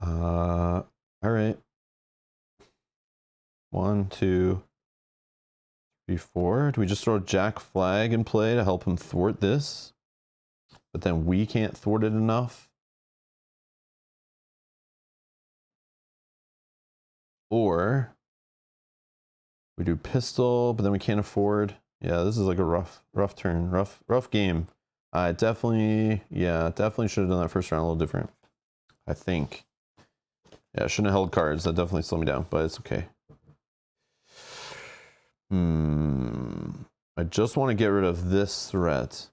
All right. 1, 2, 3, 4. Do we just throw Jack Flag in play to help him thwart this? But then we can't thwart it enough? Or we do pistol, but then we can't afford. Yeah, this is like a rough turn, rough game. I definitely should have done that first round a little different. I think. Yeah, I shouldn't have held cards. That definitely slowed me down, but it's okay. I just want to get rid of this threat.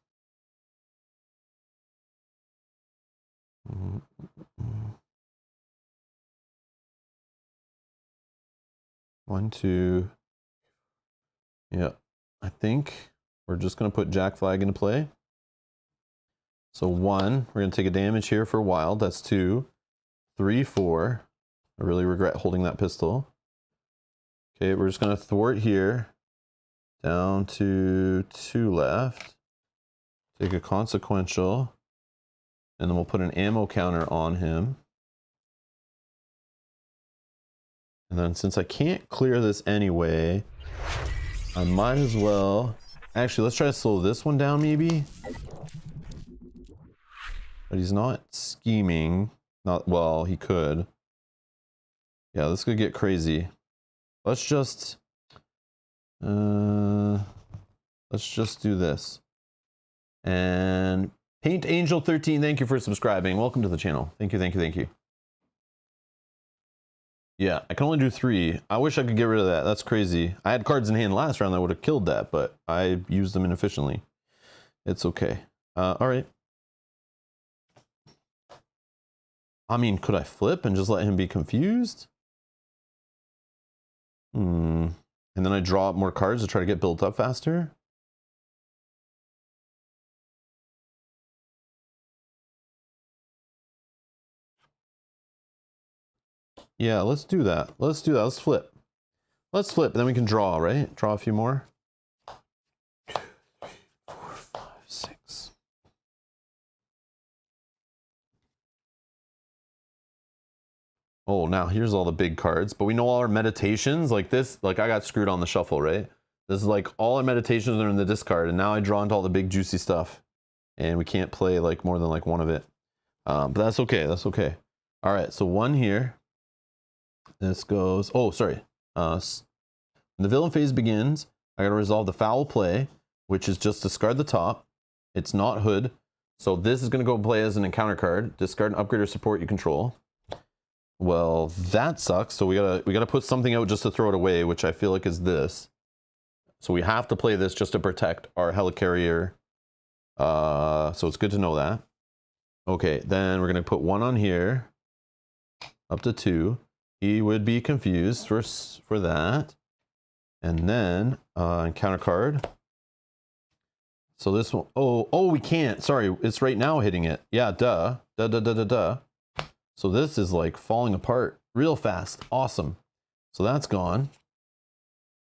One, 2. Yeah, I think we're just going to put Jack Flag into play. So 1, we're going to take a damage here for wild. That's 2, 3, 4. I really regret holding that pistol. Okay, we're just going to thwart here. Down to 2 left. Take a consequential. And then we'll put an ammo counter on him. And then since I can't clear this anyway, I might as well... Actually, let's try to slow this one down maybe. But he's not scheming. Not well, he could. Yeah, this could get crazy. Let's just do this. And Paint Angel 13, thank you for subscribing. Welcome to the channel. Thank you. Yeah, I can only do 3. I wish I could get rid of that. That's crazy. I had cards in hand last round that would have killed that, but I used them inefficiently. It's okay. All right. I mean, could I flip and just let him be confused? And then I draw up more cards to try to get built up faster? Yeah, let's do that. Let's do that. Let's flip. Let's flip, and then we can draw, right? Draw a few more. 2, 3, 4, 5, 6. Oh, now here's all the big cards. But we know all our meditations, like this, like I got screwed on the shuffle, right? This is like all our meditations are in the discard, and now I draw into all the big juicy stuff. And we can't play like more than like one of it. But that's okay, that's okay. All right, so 1 here. This goes, oh, sorry. When the villain phase begins, I gotta resolve the foul play, which is just discard the top. It's not hood. So this is gonna go play as an encounter card. Discard an upgrade or support you control. Well, that sucks. So we gotta put something out just to throw it away, which I feel like is this. So we have to play this just to protect our helicarrier. So it's good to know that. Okay, then we're gonna put 1 on here, up to 2. He would be confused for that. And then encounter card. So this one, oh, we can't. Sorry, it's right now hitting it. Yeah, duh. So this is like falling apart real fast. Awesome. So that's gone.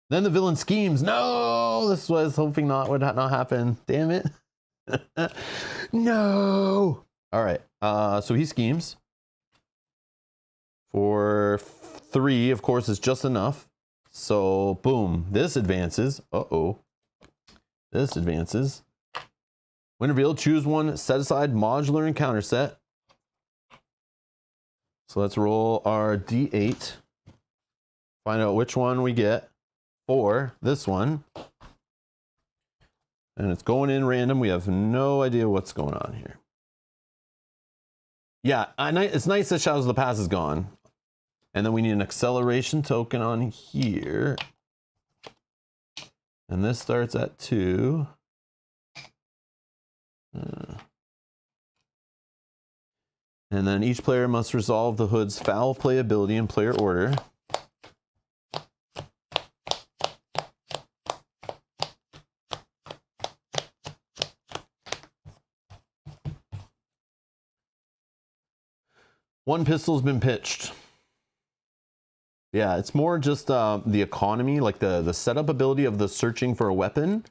Then the villain schemes. No, this was hoping would not happen. Damn it. No. All right. So he schemes. For 3, of course, is just enough. So boom, this advances. This advances. When revealed, choose 1, set aside modular encounter set. So let's roll our D8. Find out which one we get for this one. And it's going in random. We have no idea what's going on here. Yeah, it's nice that Shadows of the Past is gone. And then we need an acceleration token on here. And this starts at 2. And then each player must resolve the hood's foul play ability in player order. One pistol's been pitched. Yeah, it's more just the economy, like the setup ability of the searching for a weapon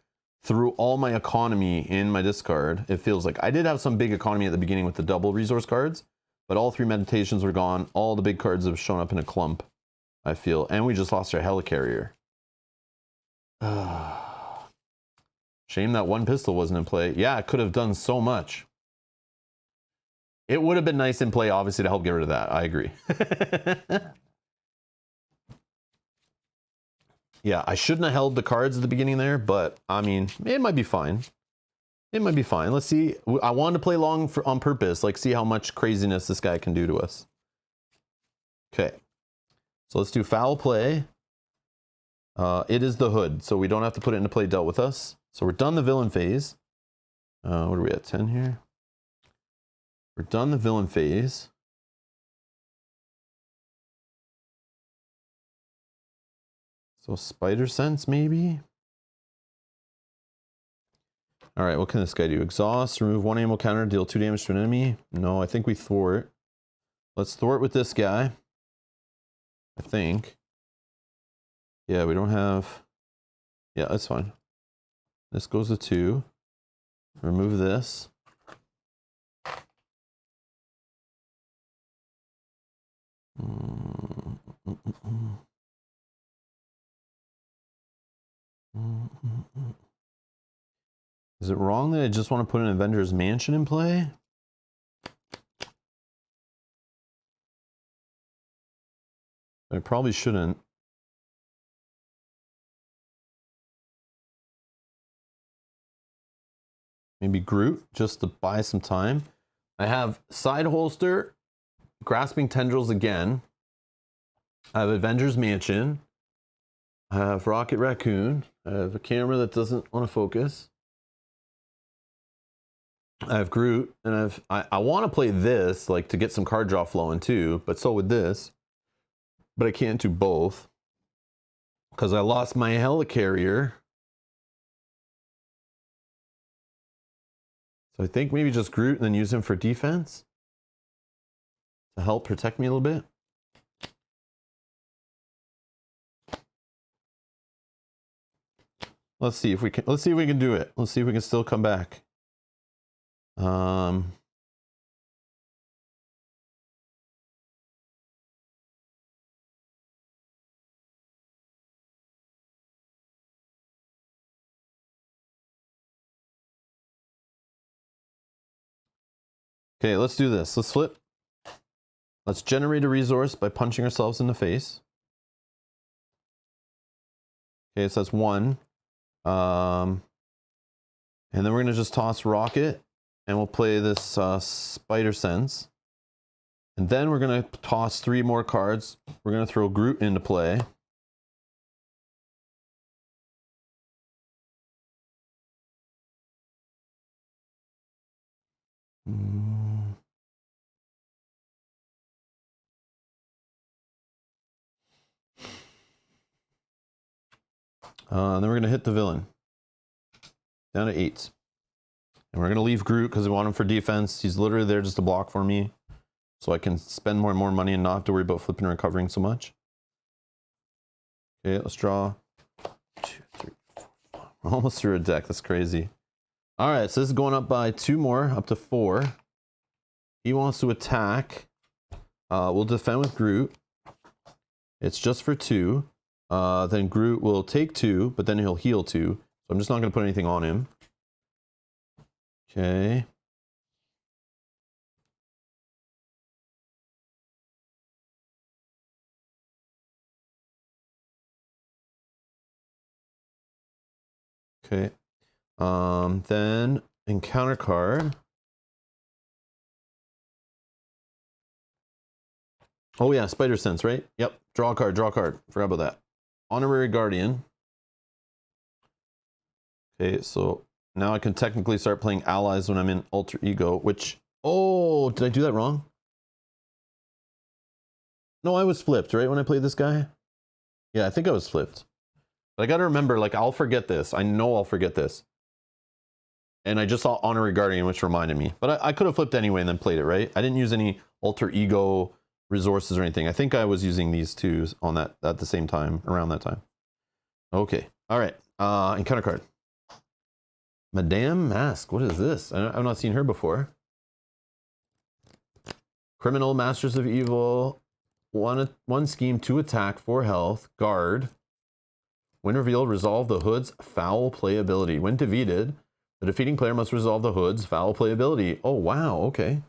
through all my economy in my discard. It feels like I did have some big economy at the beginning with the double resource cards, but all 3 meditations were gone. All the big cards have shown up in a clump, I feel. And we just lost our helicarrier. Shame that 1 pistol wasn't in play. Yeah, it could have done so much. It would have been nice in play, obviously, to help get rid of that. I agree. Yeah, I shouldn't have held the cards at the beginning there, but I mean, it might be fine. It might be fine. Let's see. I wanted to play long on purpose, like see how much craziness this guy can do to us. Okay. So let's do foul play. It is the hood, so we don't have to put it into play dealt with us. So we're done the villain phase. What are we at, 10 here? We're done the villain phase. So spider sense, maybe? All right, what can this guy do? Exhaust, remove 1 ammo counter, deal 2 damage to an enemy. No, I think we thwart. Let's thwart with this guy. I think. Yeah, we don't have... Yeah, that's fine. This goes to 2. Remove this. Is it wrong that I just want to put an Avengers Mansion in play? I probably shouldn't. Maybe Groot, just to buy some time. I have Side Holster, Grasping Tendrils again. I have Avengers Mansion. I have Rocket Raccoon. I have a camera that doesn't want to focus. I have Groot, and I want to play this, like, to get some card draw flowing too, but so with this. But I can't do both because I lost my helicarrier. So I think maybe just Groot and then use him for defense to help protect me a little bit. Let's see if we can do it. Let's see if we can still come back. Okay, let's do this. Let's flip. Let's generate a resource by punching ourselves in the face. Okay, so that's one. And then we're gonna just toss Rocket, and we'll play this Spider Sense. And then we're gonna toss 3 more cards. We're gonna throw Groot into play. And then we're gonna hit the villain. Down to 8. And we're gonna leave Groot because we want him for defense. He's literally there just to block for me. So I can spend more and more money and not have to worry about flipping and recovering so much. Okay, let's draw 2, 3, 4, 5. We're almost through a deck. That's crazy. All right, so this is going up by 2 more, up to 4. He wants to attack. We'll defend with Groot. It's just for 2. Then Groot will take 2, but then he'll heal 2. So I'm just not going to put anything on him. Okay. Okay. Then encounter card. Oh yeah, Spider Sense, right? Yep. Draw a card, draw a card. Forgot about that. Honorary Guardian. Okay, so now I can technically start playing allies when I'm in Alter Ego, which... Oh, did I do that wrong? No, I was flipped, right, when I played this guy? Yeah, I think I was flipped. But I gotta remember, like, I'll forget this. I know I'll forget this. And I just saw Honorary Guardian, which reminded me. But I could have flipped anyway and then played it, right? I didn't use any Alter Ego resources or anything. I think I was using these two on that at the same time, around that time. Okay, all right. Encounter card. Madame Mask, what is this? I've not seen her before. Criminal, Masters of Evil, one scheme, 2 attack, 4 health, guard. When revealed, resolve the hood's foul playability. When defeated, the defeating player must resolve the hood's foul playability. Oh, wow, okay.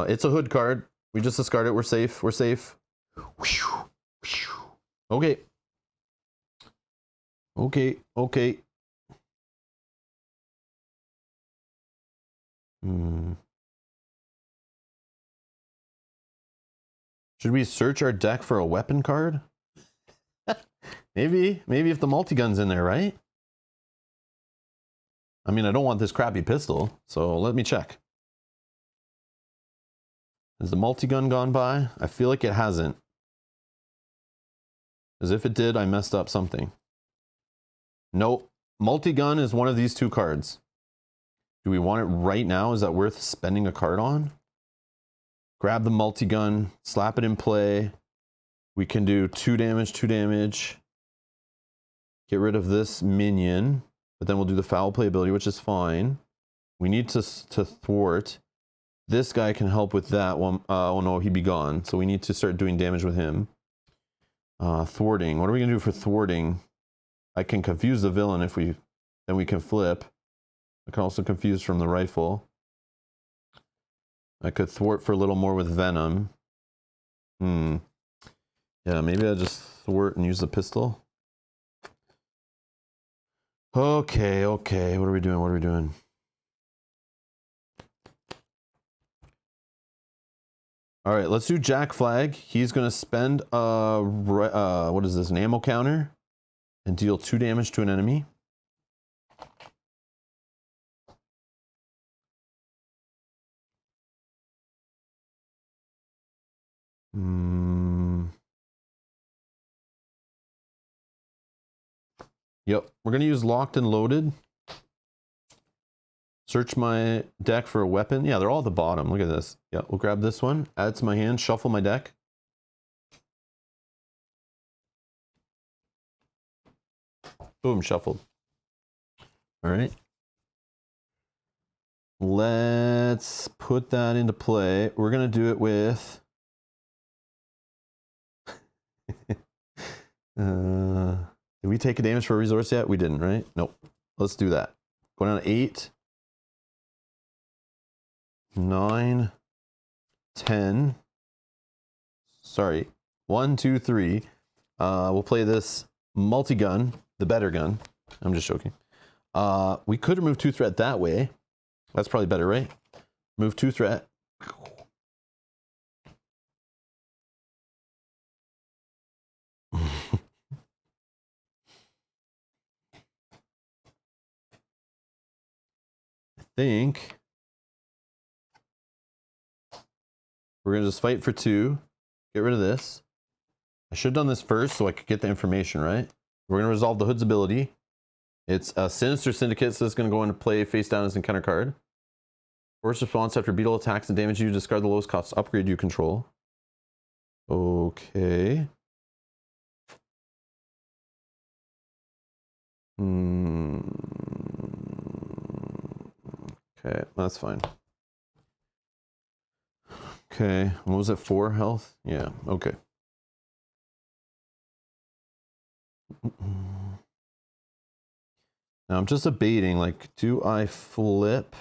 It's a hood card. We just discard it. We're safe. We're safe. Okay. Okay, okay. Should we search our deck for a weapon card? Maybe if the multi-gun's in there, right? I mean, I don't want this crappy pistol, so let me check. Has the multi-gun gone by? I feel like it hasn't. As if it did, I messed up something. Nope. Multi-gun is one of these 2 cards. Do we want it right now? Is that worth spending a card on? Grab the multi-gun, slap it in play. We can do 2 damage, 2 damage. Get rid of this minion, but then we'll do the foul playability, which is fine. We need to thwart. This guy can help with that one. Oh no, he'd be gone. So we need to start doing damage with him. Thwarting. What are we gonna do for thwarting? I can confuse the villain if we, then we can flip. I can also confuse from the rifle. I could thwart for a little more with Venom. Yeah, maybe I'll just thwart and use the pistol. Okay, okay. What are we doing? What are we doing? All right, let's do Jack Flag. He's going to spend what is this, an ammo counter, and deal 2 damage to an enemy. Yep, we're going to use locked and loaded. Search my deck for a weapon. Yeah, they're all at the bottom. Look at this. Yeah, we'll grab this one, add it to my hand, shuffle my deck. Boom, shuffled. All right. Let's put that into play. We're going to do it with... did we take a damage for a resource yet? We didn't, right? Nope. Let's do that. Going down to 8. 9, 10, sorry, 1, 2, 3. We'll play this multi-gun, the better gun. I'm just joking. We could remove 2 threat that way. That's probably better, right? Move 2 threat. I think we're going to just fight for 2. Get rid of this. I should have done this first so I could get the information, right? We're going to resolve the Hood's ability. It's a Sinister Syndicate, so it's going to go into play face down as an encounter card. Force response after beetle attacks and damage you, discard the lowest cost upgrade you control. Okay. Okay, that's fine. Okay, what was it, 4 health? Yeah, okay. Now I'm just debating, like, do I flip?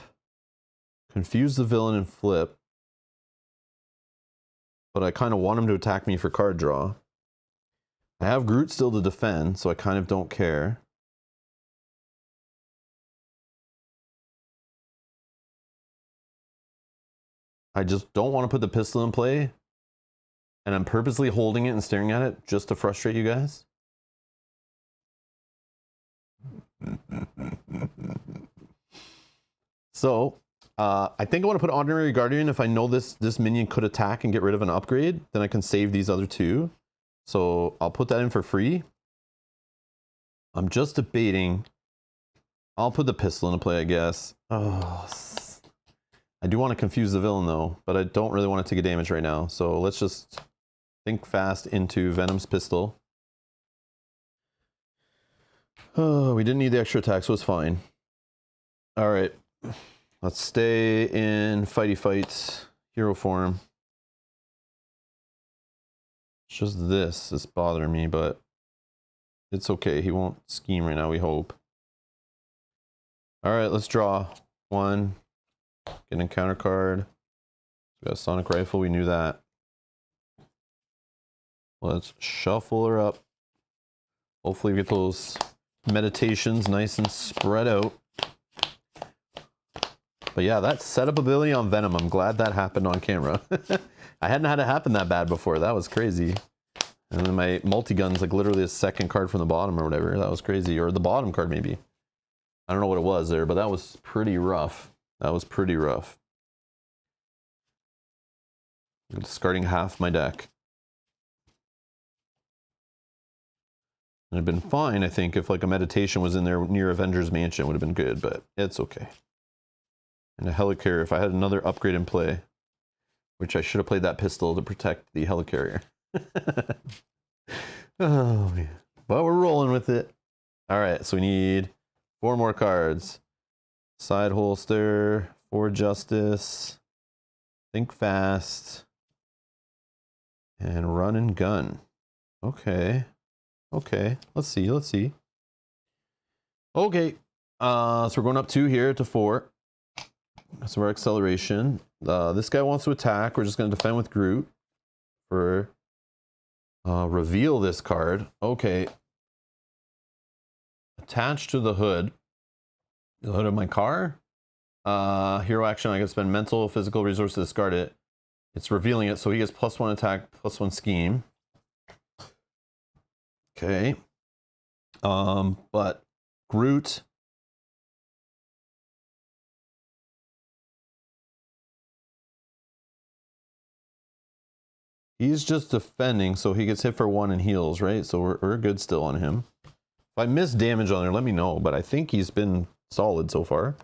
Confuse the villain and flip. But I kind of want him to attack me for card draw. I have Groot still to defend, so I kind of don't care. I just don't want to put the pistol in play. And I'm purposely holding it and staring at it just to frustrate you guys. So, I think I want to put Ordinary Guardian. If I know this minion could attack and get rid of an upgrade, then I can save these other 2. So I'll put that in for free. I'm just debating. I'll put the pistol into play, I guess. Oh, I do want to confuse the villain though, but I don't really want to take a damage right now. So let's just think fast into Venom's pistol. Oh, we didn't need the extra attack, so it's fine. All right, let's stay in fighty fights, hero form. It's just this is bothering me, but it's okay. He won't scheme right now, we hope. All right, let's draw 1. Get an encounter card. We got a sonic rifle, we knew that. Let's shuffle her up. Hopefully we get those meditations nice and spread out. But yeah, that setup ability on Venom, I'm glad that happened on camera. I hadn't had it happen that bad before. That was crazy. And then my multi-gun's like literally a second card from the bottom or whatever. That was crazy. Or the bottom card maybe. I don't know what it was there, but that was pretty rough. That was pretty rough. I'm discarding half my deck. It'd have been fine, I think, if like a meditation was in there near Avengers Mansion, would have been good, but it's okay. And a Helicarrier, if I had another upgrade in play, which I should have played that pistol to protect the Helicarrier. Oh, man. But we're rolling with it. All right, so we need 4 more cards. Side holster, 4 justice, think fast, and run and gun. Okay. Okay, let's see, let's see. Okay, so we're going up 2 here to 4. That's our acceleration. This guy wants to attack. We're just going to defend with Groot for reveal this card. Okay. Attached to the hood of my car. Hero action, I can spend mental, physical resources to discard it. It's revealing it, so he gets +1 attack, +1 scheme. Okay. But Groot. He's just defending, so he gets hit for 1 and heals, right? So we're good still on him. If I miss damage on there, let me know, but I think he's been solid so far.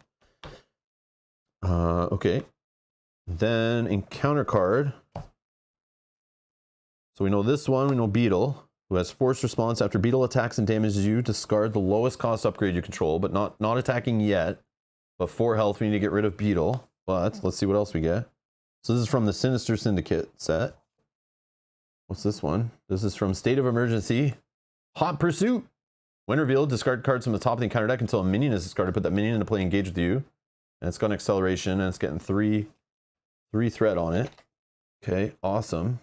Okay. Then encounter card. So we know this one, we know Beetle, who has force response. After Beetle attacks and damages you, discard the lowest cost upgrade you control, but not attacking yet. But 4 health, we need to get rid of Beetle. But let's see what else we get. So this is from the Sinister Syndicate set. What's this one? This is from State of Emergency. Hot Pursuit. When revealed, discard cards from the top of the encounter deck until a minion is discarded. Put that minion into play, engage with you. And it's got an acceleration, and it's getting 3 threat on it. Okay, awesome.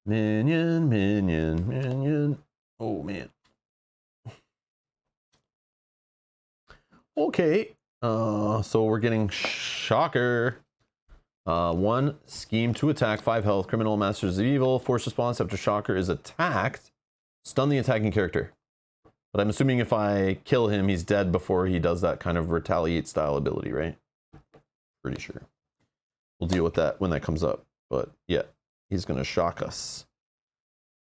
Minion, minion, minion. Oh, man. Okay. So we're getting Shocker. 1 scheme, 2 attack, 5 health, criminal, masters of evil, force response after Shocker is attacked. Stun the attacking character. But I'm assuming if I kill him, he's dead before he does that kind of retaliate style ability, right? Pretty sure. We'll deal with that when that comes up. But yeah, he's going to shock us.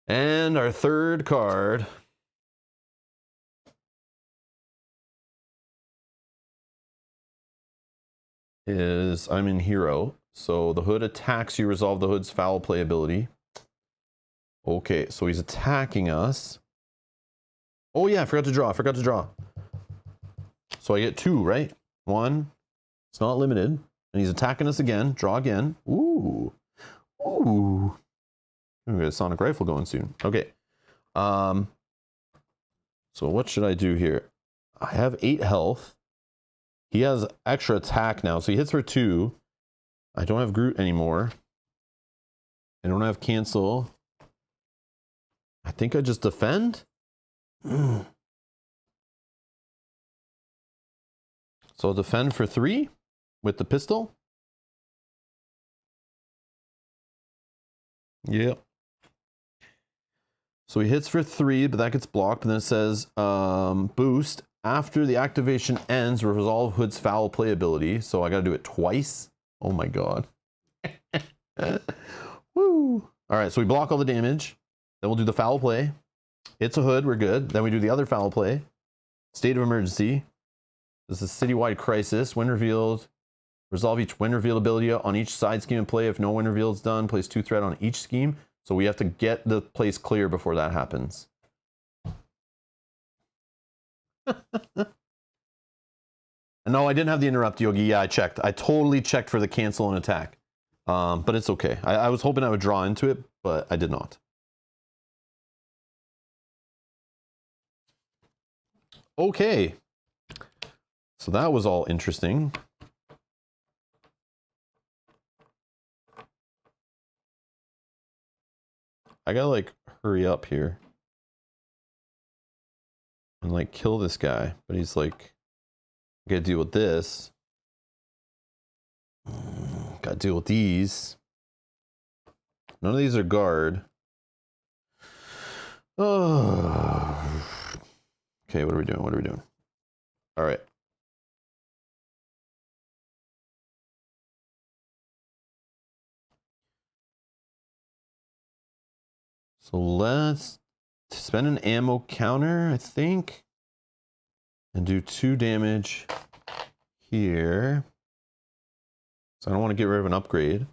And our third card is I'm in Hero. So the Hood attacks you, resolve the Hood's foul play ability. Okay, so he's attacking us. Oh yeah, I forgot to draw. So I get 2, right? 1. It's not limited. And he's attacking us again. Draw again. Ooh. Ooh. We got a sonic rifle going soon. Okay. So what should I do here? I have 8 health. He has extra attack now, so he hits for 2. I don't have Groot anymore. I don't have cancel. I think I just defend. So I'll defend for 3 with the pistol. Yep. So he hits for 3, but that gets blocked. And then it says boost. After the activation ends, resolve Hood's foul play ability. So I got to do it twice. Oh my god. Woo. All right, so we block all the damage. Then we'll do the foul play. It's a Hood, we're good. Then we do the other foul play. State of Emergency. This is Citywide Crisis. When revealed, resolve each when revealed ability on each side scheme in play. If no when revealed is done, place 2 threat on each scheme. So we have to get the place clear before that happens. No, I didn't have the interrupt, Yogi. Yeah, I checked. I totally checked for the cancel and attack. But it's okay. I was hoping I would draw into it, but I did not. Okay. So that was all interesting. I gotta like hurry up here and like kill this guy, but he's like, gotta deal with this. Gotta deal with these. None of these are guard. Oh. Okay, what are we doing? What are we doing? All right. So let's spend an ammo counter, I think, and do 2 damage here. So I don't want to get rid of an upgrade.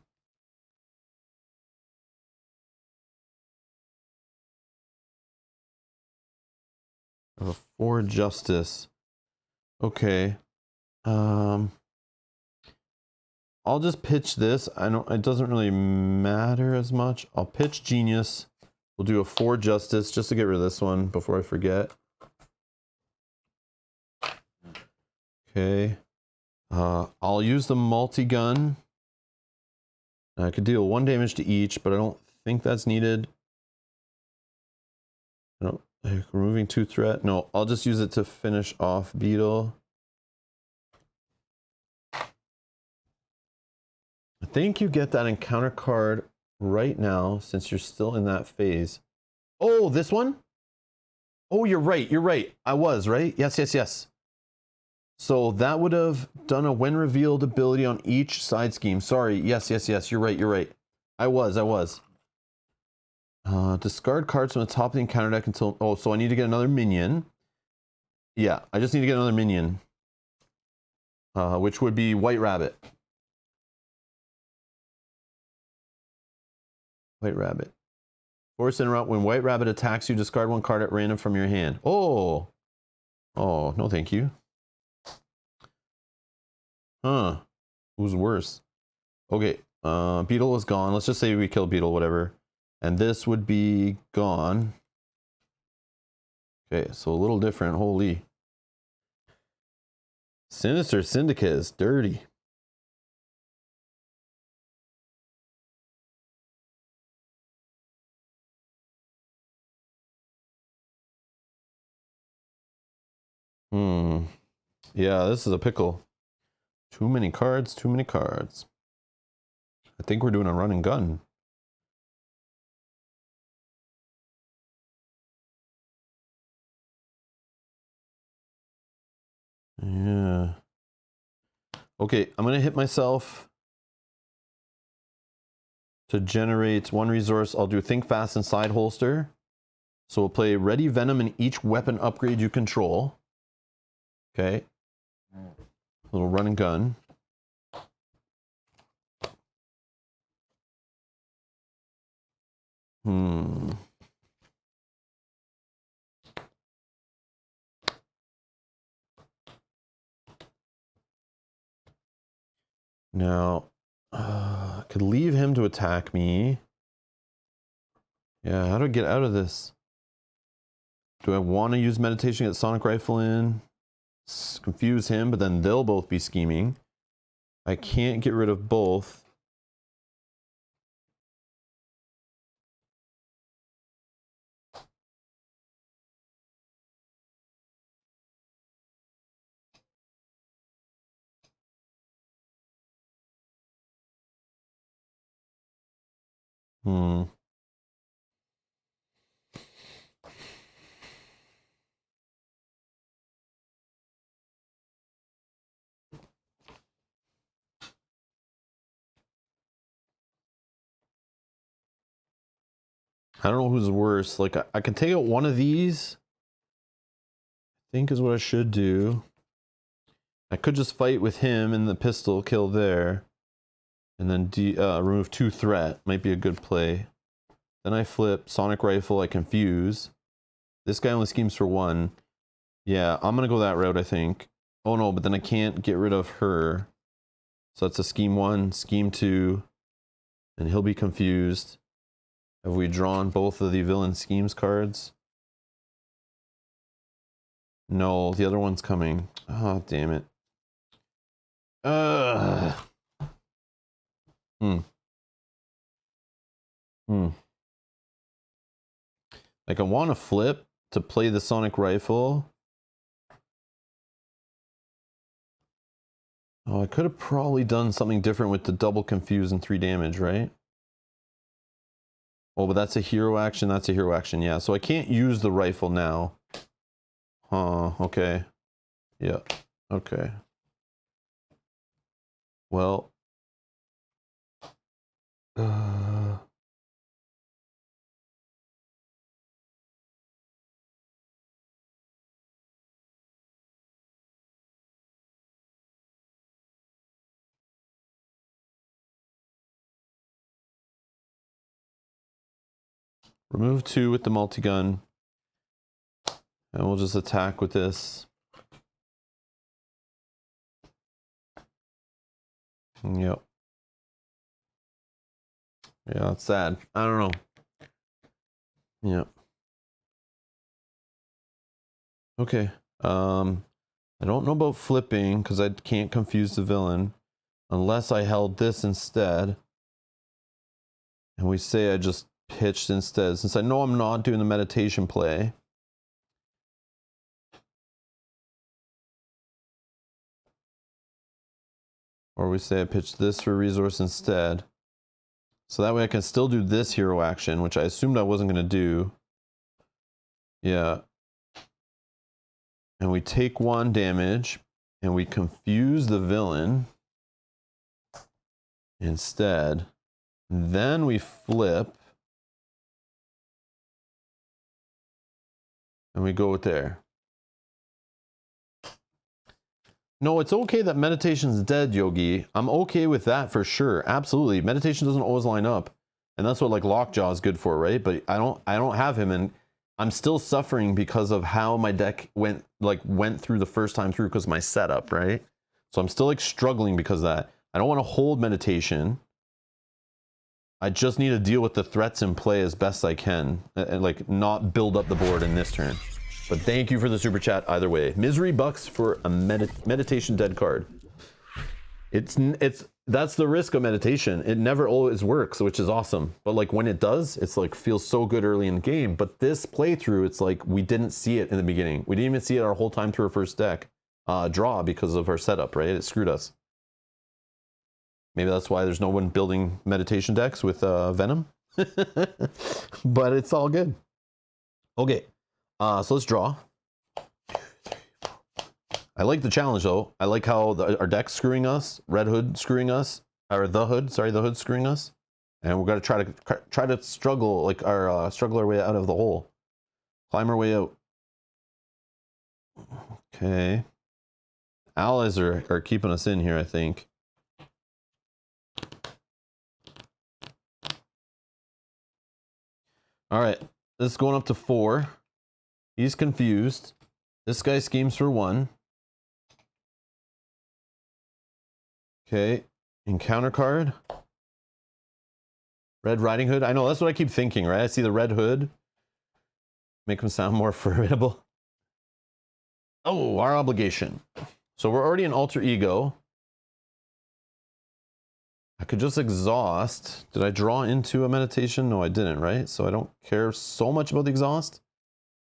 I have a 4 justice. Okay. I'll just pitch this. It doesn't really matter as much. I'll pitch genius. We'll do a 4 justice just to get rid of this one before I forget. Okay. I'll use the multi-gun. I could deal 1 damage to each, but I don't think that's needed. No, removing 2 threat. No, I'll just use it to finish off Beetle. I think you get that encounter card right now since you're still in that phase. Oh, this one? Oh, you're right. You're right. I was, right? Yes, yes, yes. So that would have done a when revealed ability on each side scheme. Sorry. Yes, yes, yes. You're right. You're right. I was. Discard cards from the top of the encounter deck until... Oh, so I need to get another minion. Yeah, I just need to get another minion. Which would be White Rabbit. White Rabbit. Force interrupt. When White Rabbit attacks you, discard one card at random from your hand. Oh. Oh, no thank you. Huh. Who's worse? Okay. Beetle is gone. Let's just say we kill Beetle, whatever. And this would be gone. Okay, so a little different. Holy. Sinister Syndicate is dirty. Yeah, this is a pickle. Too many cards, too many cards. I think we're doing a run and gun. Yeah. Okay, I'm going to hit myself to generate one resource. I'll do Think Fast and Side Holster. So we'll play Ready Venom in each weapon upgrade you control. Okay. A little run and gun. Now, I could leave him to attack me. Yeah, how do I get out of this? Do I want to use meditation, get Sonic Rifle in? Confuse him, but then they'll both be scheming. I can't get rid of both. I don't know who's worse. Like, I can take out one of these. I think is what I should do. I could just fight with him and the pistol kill there. And then remove 2 threat. Might be a good play. Then I flip Sonic Rifle. I confuse. This guy only schemes for 1. Yeah, I'm going to go that route, I think. Oh no, but then I can't get rid of her. So that's a scheme 1, scheme 2. And he'll be confused. Have we drawn both of the villain schemes cards? No, the other one's coming. Oh, damn it. Like, I want to flip to play the Sonic Rifle. Oh, I could have probably done something different with the double confuse and 3 damage, right? Oh, but that's a hero action. That's a hero action. Yeah, so I can't use the rifle now. Huh, okay. Yeah, okay. Well. Remove 2 with the multi-gun. And we'll just attack with this. Yep. Yeah, that's sad. I don't know. Yep. Okay. I don't know about flipping because I can't confuse the villain unless I held this instead. And we say I just pitched instead, since I know I'm not doing the meditation play. Or we say I pitch this for resource instead. So that way I can still do this hero action, which I assumed I wasn't going to do. Yeah. And we take 1 damage, and we confuse the villain instead. Then we flip. And we go with there. No, it's okay that meditation's dead, Yogi. I'm okay with that for sure. Absolutely. Meditation doesn't always line up. And that's what like Lockjaw is good for, right? But I don't have him, and I'm still suffering because of how my deck went through the first time through because of my setup, right? So I'm still like struggling because of that. I don't want to hold meditation. I just need to deal with the threats in play as best I can and like not build up the board in this turn. But thank you for the super chat either way. Misery bucks for a meditation dead card. That's the risk of meditation. It never always works, which is awesome. But like when it does, it's like feels so good early in the game. But this playthrough, it's like we didn't see it in the beginning. We didn't even see it our whole time through our first deck draw because of our setup, right? It screwed us. Maybe that's why there's no one building meditation decks with Venom. But it's all good. Okay, so let's draw. I like the challenge though. I like how our deck's screwing us, Red Hood screwing us, or the Hood screwing us, and we're gonna try to struggle like struggle our way out of the hole, climb our way out. Okay, allies are keeping us in here, I think. All right, this is going up to 4. He's confused. This guy schemes for 1. Okay, encounter card. Red Riding Hood. I know, that's what I keep thinking, right? I see the Red Hood. Make him sound more formidable. Oh, our obligation. So we're already an alter ego. I could just exhaust. Did I draw into a meditation? No, I didn't, right? So I don't care so much about the exhaust.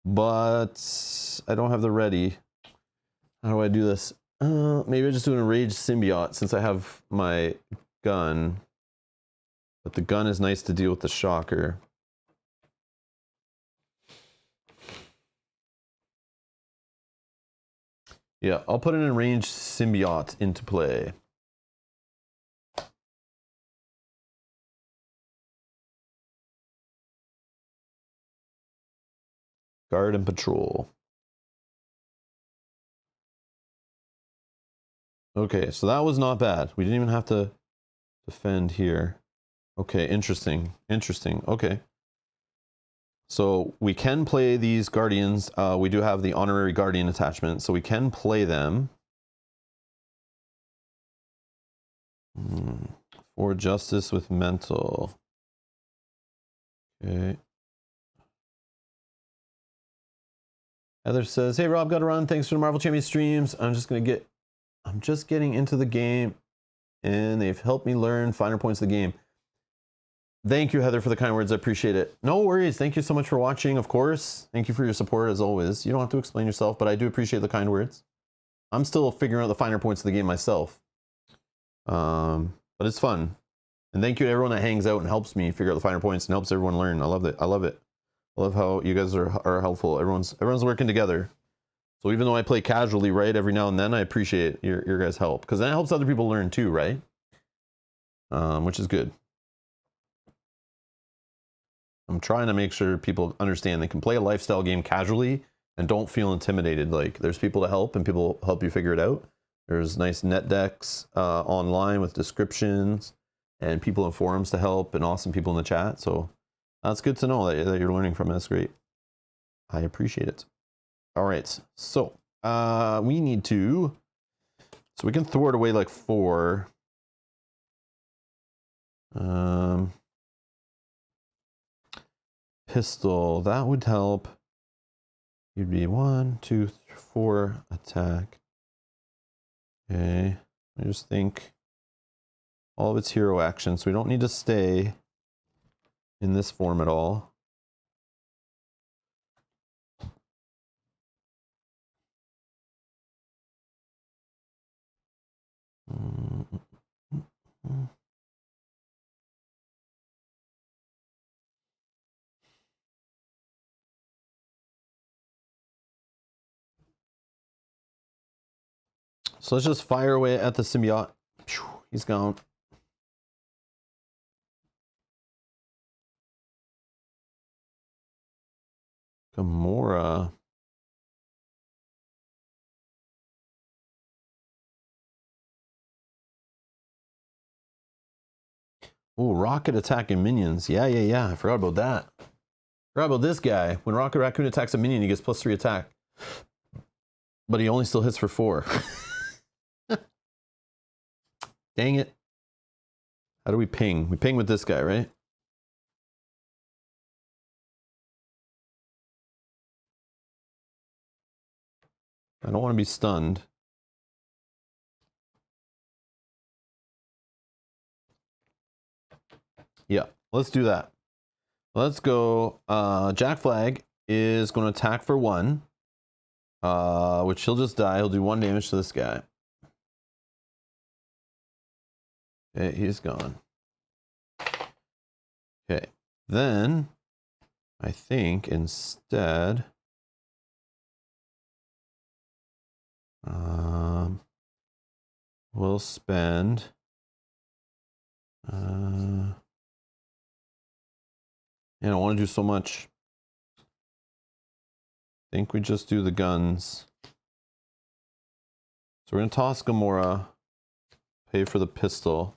But I don't have the ready. How do I do this? Maybe I just do an enraged symbiote since I have my gun. But the gun is nice to deal with the shocker. Yeah, I'll put an enraged symbiote into play. Guard and patrol. Okay, so that was not bad. We didn't even have to defend here. Okay, interesting. Interesting. Okay. So we can play these guardians. We do have the honorary guardian attachment, so we can play them. For justice with mental. Okay. Heather says, "Hey Rob, gotta run. Thanks for the Marvel Champions streams. I'm just getting into the game, and they've helped me learn finer points of the game." Thank you, Heather, for the kind words. I appreciate it. No worries. Thank you so much for watching, of course. Thank you for your support, as always. You don't have to explain yourself, but I do appreciate the kind words. I'm still figuring out the finer points of the game myself. But it's fun. And thank you to everyone that hangs out and helps me figure out the finer points and helps everyone learn. I love it. I love it. I love how you guys are helpful. Everyone's working together. So even though I play casually, right, every now and then, I appreciate your guys' help. Because that helps other people learn too, right? Which is good. I'm trying to make sure people understand they can play a lifestyle game casually and don't feel intimidated. Like, there's people to help and people help you figure it out. There's nice net decks online with descriptions and people in forums to help and awesome people in the chat. So that's good to know that you're learning from it. That's great. I appreciate it. All right. So we need to, so we can throw it away like 4. Pistol, that would help. You'd be 1, 2, 3, 4 attack. Okay, I just think all of its hero action, so we don't need to stay in this form at all. So let's just fire away at the symbiote. He's gone. Gamora. Oh, Rocket attacking minions. Yeah. I forgot about that. Forgot about this guy. When Rocket Raccoon attacks a minion, he gets +3 attack. But he only still hits for 4. Dang it. How do we ping? We ping with this guy, right? I don't want to be stunned. Yeah, let's do that. Let's go. Jack Flag is going to attack for 1. Which he'll just die. He'll do 1 damage to this guy. Okay, he's gone. Okay, then I think instead we'll spend I don't want to do so much. I think we just do the guns. So we're going to toss Gamora, pay for the pistol.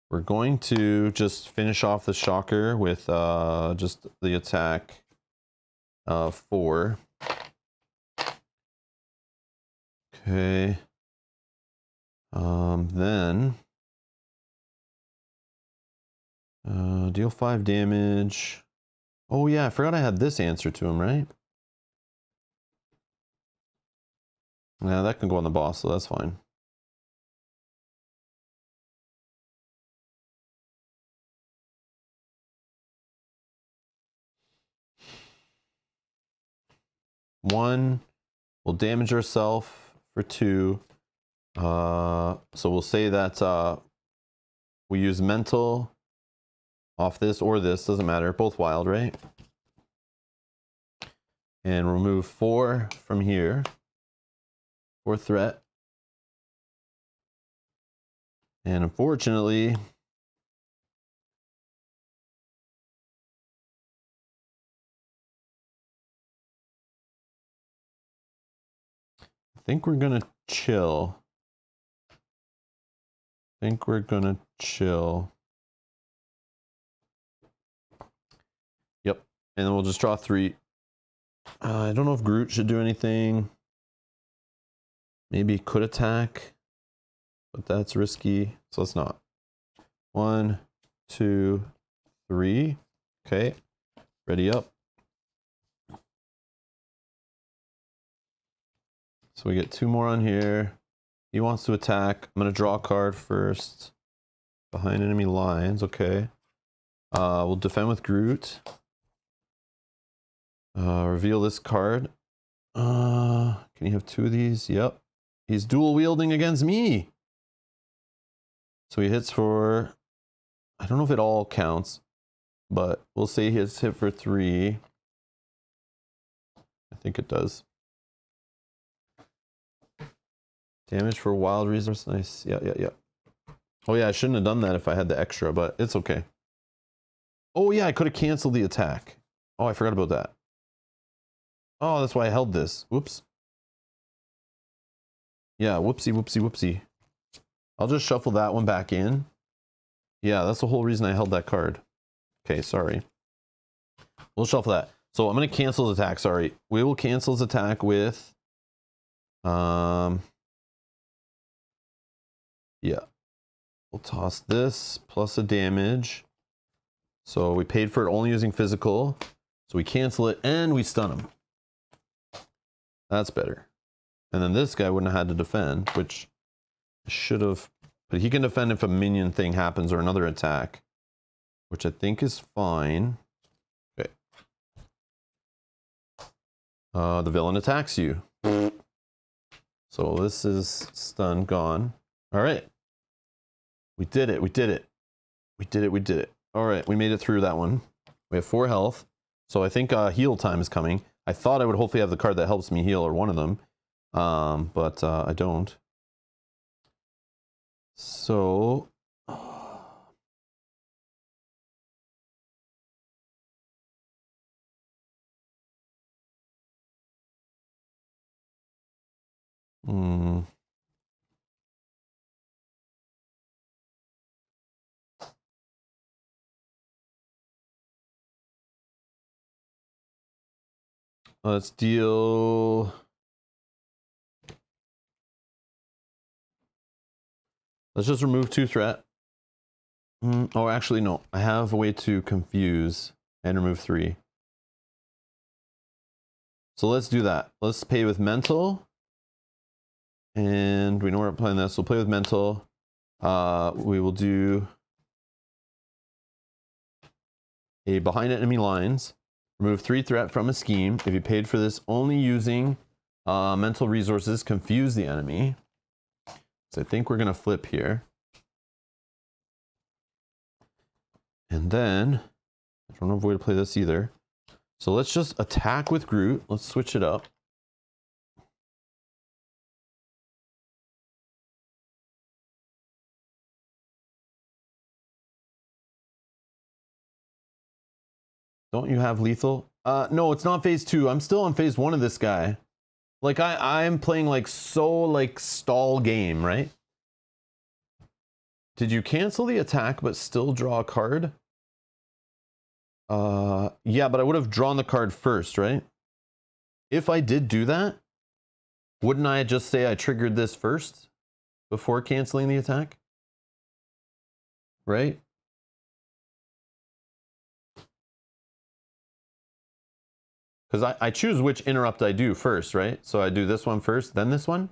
We're going to just finish off the Shocker with just the attack 4. Okay. Then deal 5 damage. Oh yeah, I forgot I had this answer to him, right? Yeah, that can go on the boss, so that's fine. One, we'll damage ourselves for 2. So we'll say that we use mental off this or this, doesn't matter, both wild, right? And remove 4 from here. 4 threat. And unfortunately, I think we're gonna chill. Yep, and then we'll just draw 3. I don't know if Groot should do anything. Maybe he could attack, but that's risky, so let's not. 1, 2, 3. Okay, ready up. So we get 2 more on here. He wants to attack. I'm going to draw a card first. Behind enemy lines. Okay. We'll defend with Groot. Reveal this card. Can you have 2 of these? Yep. He's dual wielding against me. So he hits for... I don't know if it all counts, but we'll say he hits hit for 3. I think it does. Damage for wild resource. Nice. Yeah. Oh yeah, I shouldn't have done that if I had the extra, but it's okay. Oh yeah, I could have canceled the attack. Oh, I forgot about that. Oh, that's why I held this. Whoops. Yeah, whoopsie. I'll just shuffle that one back in. Yeah, that's the whole reason I held that card. Okay, sorry. We'll shuffle that. So I'm going to cancel his attack, sorry. We will cancel his attack with... Yeah. We'll toss this plus a damage. So we paid for it only using physical. So we cancel it and we stun him. That's better. And then this guy wouldn't have had to defend, which should have... But he can defend if a minion thing happens or another attack, which I think is fine. Okay. The villain attacks you. So this is stun gone. All right. We did it. We did it. We did it. We did it. All right. We made it through that one. We have 4 health. So I think heal time is coming. I thought I would hopefully have the card that helps me heal, or one of them. But I don't. So... Let's deal... Let's just remove 2 threat. Oh, actually, no. I have a way to confuse and remove 3. So let's do that. Let's pay with mental. And we know we're playing this. We'll play with mental. We will do a behind enemy lines. Remove 3 threat from a scheme. If you paid for this only using mental resources, confuse the enemy. So I think we're going to flip here. And then, I don't know if we're going to play this either. So let's just attack with Groot. Let's switch it up. Don't you have lethal? No, it's not phase 2. I'm still on phase 1 of this guy. Like I'm playing like stall game, right? Did you cancel the attack but still draw a card? Yeah, but I would have drawn the card first, right? If I did do that, wouldn't I just say I triggered this first before canceling the attack? Right? Because I choose which interrupt I do first, right? So I do this one first, then this one?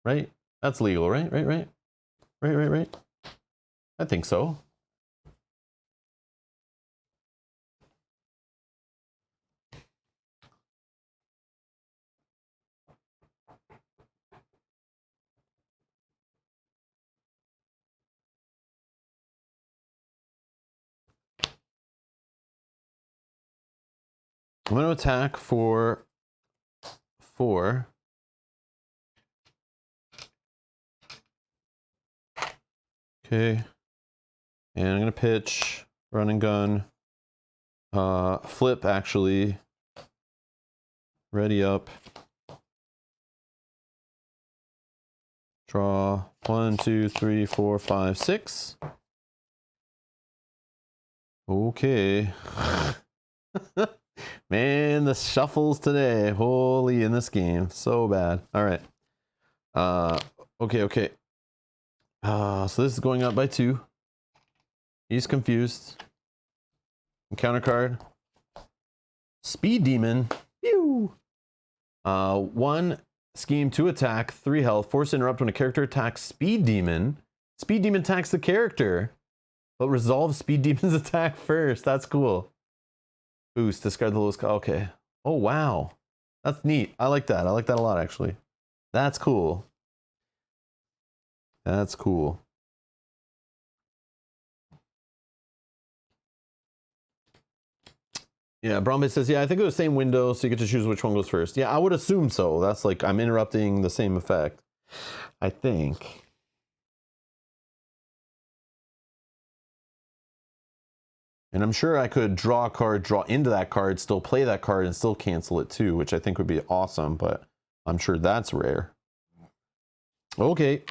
Right? That's legal, right? Right. I think so. I'm going to attack for 4. Okay. And I'm going to pitch, run and gun, flip actually, ready up, draw 1, 2, 3, 4, 5, 6. Okay. Man, the shuffles today, holy, in this game, so bad. All right. Okay. So this is going up by 2. He's confused. Encounter card. Speed Demon. Pew! 1 scheme, 2 attack, 3 health. Force interrupt when a character attacks Speed Demon. Speed Demon attacks the character, but resolve Speed Demon's attack first. That's cool. Boost, discard the lowest. Okay. Oh, wow. That's neat. I like that. I like that a lot, actually. That's cool. That's cool. Yeah, Bromby says, yeah, I think they're the same window, so you get to choose which one goes first. Yeah, I would assume so. That's like, I'm interrupting the same effect, I think. And I'm sure I could draw a card, draw into that card, still play that card, and still cancel it too, which I think would be awesome, but I'm sure that's rare. Okay.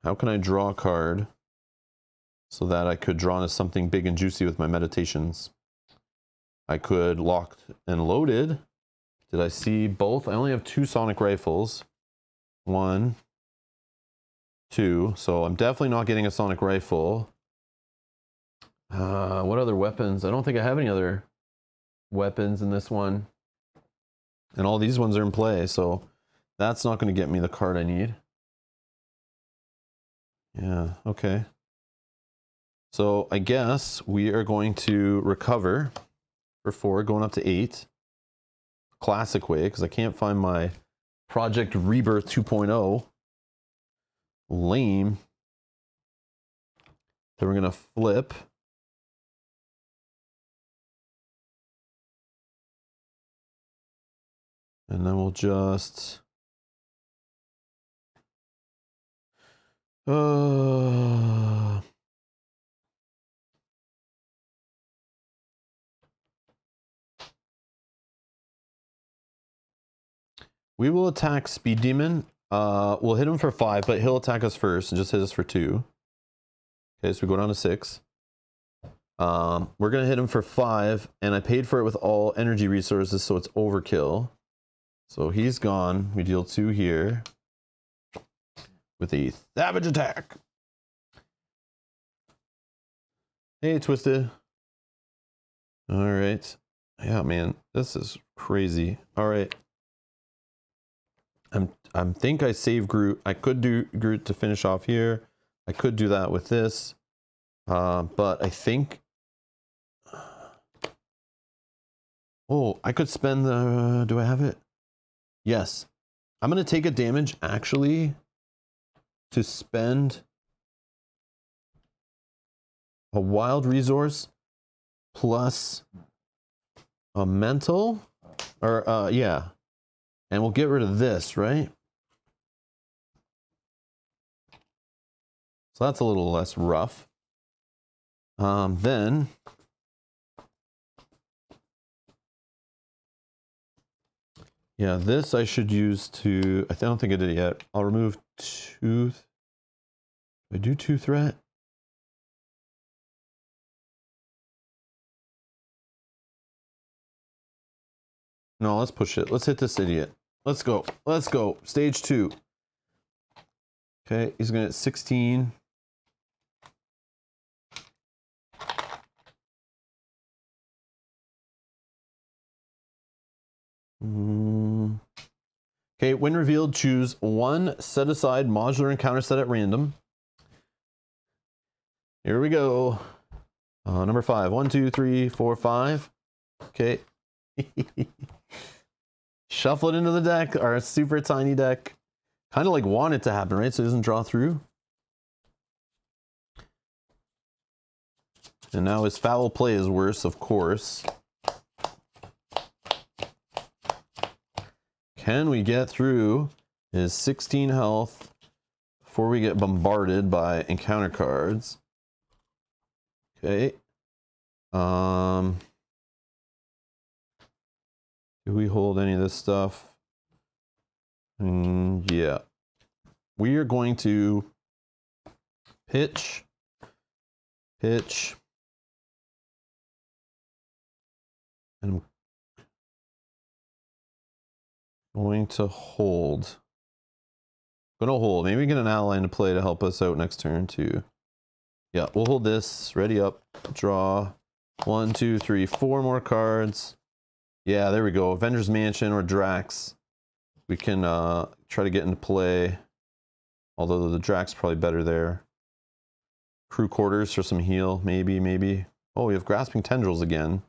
How can I draw a card so that I could draw into something big and juicy with my meditations? I could locked and loaded. Did I see both? I only have 2 sonic rifles. 1, 2. So I'm definitely not getting a sonic rifle. What other weapons? I don't think I have any other weapons in this one. And all these ones are in play, so that's not going to get me the card I need. Yeah, okay. So I guess we are going to recover for 4, going up to 8. Classic way, because I can't find my Project Rebirth 2.0. Lame. Then we're going to flip. And then we'll just... We will attack Speed Demon. We'll hit him for 5, but he'll attack us first and just hit us for 2. Okay, so we go down to 6. We're going to hit him for 5, and I paid for it with all energy resources, so it's overkill. So he's gone. We deal 2 here with a Savage Attack. Hey, Twisted. All right. Yeah, man, this is crazy. All right. I think I saved Groot. I could do Groot to finish off here. I could do that with this. But I think... Oh, I could spend the... Do I have it? Yes. I'm going to take a damage, actually, to spend a wild resource plus a mental. Or, yeah. And we'll get rid of this, right? So that's a little less rough. Then... Yeah, this I should use to... I don't think I did it yet. I'll remove tooth. Do I do 2 threat? No, let's push it. Let's hit this idiot. Let's go. Let's go. Stage 2. Okay, he's going to hit 16. Okay, when revealed, choose 1 set aside modular encounter set at random. Here we go. Number 5. 1, 2, 3, 4, 5. Okay. Shuffle it into the deck, our super tiny deck. Kind of like want it to happen, right? So it doesn't draw through. And now his foul play is worse, of course. Can we get through his 16 health before we get bombarded by encounter cards? Okay. Do we hold any of this stuff? Yeah. We are going to pitch. And I'm going to hold. Maybe we get an ally into play to help us out next turn too. Yeah, we'll hold this. Ready up. Draw. 1, 2, 3, 4 more cards. Yeah, there we go. Avengers Mansion or Drax. We can try to get into play. Although the Drax probably better there. Crew quarters for some heal. Maybe. Oh, we have Grasping Tendrils again.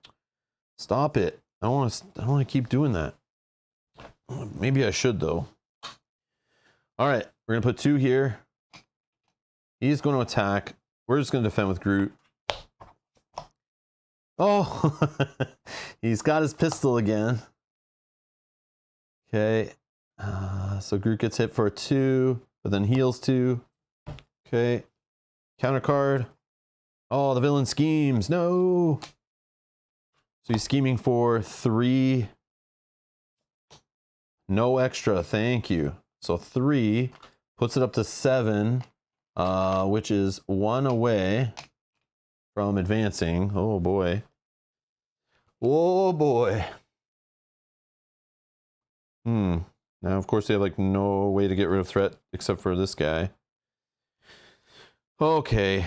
Stop it. I don't want to keep doing that. Maybe I should though. All right, we're gonna put 2 here. He's going to attack. We're just gonna defend with Groot. Oh, he's got his pistol again. Okay, so Groot gets hit for 2, but then heals 2. Okay, counter card. Oh, the villain schemes. No. So he's scheming for 3. No extra, thank you. So 3 puts it up to 7, which is 1 away from advancing. Oh boy. Oh boy. Now of course they have like no way to get rid of threat except for this guy. Okay.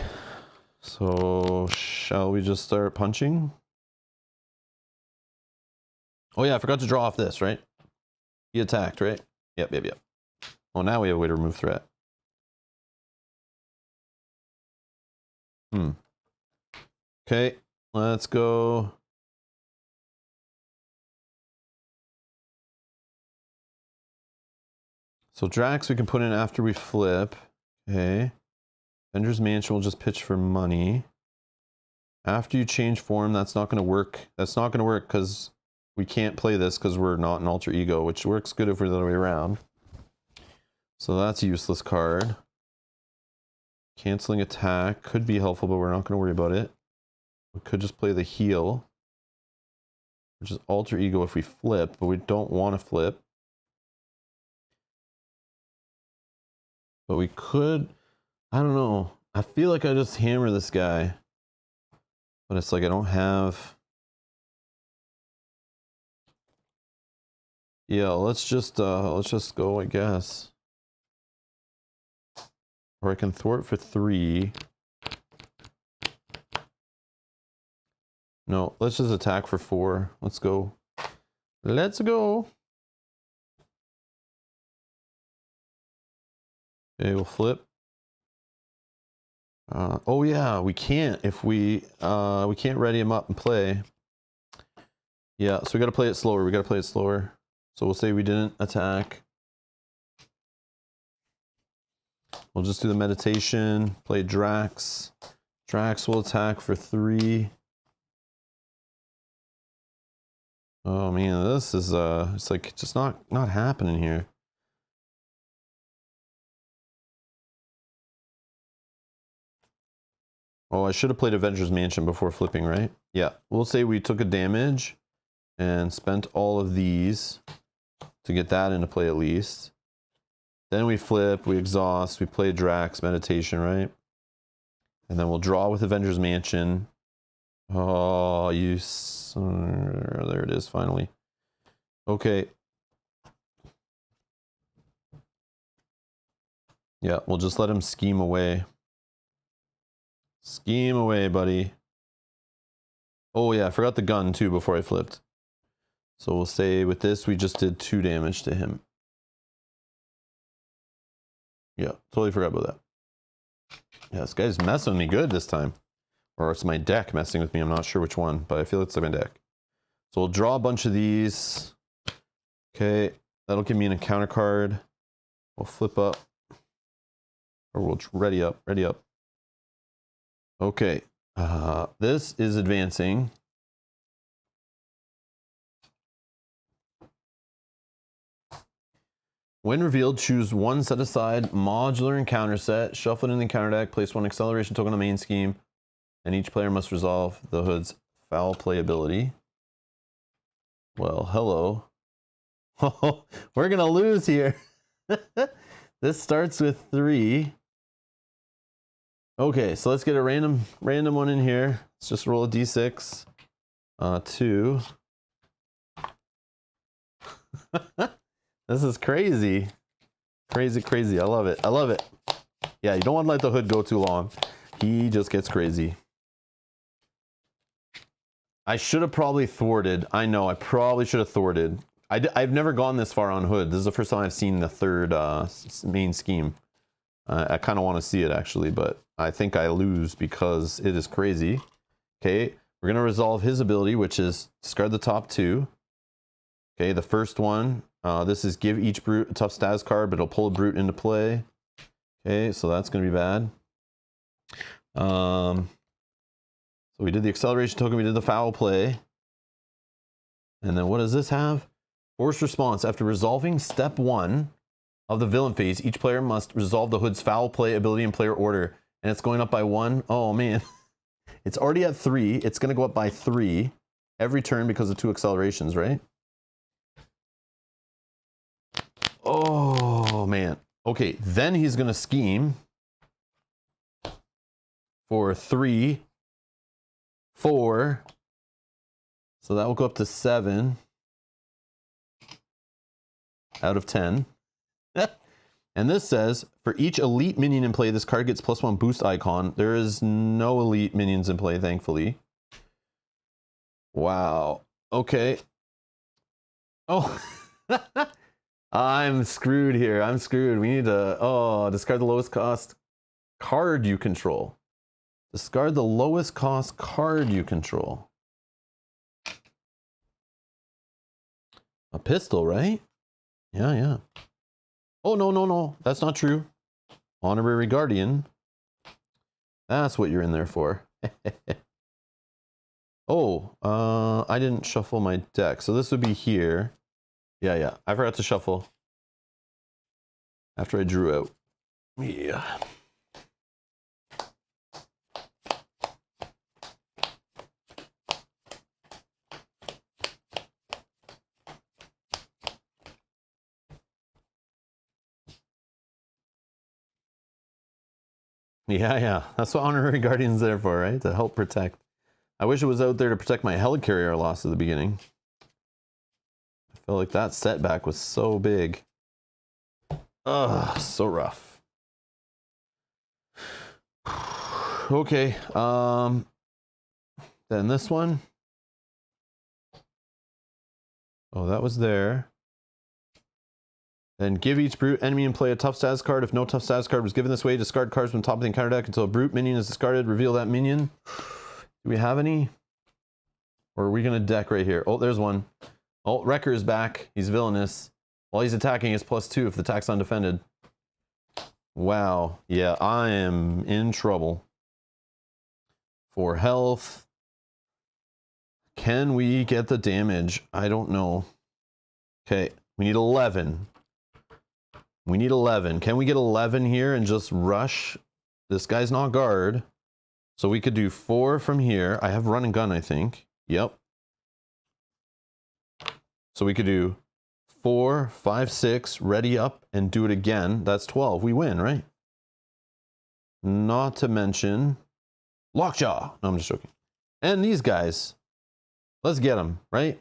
So shall we just start punching? Oh yeah, I forgot to draw off this, right? He attacked, right? Yep. Oh, now we have a way to remove threat. Okay, let's go. So Drax we can put in after we flip. Okay. Avengers Mansion will just pitch for money. After you change form, that's not going to work. That's not going to work because we can't play this because we're not an alter ego, which works good if we're the other way around. So that's a useless card. Canceling attack could be helpful, but we're not going to worry about it. We could just play the heal, which is alter ego if we flip, but we don't want to flip. But we could, I don't know. I feel like I just hammer this guy. But it's like I don't have... Yeah, let's just go, I guess. Or I can thwart for 3. No, let's just attack for 4. Let's go. Let's go. Okay, we'll flip. Oh yeah, we can't if we can't ready him up and play. Yeah, so we gotta play it slower. We gotta play it slower. So we'll say we didn't attack. We'll just do the meditation, play Drax. Drax will attack for 3. Oh man, this is it's like just not happening here. Oh, I should have played Avengers Mansion before flipping, right? Yeah, we'll say we took a damage and spent all of these to get that into play at least. Then we flip, we exhaust, we play Drax meditation, right? And then we'll draw with Avengers Mansion. Oh, there it is finally. Okay. Yeah, we'll just let him scheme away. Scheme away, buddy. Oh yeah, I forgot the gun too before I flipped. So we'll say with this, we just did 2 damage to him. Yeah, totally forgot about that. Yeah, this guy's messing with me good this time. Or it's my deck messing with me. I'm not sure which one, but I feel it's my deck. So we'll draw a bunch of these. Okay, that'll give me an encounter card. We'll flip up. Or we'll ready up, ready up. Okay, this is advancing. When revealed, choose 1 set aside modular encounter set, shuffle it in the encounter deck, place 1 acceleration token on the main scheme, and each player must resolve the hood's foul play ability. Well, hello. Oh, we're gonna lose here. This starts with 3. Okay, so let's get a random one in here. Let's just roll a d6. 2. This is crazy. Crazy, crazy. I love it. I love it. Yeah, you don't want to let the hood go too long. He just gets crazy. I should have probably thwarted. I know, I probably should have thwarted. I've never gone this far on hood. This is the first time I've seen the 3rd main scheme. I kind of want to see it actually, but I think I lose because it is crazy. Okay, we're going to resolve his ability, which is discard the top 2. Okay, the first one, this is give each brute a tough status card, but it'll pull a brute into play. Okay, so that's going to be bad. So we did the acceleration token, we did the foul play. And then what does this have? Forced response. After resolving step 1 of the villain phase, each player must resolve the hood's foul play ability in player order. And it's going up by 1. Oh man. It's already at 3. It's going to go up by 3 every turn because of 2 accelerations, right? Oh man. Okay, then he's going to scheme for 3, 4. So that will go up to 7 out of 10. And this says, for each elite minion in play, this card gets +1 boost icon. There is no elite minions in play, thankfully. Wow. Okay. Oh. I'm screwed here. I'm screwed. We need to, discard the lowest cost card you control. Discard the lowest cost card you control. A pistol, right? Yeah, yeah. Oh, no, no, no. That's not true. Honorary Guardian. That's what you're in there for. Oh, I didn't shuffle my deck. So this would be here. Yeah, yeah. I forgot to shuffle after I drew out. Yeah. Yeah, yeah. That's what Honorary Guardian's there for, right? To help protect. I wish it was out there to protect my helicarrier I lost at the beginning. I feel like that setback was so big. Ugh, so rough. Okay, then this one. Oh, that was there. Then give each brute enemy in play a tough status card. If no tough status card was given this way, discard cards from the top of the encounter deck until a brute minion is discarded. Reveal that minion. Do we have any? Or are we going to deck right here? Oh, there's one. Oh, Wrecker is back. He's villainous. While he's attacking, it's +2 if the attack's undefended. Wow. Yeah, I am in trouble. For health. Can we get the damage? I don't know. Okay, we need 11. We need 11. Can we get 11 here and just rush? This guy's not guard. So we could do 4 from here. I have run and gun, I think. Yep. So we could do 4, 5, 6, ready up, and do it again. That's 12. We win, right? Not to mention Lockjaw. No, I'm just joking. And these guys. Let's get them, right?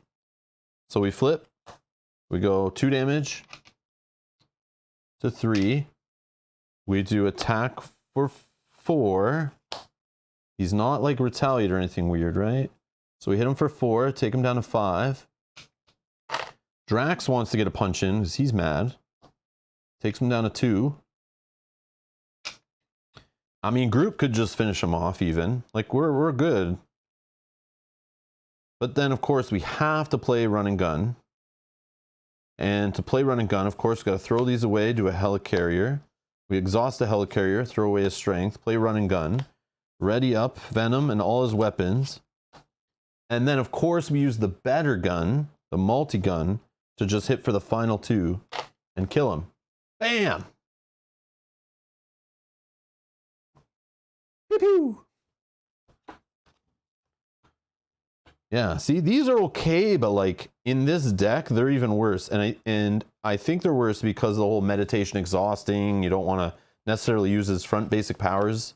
So we flip. We go 2 damage to 3. We do attack for 4. He's not like retaliate or anything weird, right? So we hit him for 4, take him down to 5. Drax wants to get a punch in because he's mad. Takes him down to 2. I mean, group could just finish him off even. Like, we're good. But then, of course, we have to play run and gun. And to play run and gun, of course, we've got to throw these away, do a helicarrier. We exhaust the helicarrier, throw away his strength, play run and gun. Ready up Venom and all his weapons. And then, of course, we use the better gun, the multi-gun, to just hit for the final 2 and kill him. Bam! Pew-pew! Yeah, see, these are okay, but like in this deck, they're even worse. And I think they're worse because of the whole meditation exhausting. You don't want to necessarily use his front basic powers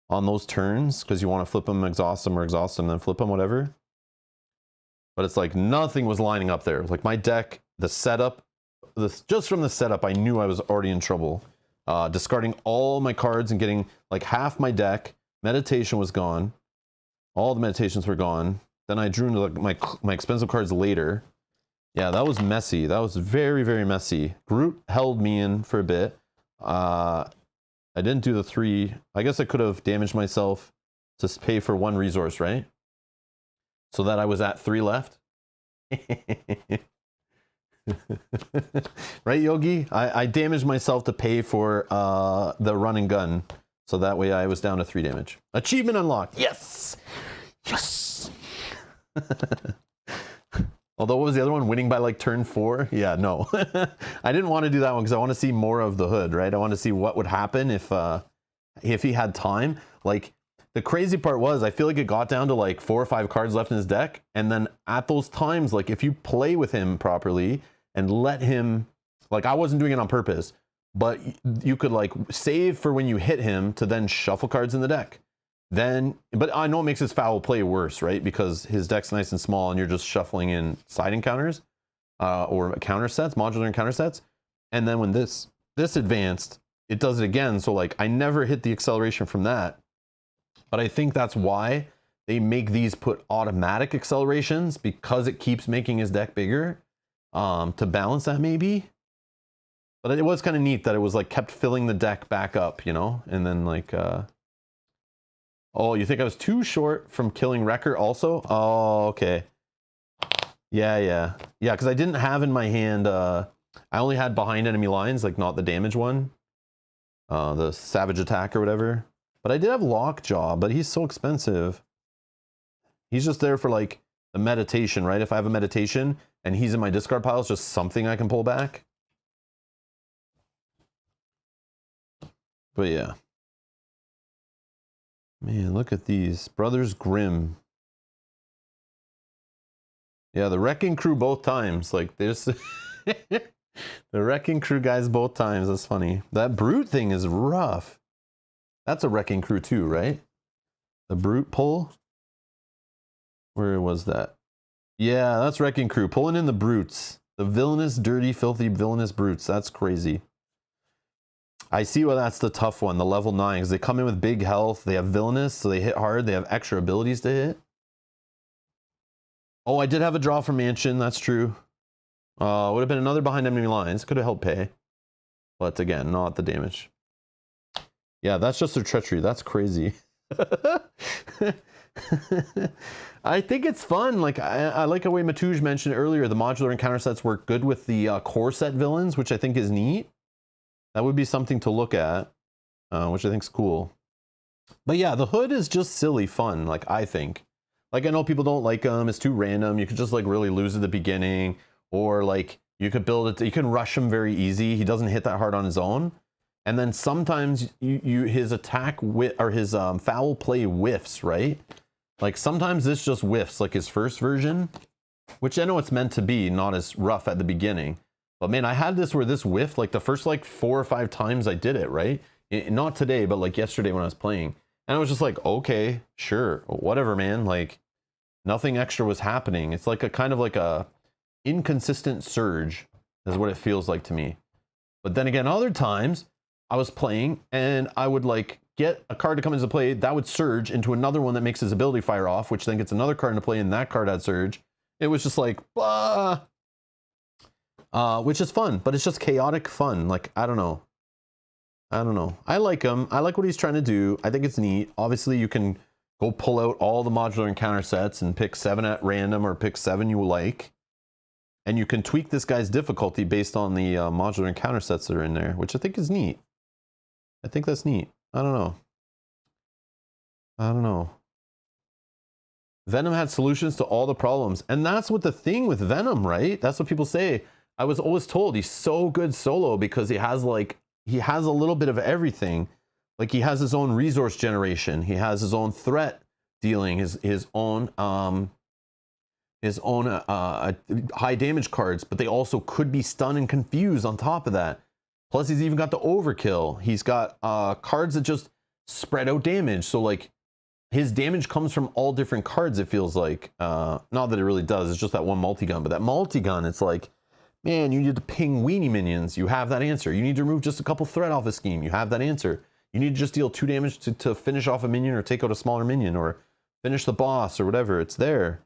on those turns because you want to flip them, exhaust them, or exhaust them, then flip them, whatever. But it's like nothing was lining up there. Like my deck, the setup, just from the setup, I knew I was already in trouble. Discarding all my cards and getting like half my deck. Meditation was gone. All the meditations were gone. Then I drew into like my expensive cards later. Yeah, that was messy. That was very, very messy. Groot held me in for a bit. I didn't do the 3. I guess I could have damaged myself to pay for 1 resource, right? So that I was at 3 left. Right, Yogi? I damaged myself to pay for the run and gun. So that way I was down to 3 damage. Achievement unlocked. Yes! Yes! Although, what was the other one? Winning by like turn 4? Yeah, no. I didn't want to do that one because I want to see more of the hood, right? I want to see what would happen if he had time. Like, the crazy part was, I feel like it got down to like 4 or 5 cards left in his deck. And then at those times, like if you play with him properly and let him, like I wasn't doing it on purpose, but you could like save for when you hit him to then shuffle cards in the deck. Then, but I know it makes his foul play worse, right? Because his deck's nice and small and you're just shuffling in side encounters or counter sets, modular encounter sets. And then when this advanced, it does it again. So like I never hit the acceleration from that. But I think that's why they make these put automatic accelerations, because it keeps making his deck bigger to balance that maybe. But it was kind of neat that it was like kept filling the deck back up, you know? And then like... Oh, you think I was too short from killing Wrecker also? Oh, okay. Yeah, because I didn't have in my hand I only had behind enemy lines, like not the damage one. The savage attack or whatever. But I did have Lockjaw, but he's so expensive. He's just there for like the meditation, right? If I have a meditation and he's in my discard pile, it's just something I can pull back. But yeah. Man, look at these. Brothers Grimm. Yeah, the Wrecking Crew both times. Like, there's... the Wrecking Crew guys both times. That's funny. That Brute thing is rough. That's a Wrecking Crew too, right? The Brute pull. Where was that? Yeah, that's Wrecking Crew. Pulling in the Brutes. The villainous, dirty, filthy, villainous Brutes. That's crazy. I see why that's the tough one, the level 9, because they come in with big health, they have villainous, so they hit hard, they have extra abilities to hit. Oh, I did have a draw from Mansion, that's true. Would have been another behind enemy lines, could have helped pay. But again, not the damage. Yeah, that's just their treachery, that's crazy. I think it's fun. Like I like the way Matouj mentioned earlier, the modular encounter sets work good with the core set villains, which I think is neat. That would be something to look at, which I think is cool. But yeah, the hood is just silly fun, like I think. Like I know people don't like them, it's too random. You could just like really lose at the beginning, or like you could build it, you can rush him very easy. He doesn't hit that hard on his own. And then sometimes his attack or his foul play whiffs, right? Like sometimes this just whiffs, like his first version, which I know it's meant to be, not as rough at the beginning. But man, I had this where this whiffed like the first like 4 or 5 times I did it, right? Not today, but like yesterday when I was playing. And I was just like, okay, sure, whatever, man. Like nothing extra was happening. It's like a kind of like a inconsistent surge is what it feels like to me. But then again, other times I was playing and I would like get a card to come into play that would surge into another one that makes his ability fire off, which then gets another card into play and that card had surge. It was just like, blah. Which is fun, but it's just chaotic fun. Like, I don't know. I like him. I like what he's trying to do. I think it's neat. Obviously, you can go pull out all the modular encounter sets and pick 7 at random or pick 7 you like. And you can tweak this guy's difficulty based on the modular encounter sets that are in there, which I think is neat. I think that's neat. I don't know. Venom had solutions to all the problems. And that's what the thing with Venom, right? That's what people say. I was always told he's so good solo because he has a little bit of everything. Like he has his own resource generation. He has his own threat dealing, his own high damage cards, but they also could be stun and confuse on top of that. Plus he's even got the overkill. He's got cards that just spread out damage. So like his damage comes from all different cards, it feels like. Not that it really does, it's just that one multi-gun. But that multi-gun, it's like, man, you need to ping weenie minions. You have that answer. You need to remove just a couple threat off a scheme. You have that answer. You need to just deal 2 damage to finish off a minion or take out a smaller minion or finish the boss or whatever. It's there.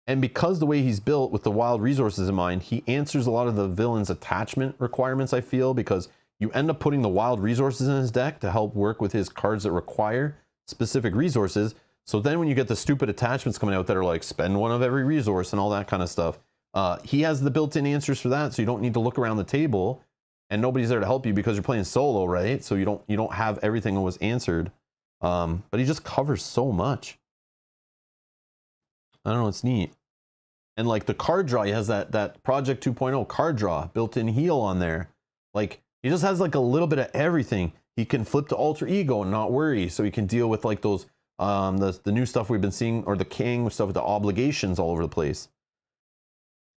And because the way he's built with the wild resources in mind, he answers a lot of the villain's attachment requirements, I feel, because you end up putting the wild resources in his deck to help work with his cards that require specific resources. So then when you get the stupid attachments coming out that are like spend 1 of every resource and all that kind of stuff, he has the built-in answers for that, so you don't need to look around the table and nobody's there to help you because you're playing solo, right? So you don't have everything always answered. But he just covers so much. I don't know, it's neat. And like the card draw, he has that Project 2.0 card draw, built-in heal on there. Like he just has like a little bit of everything. He can flip to alter ego and not worry, so he can deal with like those the new stuff we've been seeing, or the king stuff with the obligations all over the place.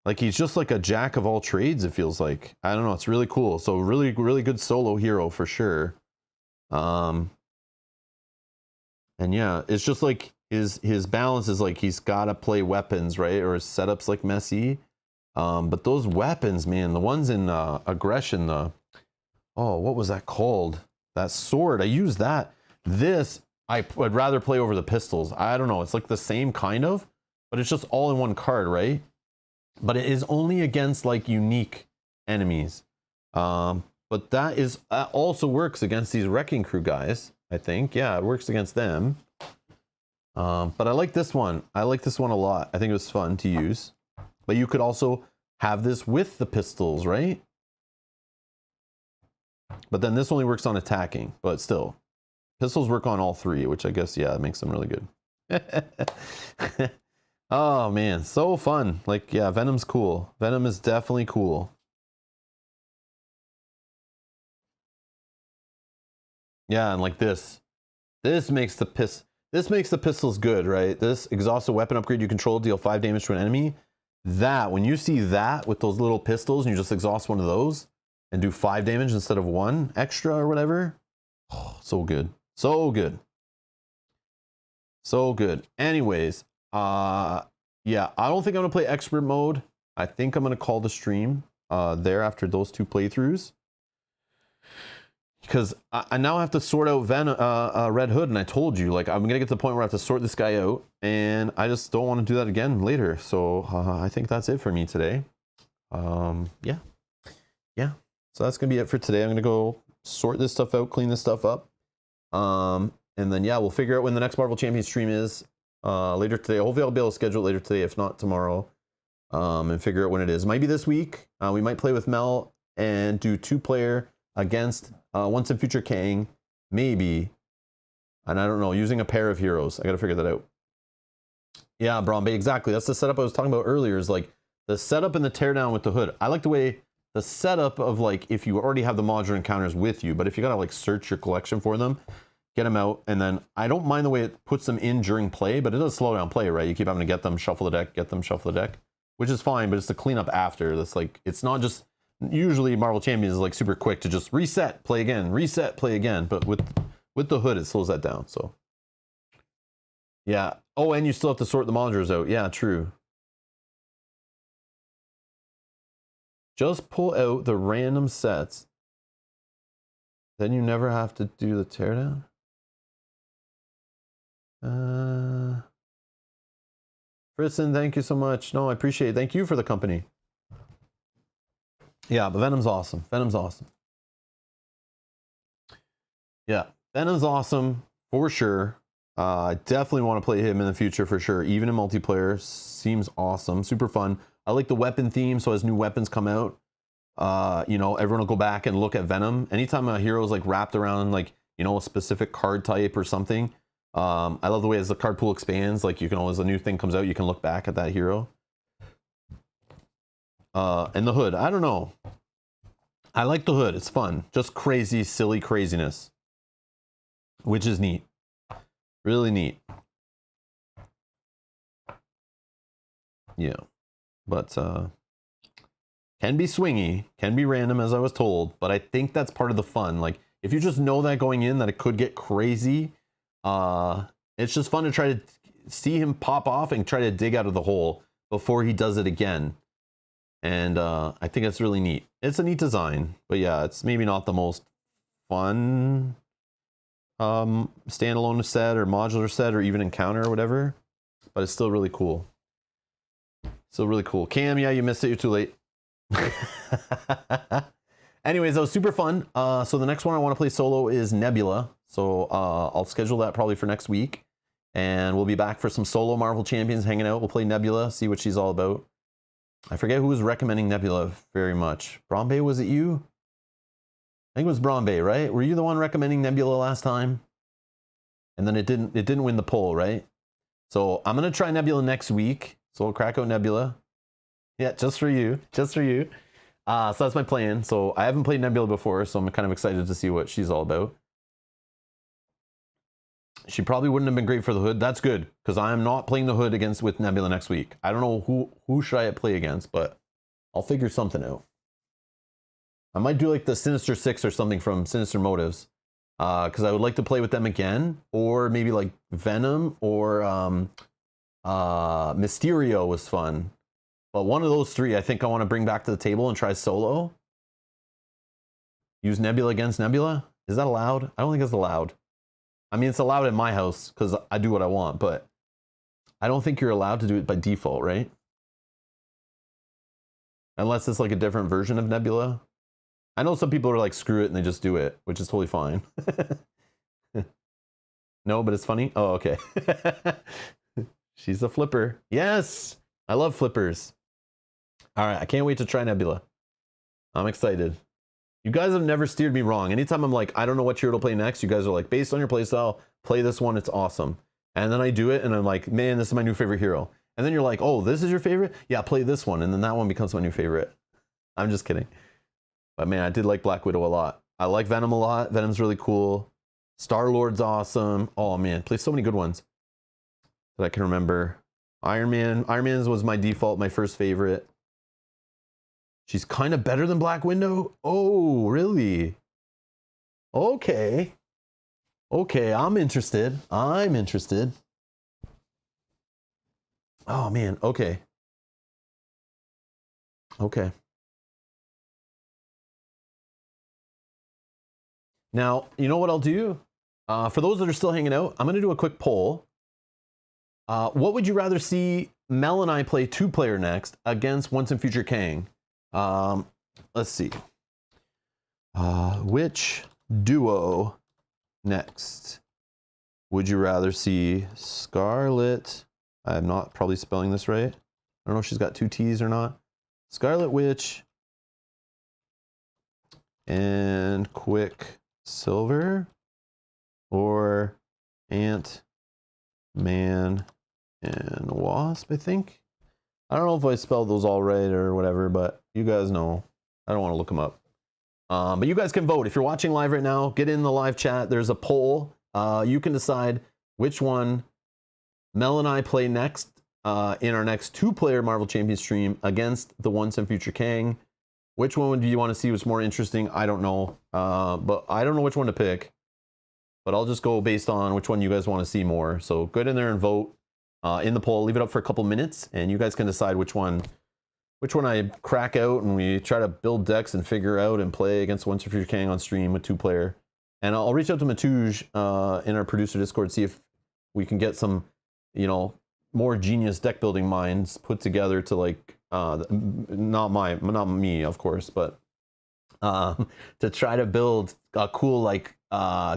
Like he's just like a jack of all trades, it feels like. I don't know, it's really cool. So really, really good solo hero for sure. And yeah, it's just like his balance is like he's gotta play weapons, right? Or his setup's like messy. But those weapons, man, the ones in aggression, what was that called? That sword, I use that. This, I would rather play over the pistols. I don't know, it's like the same kind of, but it's just all in one card, right? But it is only against like unique enemies. But that also works against these Wrecking Crew guys, I think. Yeah, it works against them. But I like this one. I like this one a lot. I think it was fun to use. But you could also have this with the pistols, right? But then this only works on attacking, but still. Pistols work on all three, which I guess, yeah, it makes them really good. Oh, man, so fun. Like, yeah, Venom's cool. Venom is definitely cool. Yeah, and like this. This makes the pistols good, right? This exhausted weapon upgrade you control, deal 5 damage to an enemy. That, when you see that with those little pistols and you just exhaust one of those and do 5 damage instead of 1 extra or whatever. Oh, so good. So good. So good. Anyways, yeah, I don't think I'm gonna play expert mode. I think I'm gonna call the stream there after those 2 playthroughs. Because I now have to sort out Red Hood, and I told you, like, I'm gonna get to the point where I have to sort this guy out, and I just don't want to do that again later. So I think that's it for me today. Yeah. So that's gonna be it for today. I'm gonna go sort this stuff out, clean this stuff up, and then yeah, we'll figure out when the next Marvel Champions stream is later today. Hopefully, I'll be able to schedule it later today, if not tomorrow, and figure out when it is. Might be this week. We might play with Mel and do 2-player against Once and Future Kang, maybe, and I don't know, using a pair of heroes. I gotta figure that out. Yeah, Bromby, exactly. That's the setup I was talking about earlier, is like the setup and the teardown with the hood. I like the way the setup of, like, if you already have the modular encounters with you, but if you gotta like search your collection for them, get them out, and then I don't mind the way it puts them in during play, but it does slow down play, right? You keep having to get them, shuffle the deck, get them, shuffle the deck, which is fine, but it's the cleanup after. That's like, it's not just, usually Marvel Champions is like super quick to just reset, play again, reset, play again. But with the hood, it slows that down. So yeah. Oh, and you still have to sort the monitors out. Yeah, true. Just pull out the random sets. Then you never have to do the teardown. Frisson, thank you so much. No, I appreciate it. Thank you for the company. Yeah, but Venom's awesome. Venom's awesome. Yeah, Venom's awesome for sure. I definitely want to play him in the future for sure. Even in multiplayer, seems awesome, super fun. I like the weapon theme, so as new weapons come out, you know, everyone will go back and look at Venom. Anytime a hero is like wrapped around, like, you know, a specific card type or something. I love the way as the card pool expands, like you can always, a new thing comes out, you can look back at that hero. And the hood, I don't know. I like the hood, it's fun. Just crazy, silly craziness. Which is neat. Really neat. Yeah. But, can be swingy, can be random, as I was told, but I think that's part of the fun. Like, if you just know that going in, that it could get crazy, it's just fun to try to see him pop off and try to dig out of the hole before he does it again. And I think it's really neat. It's a neat design, but yeah, it's maybe not the most fun standalone set or modular set or even encounter or whatever, but it's still really cool. Still really cool. Cam, yeah, you missed it. You're too late. Anyways, that was super fun. So the next one I want to play solo is Nebula. So I'll schedule that probably for next week. And we'll be back for some solo Marvel Champions hanging out. We'll play Nebula, see what she's all about. I forget who was recommending Nebula very much. Bromby, was it you? I think it was Bromby, right? Were you the one recommending Nebula last time? And then it didn't win the poll, right? So I'm gonna try Nebula next week. So we'll crack out Nebula. Yeah, just for you. Just for you. So that's my plan. So I haven't played Nebula before, so I'm kind of excited to see what she's all about. She probably wouldn't have been great for the hood. That's good, because I am not playing the hood with Nebula next week. I don't know who should I play against, but I'll figure something out. I might do like the Sinister Six or something from Sinister Motives, because I would like to play with them again, or maybe like Venom or Mysterio was fun. But one of those three, I think I want to bring back to the table and try solo. Use Nebula against Nebula? Is that allowed? I don't think it's allowed. I mean, it's allowed in my house because I do what I want, but I don't think you're allowed to do it by default, right? Unless it's like a different version of Nebula. I know some people are like, screw it, and they just do it, which is totally fine. No, but it's funny. Oh, okay. She's a flipper. Yes! I love flippers. All right, I can't wait to try Nebula. I'm excited. You guys have never steered me wrong. Anytime I'm like, I don't know what hero to play next, you guys are like, based on your playstyle, play this one, it's awesome. And then I do it, and I'm like, man, this is my new favorite hero. And then you're like, oh, this is your favorite? Yeah, play this one. And then that one becomes my new favorite. I'm just kidding. But man, I did like Black Widow a lot. I like Venom a lot. Venom's really cool. Star-Lord's awesome. Oh man, play so many good ones that I can remember. Iron Man. Iron Man was my default, my first favorite. She's kind of better than Black Widow? Oh, really? Okay. Okay, I'm interested. I'm interested. Oh, man. Okay. Okay. Now, you know what I'll do? For those that are still hanging out, I'm going to do a quick poll. What would you rather see Mel and I play two-player next against Once and Future Kang? Let's see. Which duo next would you rather see? Scarlet. I'm not probably spelling this right. I don't know if she's got two T's or not. Scarlet Witch and Quicksilver, or Ant-Man and Wasp, I think. I don't know if I spelled those all right or whatever, but you guys know. I don't want to look them up. But you guys can vote. If you're watching live right now, get in the live chat. There's a poll. You can decide which one Mel and I play next in our next two-player Marvel Champions stream against the Once and Future Kang. Which one do you want to see was more interesting? I don't know. But I don't know which one to pick. But I'll just go based on which one you guys want to see more. So get in there and vote in the poll. Leave it up for a couple minutes, and you guys can decide which one I crack out, and we try to build decks and figure out and play against Once and Future Kang on stream with two-player. And I'll reach out to Matouj in our producer Discord, see if we can get some, you know, more genius deck building minds put together to, like, not me, of course, but to try to build a cool, like,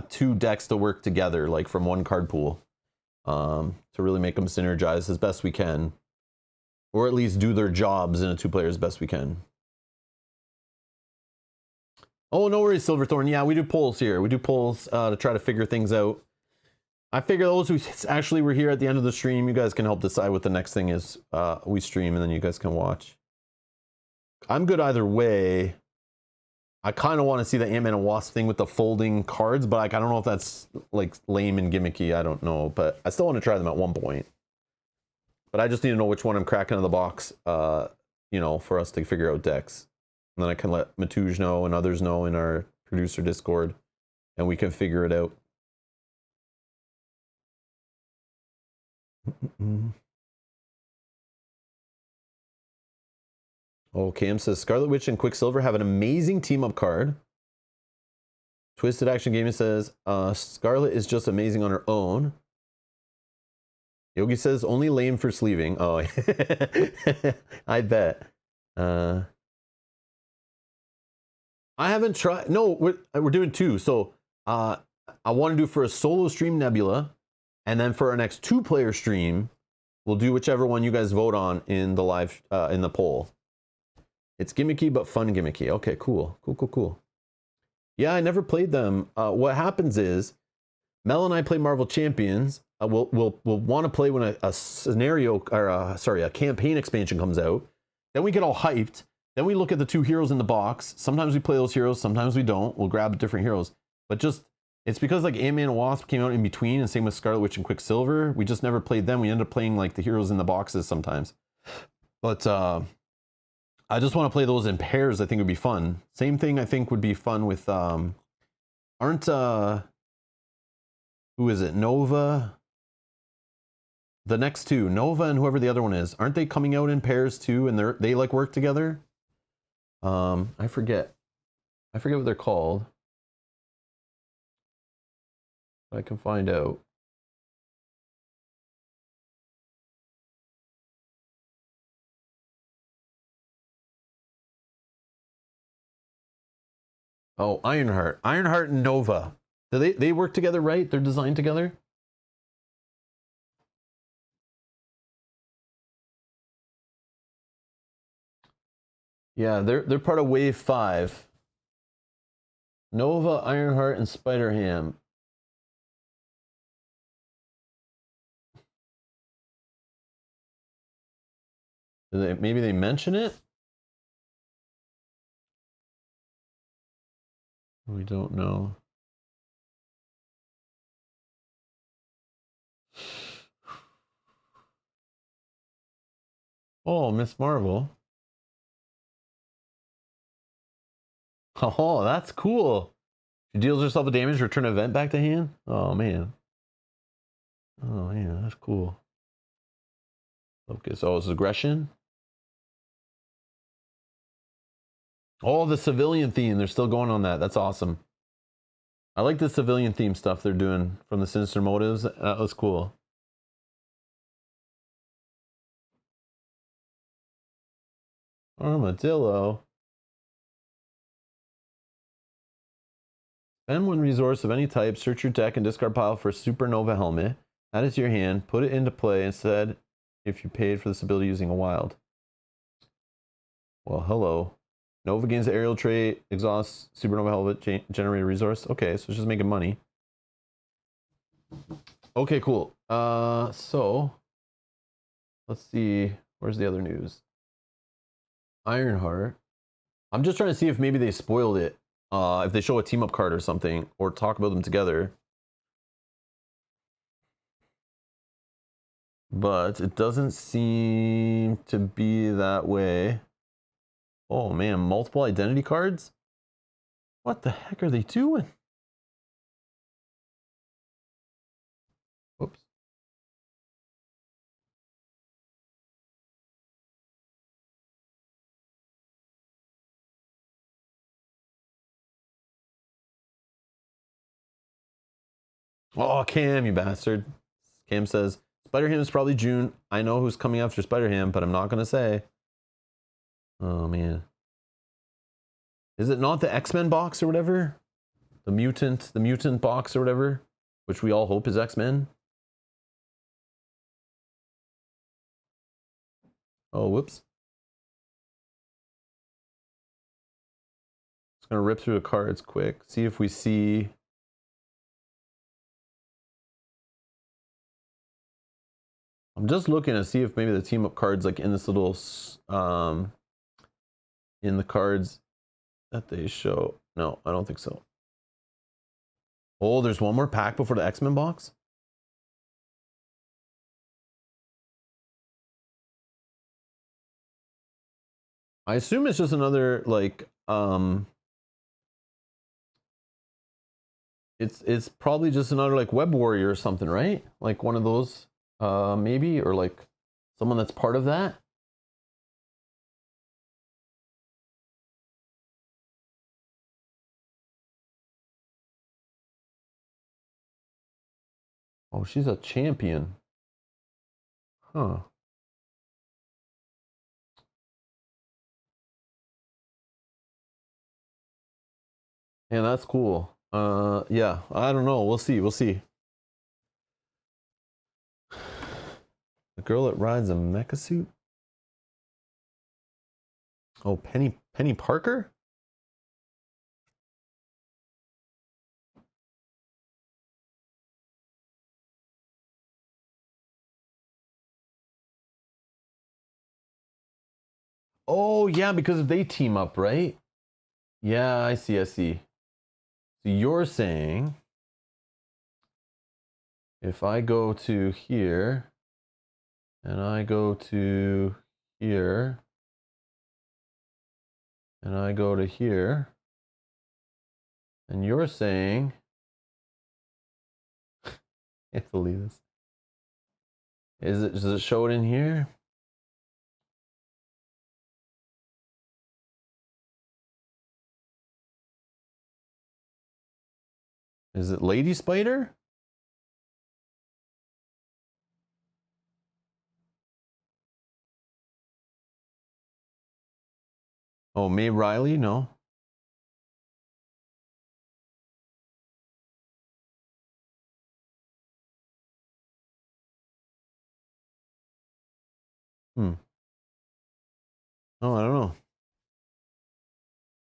two decks to work together, like from one card pool, to really make them synergize as best we can, or at least do their jobs in a two-player as best we can. Oh, no worries, Silverthorn. Yeah, we do polls here. We do polls to try to figure things out. I figure those who actually were here at the end of the stream, you guys can help decide what the next thing is we stream, and then you guys can watch. I'm good either way. I kind of want to see the Ant-Man and Wasp thing with the folding cards, but like, I don't know if that's like lame and gimmicky. I don't know, but I still want to try them at one point. But I just need to know which one I'm cracking in the box, you know, for us to figure out decks. And then I can let Matouj know and others know in our producer Discord, and we can figure it out. Oh, Cam says Scarlet Witch and Quicksilver have an amazing team-up card. Twisted Action Gaming says Scarlet is just amazing on her own. Yogi says only lame for sleeving. Oh, I bet. I haven't tried. No, we're doing two. So I want to do for a solo stream Nebula, and then for our next two-player stream, we'll do whichever one you guys vote on in the live in the poll. It's gimmicky but fun gimmicky. Okay, cool. Cool. Yeah, I never played them. What happens is Mel and I play Marvel Champions. We'll want to play when a scenario, or a campaign expansion comes out. Then we get all hyped. Then we look at the two heroes in the box. Sometimes we play those heroes, sometimes we don't. We'll grab different heroes. But just, it's because like Ant-Man and Wasp came out in between, and same with Scarlet Witch and Quicksilver. We just never played them. We ended up playing like the heroes in the boxes sometimes. But I just want to play those in pairs. I think would be fun. Same thing I think would be fun with who is it? Nova. The next two, Nova and whoever the other one is, aren't they coming out in pairs too? And they like work together. I forget what they're called. I can find out. Oh, Ironheart and Nova. Do they work together, right? They're designed together. Yeah, they're part of Wave 5. Nova, Ironheart, and Spider-Ham. Maybe they mention it? We don't know. Oh, Miss Marvel. Oh, that's cool. She deals herself a damage, return an event back to hand? Oh, man. Oh, yeah, that's cool. Okay, so it's aggression. Oh, the civilian theme. They're still going on that. That's awesome. I like the civilian theme stuff they're doing from the Sinister Motives. That was cool. Armadillo. Spend one resource of any type, search your deck and discard pile for a Supernova helmet. Add it to your hand, put it into play instead if you paid for this ability using a wild. Well, hello. Nova gains the aerial trait, exhaust, Supernova helmet, generate a resource. Okay, so it's just making money. Okay, cool. So let's see. Where's the other news? Ironheart. I'm just trying to see if maybe they spoiled it. If they show a team up card or something, or talk about them together. But it doesn't seem to be that way. Oh man, multiple identity cards? What the heck are they doing? Whoops. Oh, Cam, you bastard. Cam says, Spider-Ham is probably June. I know who's coming after Spider-Ham, but I'm not going to say. Oh, man. Is it not the X-Men box or whatever? The mutant box or whatever? Which we all hope is X-Men? Oh, whoops. Just going to rip through the cards quick. See if we see... I'm just looking to see if maybe the team up cards like in this little in the cards that they show. No, I don't think so. Oh, there's one more pack before the X-Men box. I assume it's just another like it's probably just another like Web Warrior or something, right? Like one of those maybe, or like someone that's part of that. Oh, she's a champion. Huh. Yeah, that's cool. Yeah, I don't know. We'll see. We'll see. The girl that rides a mecha suit? Oh, Penny Parker? Oh, yeah, because if they team up, right? Yeah, I see, I see. So you're saying if I go to here and I go to here and I go to here, and you're saying, I can't believe this. Does it show it in here? Is it Lady Spider? Oh, May Riley? No. Hmm. Oh, I don't know.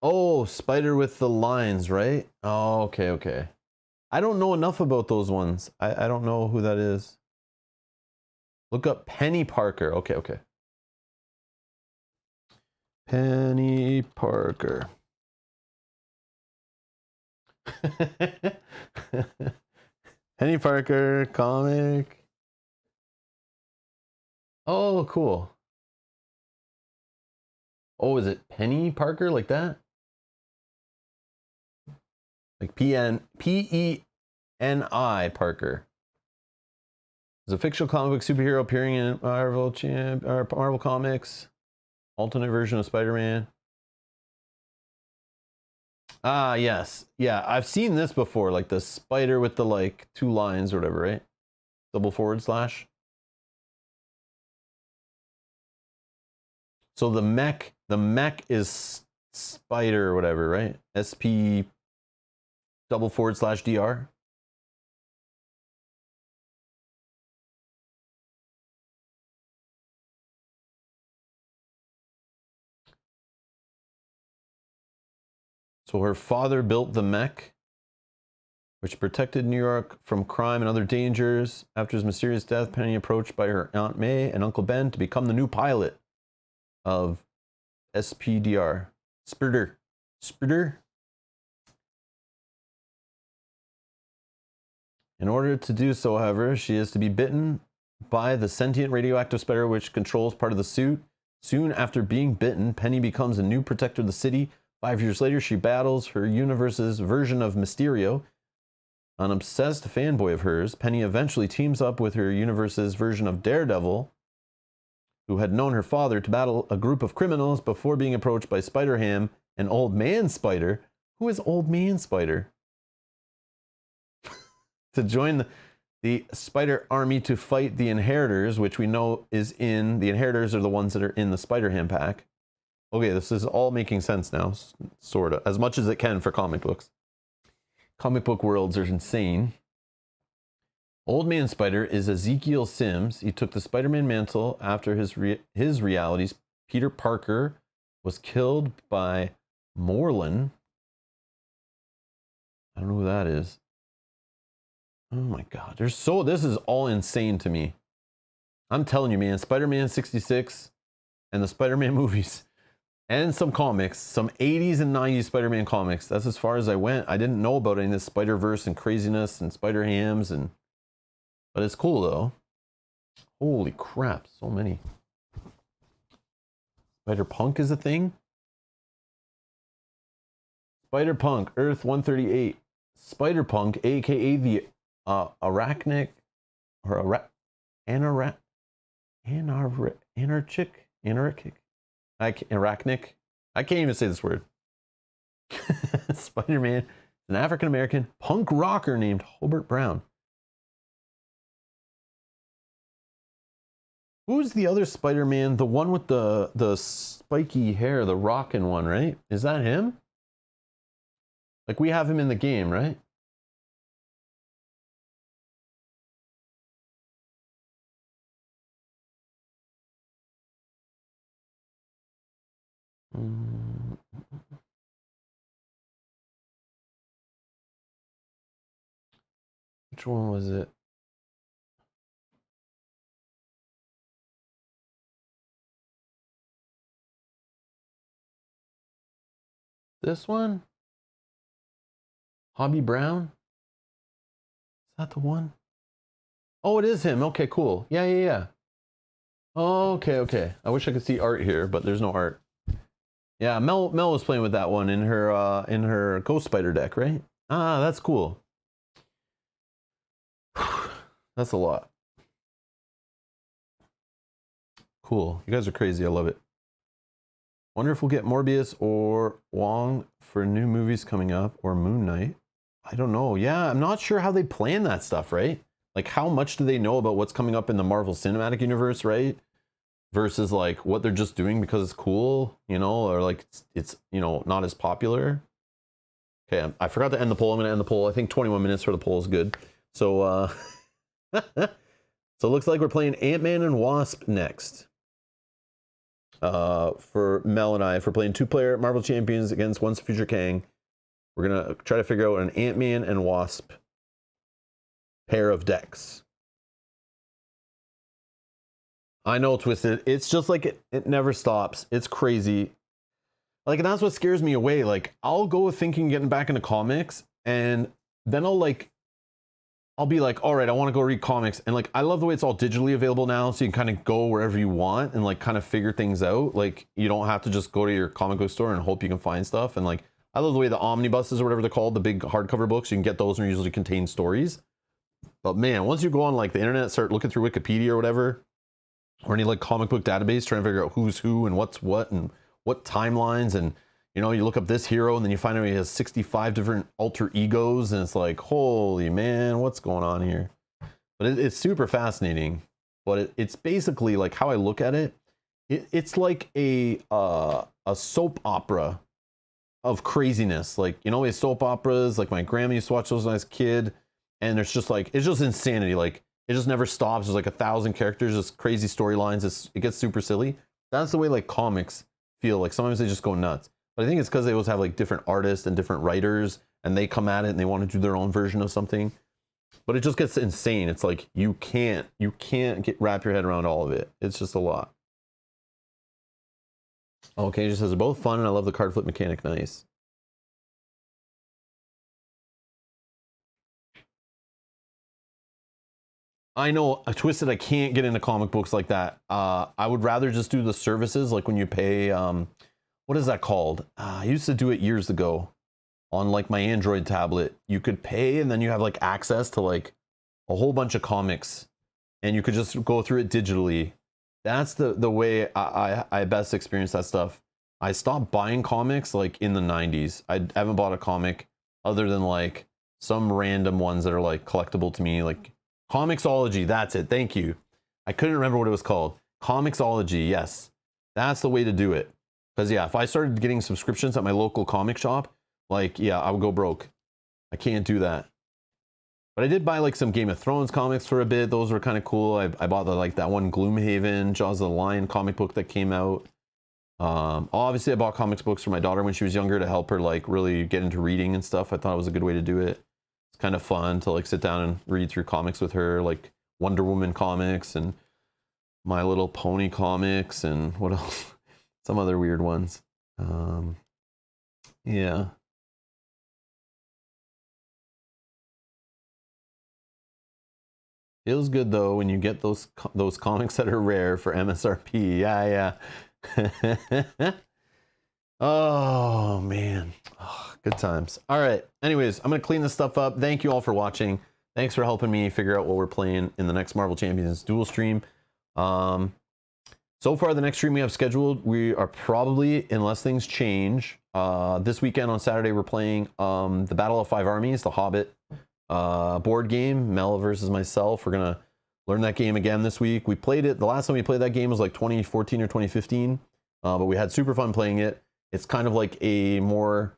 Oh, spider with the lines, right? Oh, okay, okay. I don't know enough about those ones. I don't know who that is. Look up Penny Parker. Okay, okay. Penny Parker. Penny Parker comic. Oh, cool. Oh, is it Penny Parker like that? Like P-E-N-I Parker. Is a fictional comic book superhero appearing in Marvel Comics. Alternate version of Spider-Man. Ah, yes. Yeah, I've seen this before, like the spider with the like 2 lines or whatever, right? Double forward slash. So the mech is spider or whatever, right? SP double forward slash DR. So her father built the mech, which protected New York from crime and other dangers. After his mysterious death, Penny approached by her Aunt May and Uncle Ben to become the new pilot of SPDR. Spider. In order to do so, however, she is to be bitten by the sentient radioactive spider which controls part of the suit. Soon after being bitten, Penny becomes a new protector of the city. 5 years later, she battles her universe's version of Mysterio. An obsessed fanboy of hers, Penny eventually teams up with her universe's version of Daredevil, who had known her father, to battle a group of criminals before being approached by Spider-Ham and Old Man Spider. Who is Old Man Spider? To join the Spider Army to fight the Inheritors, which we know is in... The Inheritors are the ones that are in the Spider-Ham pack. Okay, this is all making sense now, sort of. As much as it can for comic books. Comic book worlds are insane. Old Man Spider is Ezekiel Sims. He took the Spider-Man mantle after his realities. Peter Parker was killed by Morlun. I don't know who that is. Oh my God, this is all insane to me. I'm telling you, man, Spider-Man 66 and the Spider-Man movies and some comics, some 80s and 90s Spider-Man comics. That's as far as I went. I didn't know about any of this Spider-Verse and craziness and Spider-Hams, but it's cool though. Holy crap, so many. Spider-Punk is a thing? Spider-Punk, Earth 138. Spider-Punk, aka the Arachnic or Anarchic. Arachnic. I can't even say this word. Spider-Man, an African-American punk rocker named Hobart Brown. Who's the other Spider-Man? The one with the spiky hair, the rockin' one, right? Is that him? Like we have him in the game, right? Which one was it? This one? Hobby Brown? Is that the one? Oh, it is him. Okay, cool. Yeah. Okay. I wish I could see art here, but there's no art. Yeah, Mel was playing with that one in her Ghost Spider deck, right? Ah, that's cool. That's a lot. Cool. You guys are crazy. I love it. Wonder if we'll get Morbius or Wong for new movies coming up, or Moon Knight. I don't know. Yeah, I'm not sure how they plan that stuff, right? Like, how much do they know about what's coming up in the Marvel Cinematic Universe, right? Versus, like, what they're just doing because it's cool, you know, or, like, it's you know, not as popular. Okay, I forgot to end the poll. I'm going to end the poll. I think 21 minutes for the poll is good. So, so it looks like we're playing Ant-Man and Wasp next. for Mel and I for playing 2-player Marvel Champions against Once a Future Kang. We're gonna try to figure out an Ant-Man and Wasp pair of decks. I know, Twisted. It's just like it never stops. It's crazy. Like, and that's what scares me away. Like, I'll go thinking getting back into comics, and then I'll be like, all right, I want to go read comics. And like, I love the way it's all digitally available now, so you can kind of go wherever you want and like kind of figure things out. Like, you don't have to just go to your comic book store and hope you can find stuff. And like, I love the way the omnibuses or whatever they're called, the big hardcover books, you can get those and usually contain stories. But man, once you go on like the internet, start looking through Wikipedia or whatever, or any like comic book database, trying to figure out who's who and what's what and what timelines, and you know, you look up this hero and then you find out he has 65 different alter egos, and it's like, holy man, what's going on here? But it's super fascinating. But it's basically like, how I look at it, it's like a soap opera of craziness. Like, you know, soap operas, like my grandma used to watch those when I was a kid, and there's just like, it's just insanity. Like, it just never stops. There's like 1,000 characters, just crazy storylines. It gets super silly. That's the way like comics feel. Like sometimes they just go nuts. But I think it's because they always have like different artists and different writers, and they come at it and they want to do their own version of something. But it just gets insane. It's like you can't wrap your head around all of it. It's just a lot. Okay, just says they're both fun, and I love the card flip mechanic. Nice. I know, Twisted, I can't get into comic books like that. I would rather just do the services, like when you pay, what is that called? I used to do it years ago on like my Android tablet. You could pay and then you have like access to like a whole bunch of comics, and you could just go through it digitally. That's the way I best experience that stuff. I stopped buying comics like in the 90s. I haven't bought a comic other than like some random ones that are like collectible to me, like Comixology, that's it. Thank you. I couldn't remember what it was called. Comixology, yes. That's the way to do it. Because yeah, if I started getting subscriptions at my local comic shop, like, yeah, I would go broke. I can't do that. But I did buy like some Game of Thrones comics for a bit. Those were kind of cool. I bought like that one Gloomhaven, Jaws of the Lion comic book that came out. Obviously I bought comics books for my daughter when she was younger to help her like really get into reading and stuff. I thought it was a good way to do it. Kind of fun to like sit down and read through comics with her, like Wonder Woman comics and My Little Pony comics and what else, some other weird ones. Yeah, feels good though when you get those comics that are rare for MSRP. Yeah. Oh man, oh, good times. All right, anyways, I'm gonna clean this stuff up. Thank you all for watching. Thanks for helping me figure out what we're playing in the next Marvel Champions dual stream. So far the next stream we have scheduled, we are probably, unless things change, this weekend on Saturday we're playing the Battle of Five Armies, the Hobbit board game, Mel versus myself. We're gonna learn that game again this week. We played it, the last time we played that game was like 2014 or 2015, but we had super fun playing it. It's kind of like a more,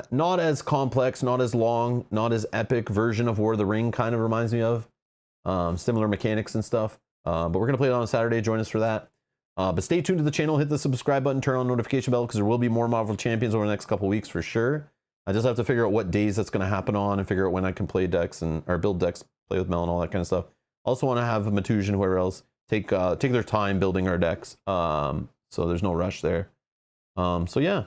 not as complex, not as long, not as epic version of War of the Ring, kind of reminds me of. Similar mechanics and stuff. But we're going to play it on Saturday. Join us for that. But stay tuned to the channel. Hit the subscribe button. Turn on notification bell because there will be more Marvel Champions over the next couple weeks for sure. I just have to figure out what days that's going to happen on and figure out when I can play decks or build decks, play with Mel and all that kind of stuff. Also want to have Matuj and whoever else take their time building our decks. So there's no rush there. So yeah,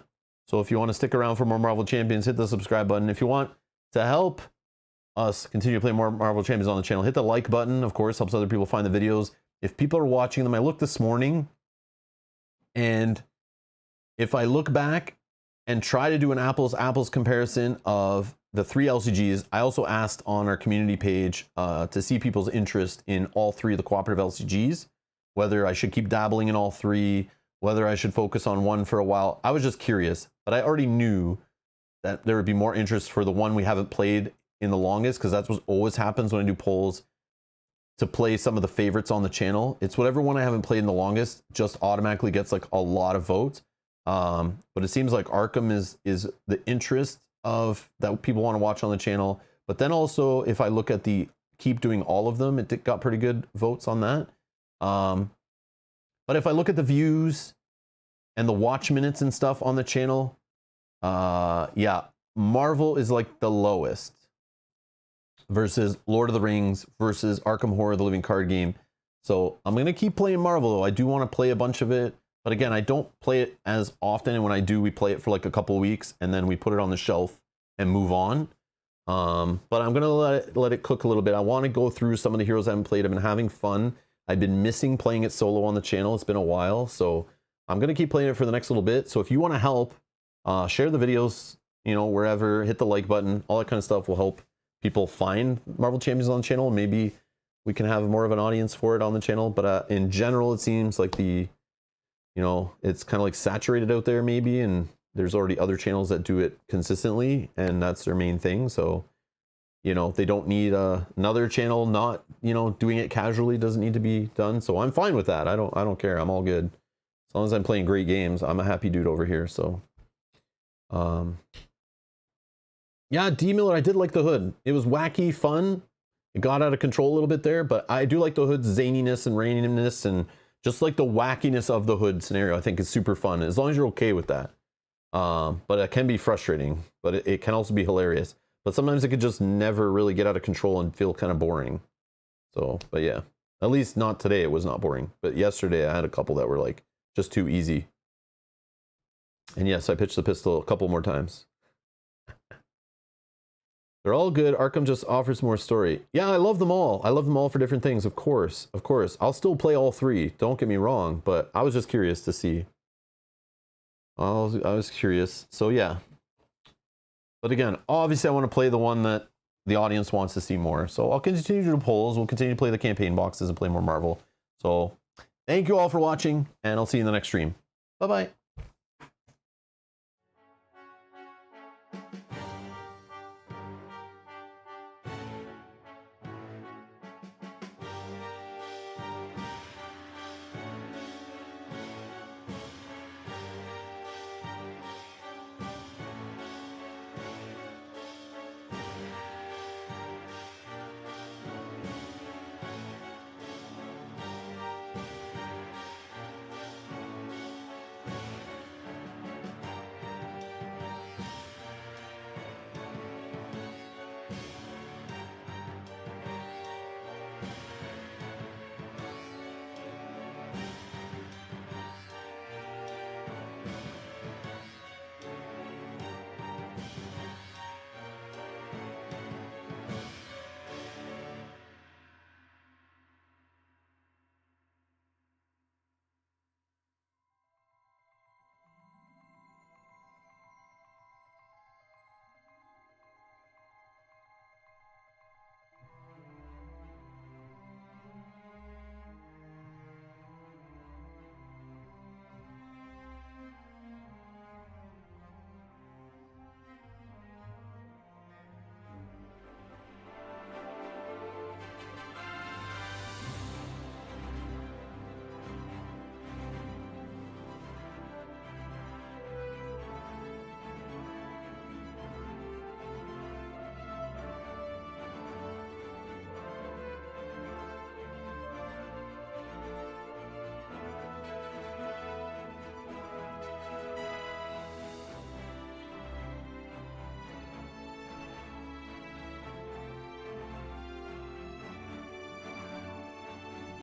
so if you want to stick around for more Marvel Champions, hit the subscribe button. If you want to help us continue to play more Marvel Champions on the channel, hit the like button. Of course, helps other people find the videos. If people are watching them, I looked this morning, and if I look back and try to do an apples comparison of the 3 LCGs, I also asked on our community page to see people's interest in all 3 of the cooperative LCGs, whether I should keep dabbling in all 3, whether I should focus on one for a while. I was just curious, but I already knew that there would be more interest for the one we haven't played in the longest, because that's what always happens when I do polls to play some of the favorites on the channel. It's whatever one I haven't played in the longest just automatically gets like a lot of votes. But it seems like Arkham is the interest of that people want to watch on the channel. But then also, if I look at the keep doing all of them, it got pretty good votes on that. But if I look at the views and the watch minutes and stuff on the channel, yeah, Marvel is like the lowest versus Lord of the Rings versus Arkham Horror, the living card game. So I'm going to keep playing Marvel, though. I do want to play a bunch of it. But again, I don't play it as often. And when I do, we play it for like a couple weeks and then we put it on the shelf and move on. But I'm going to let it cook a little bit. I want to go through some of the heroes I haven't played. I've been having fun. I've been missing playing it solo on the channel. It's been a while. So I'm going to keep playing it for the next little bit. So if you want to help, share the videos, you know, wherever, hit the like button, all that kind of stuff will help people find Marvel Champions on the channel. Maybe we can have more of an audience for it on the channel. But in general, it seems like you know, it's kind of like saturated out there maybe. And there's already other channels that do it consistently and that's their main thing. So, you know, they don't need another channel not, you know, doing it casually doesn't need to be done. So I'm fine with that. I don't care. I'm all good. As long as I'm playing great games, I'm a happy dude over here. So, yeah, D Miller, I did like the hood. It was wacky, fun. It got out of control a little bit there, but I do like the hood's zaniness and randomness and just like the wackiness of the hood scenario. I think is super fun as long as you're okay with that. But it can be frustrating, but it can also be hilarious. But sometimes it could just never really get out of control and feel kind of boring. So, but yeah, at least not today. It was not boring, but yesterday I had a couple that were like just too easy. And yes, I pitched the pistol a couple more times. They're all good. Arkham just offers more story. Yeah, I love them all. I love them all for different things, of course. Of course. I'll still play all three. Don't get me wrong, but I was just curious to see. I was curious. So yeah. But again, obviously I want to play the one that the audience wants to see more. So I'll continue to do polls. We'll continue to play the campaign boxes and play more Marvel. So thank you all for watching, and I'll see you in the next stream. Bye-bye.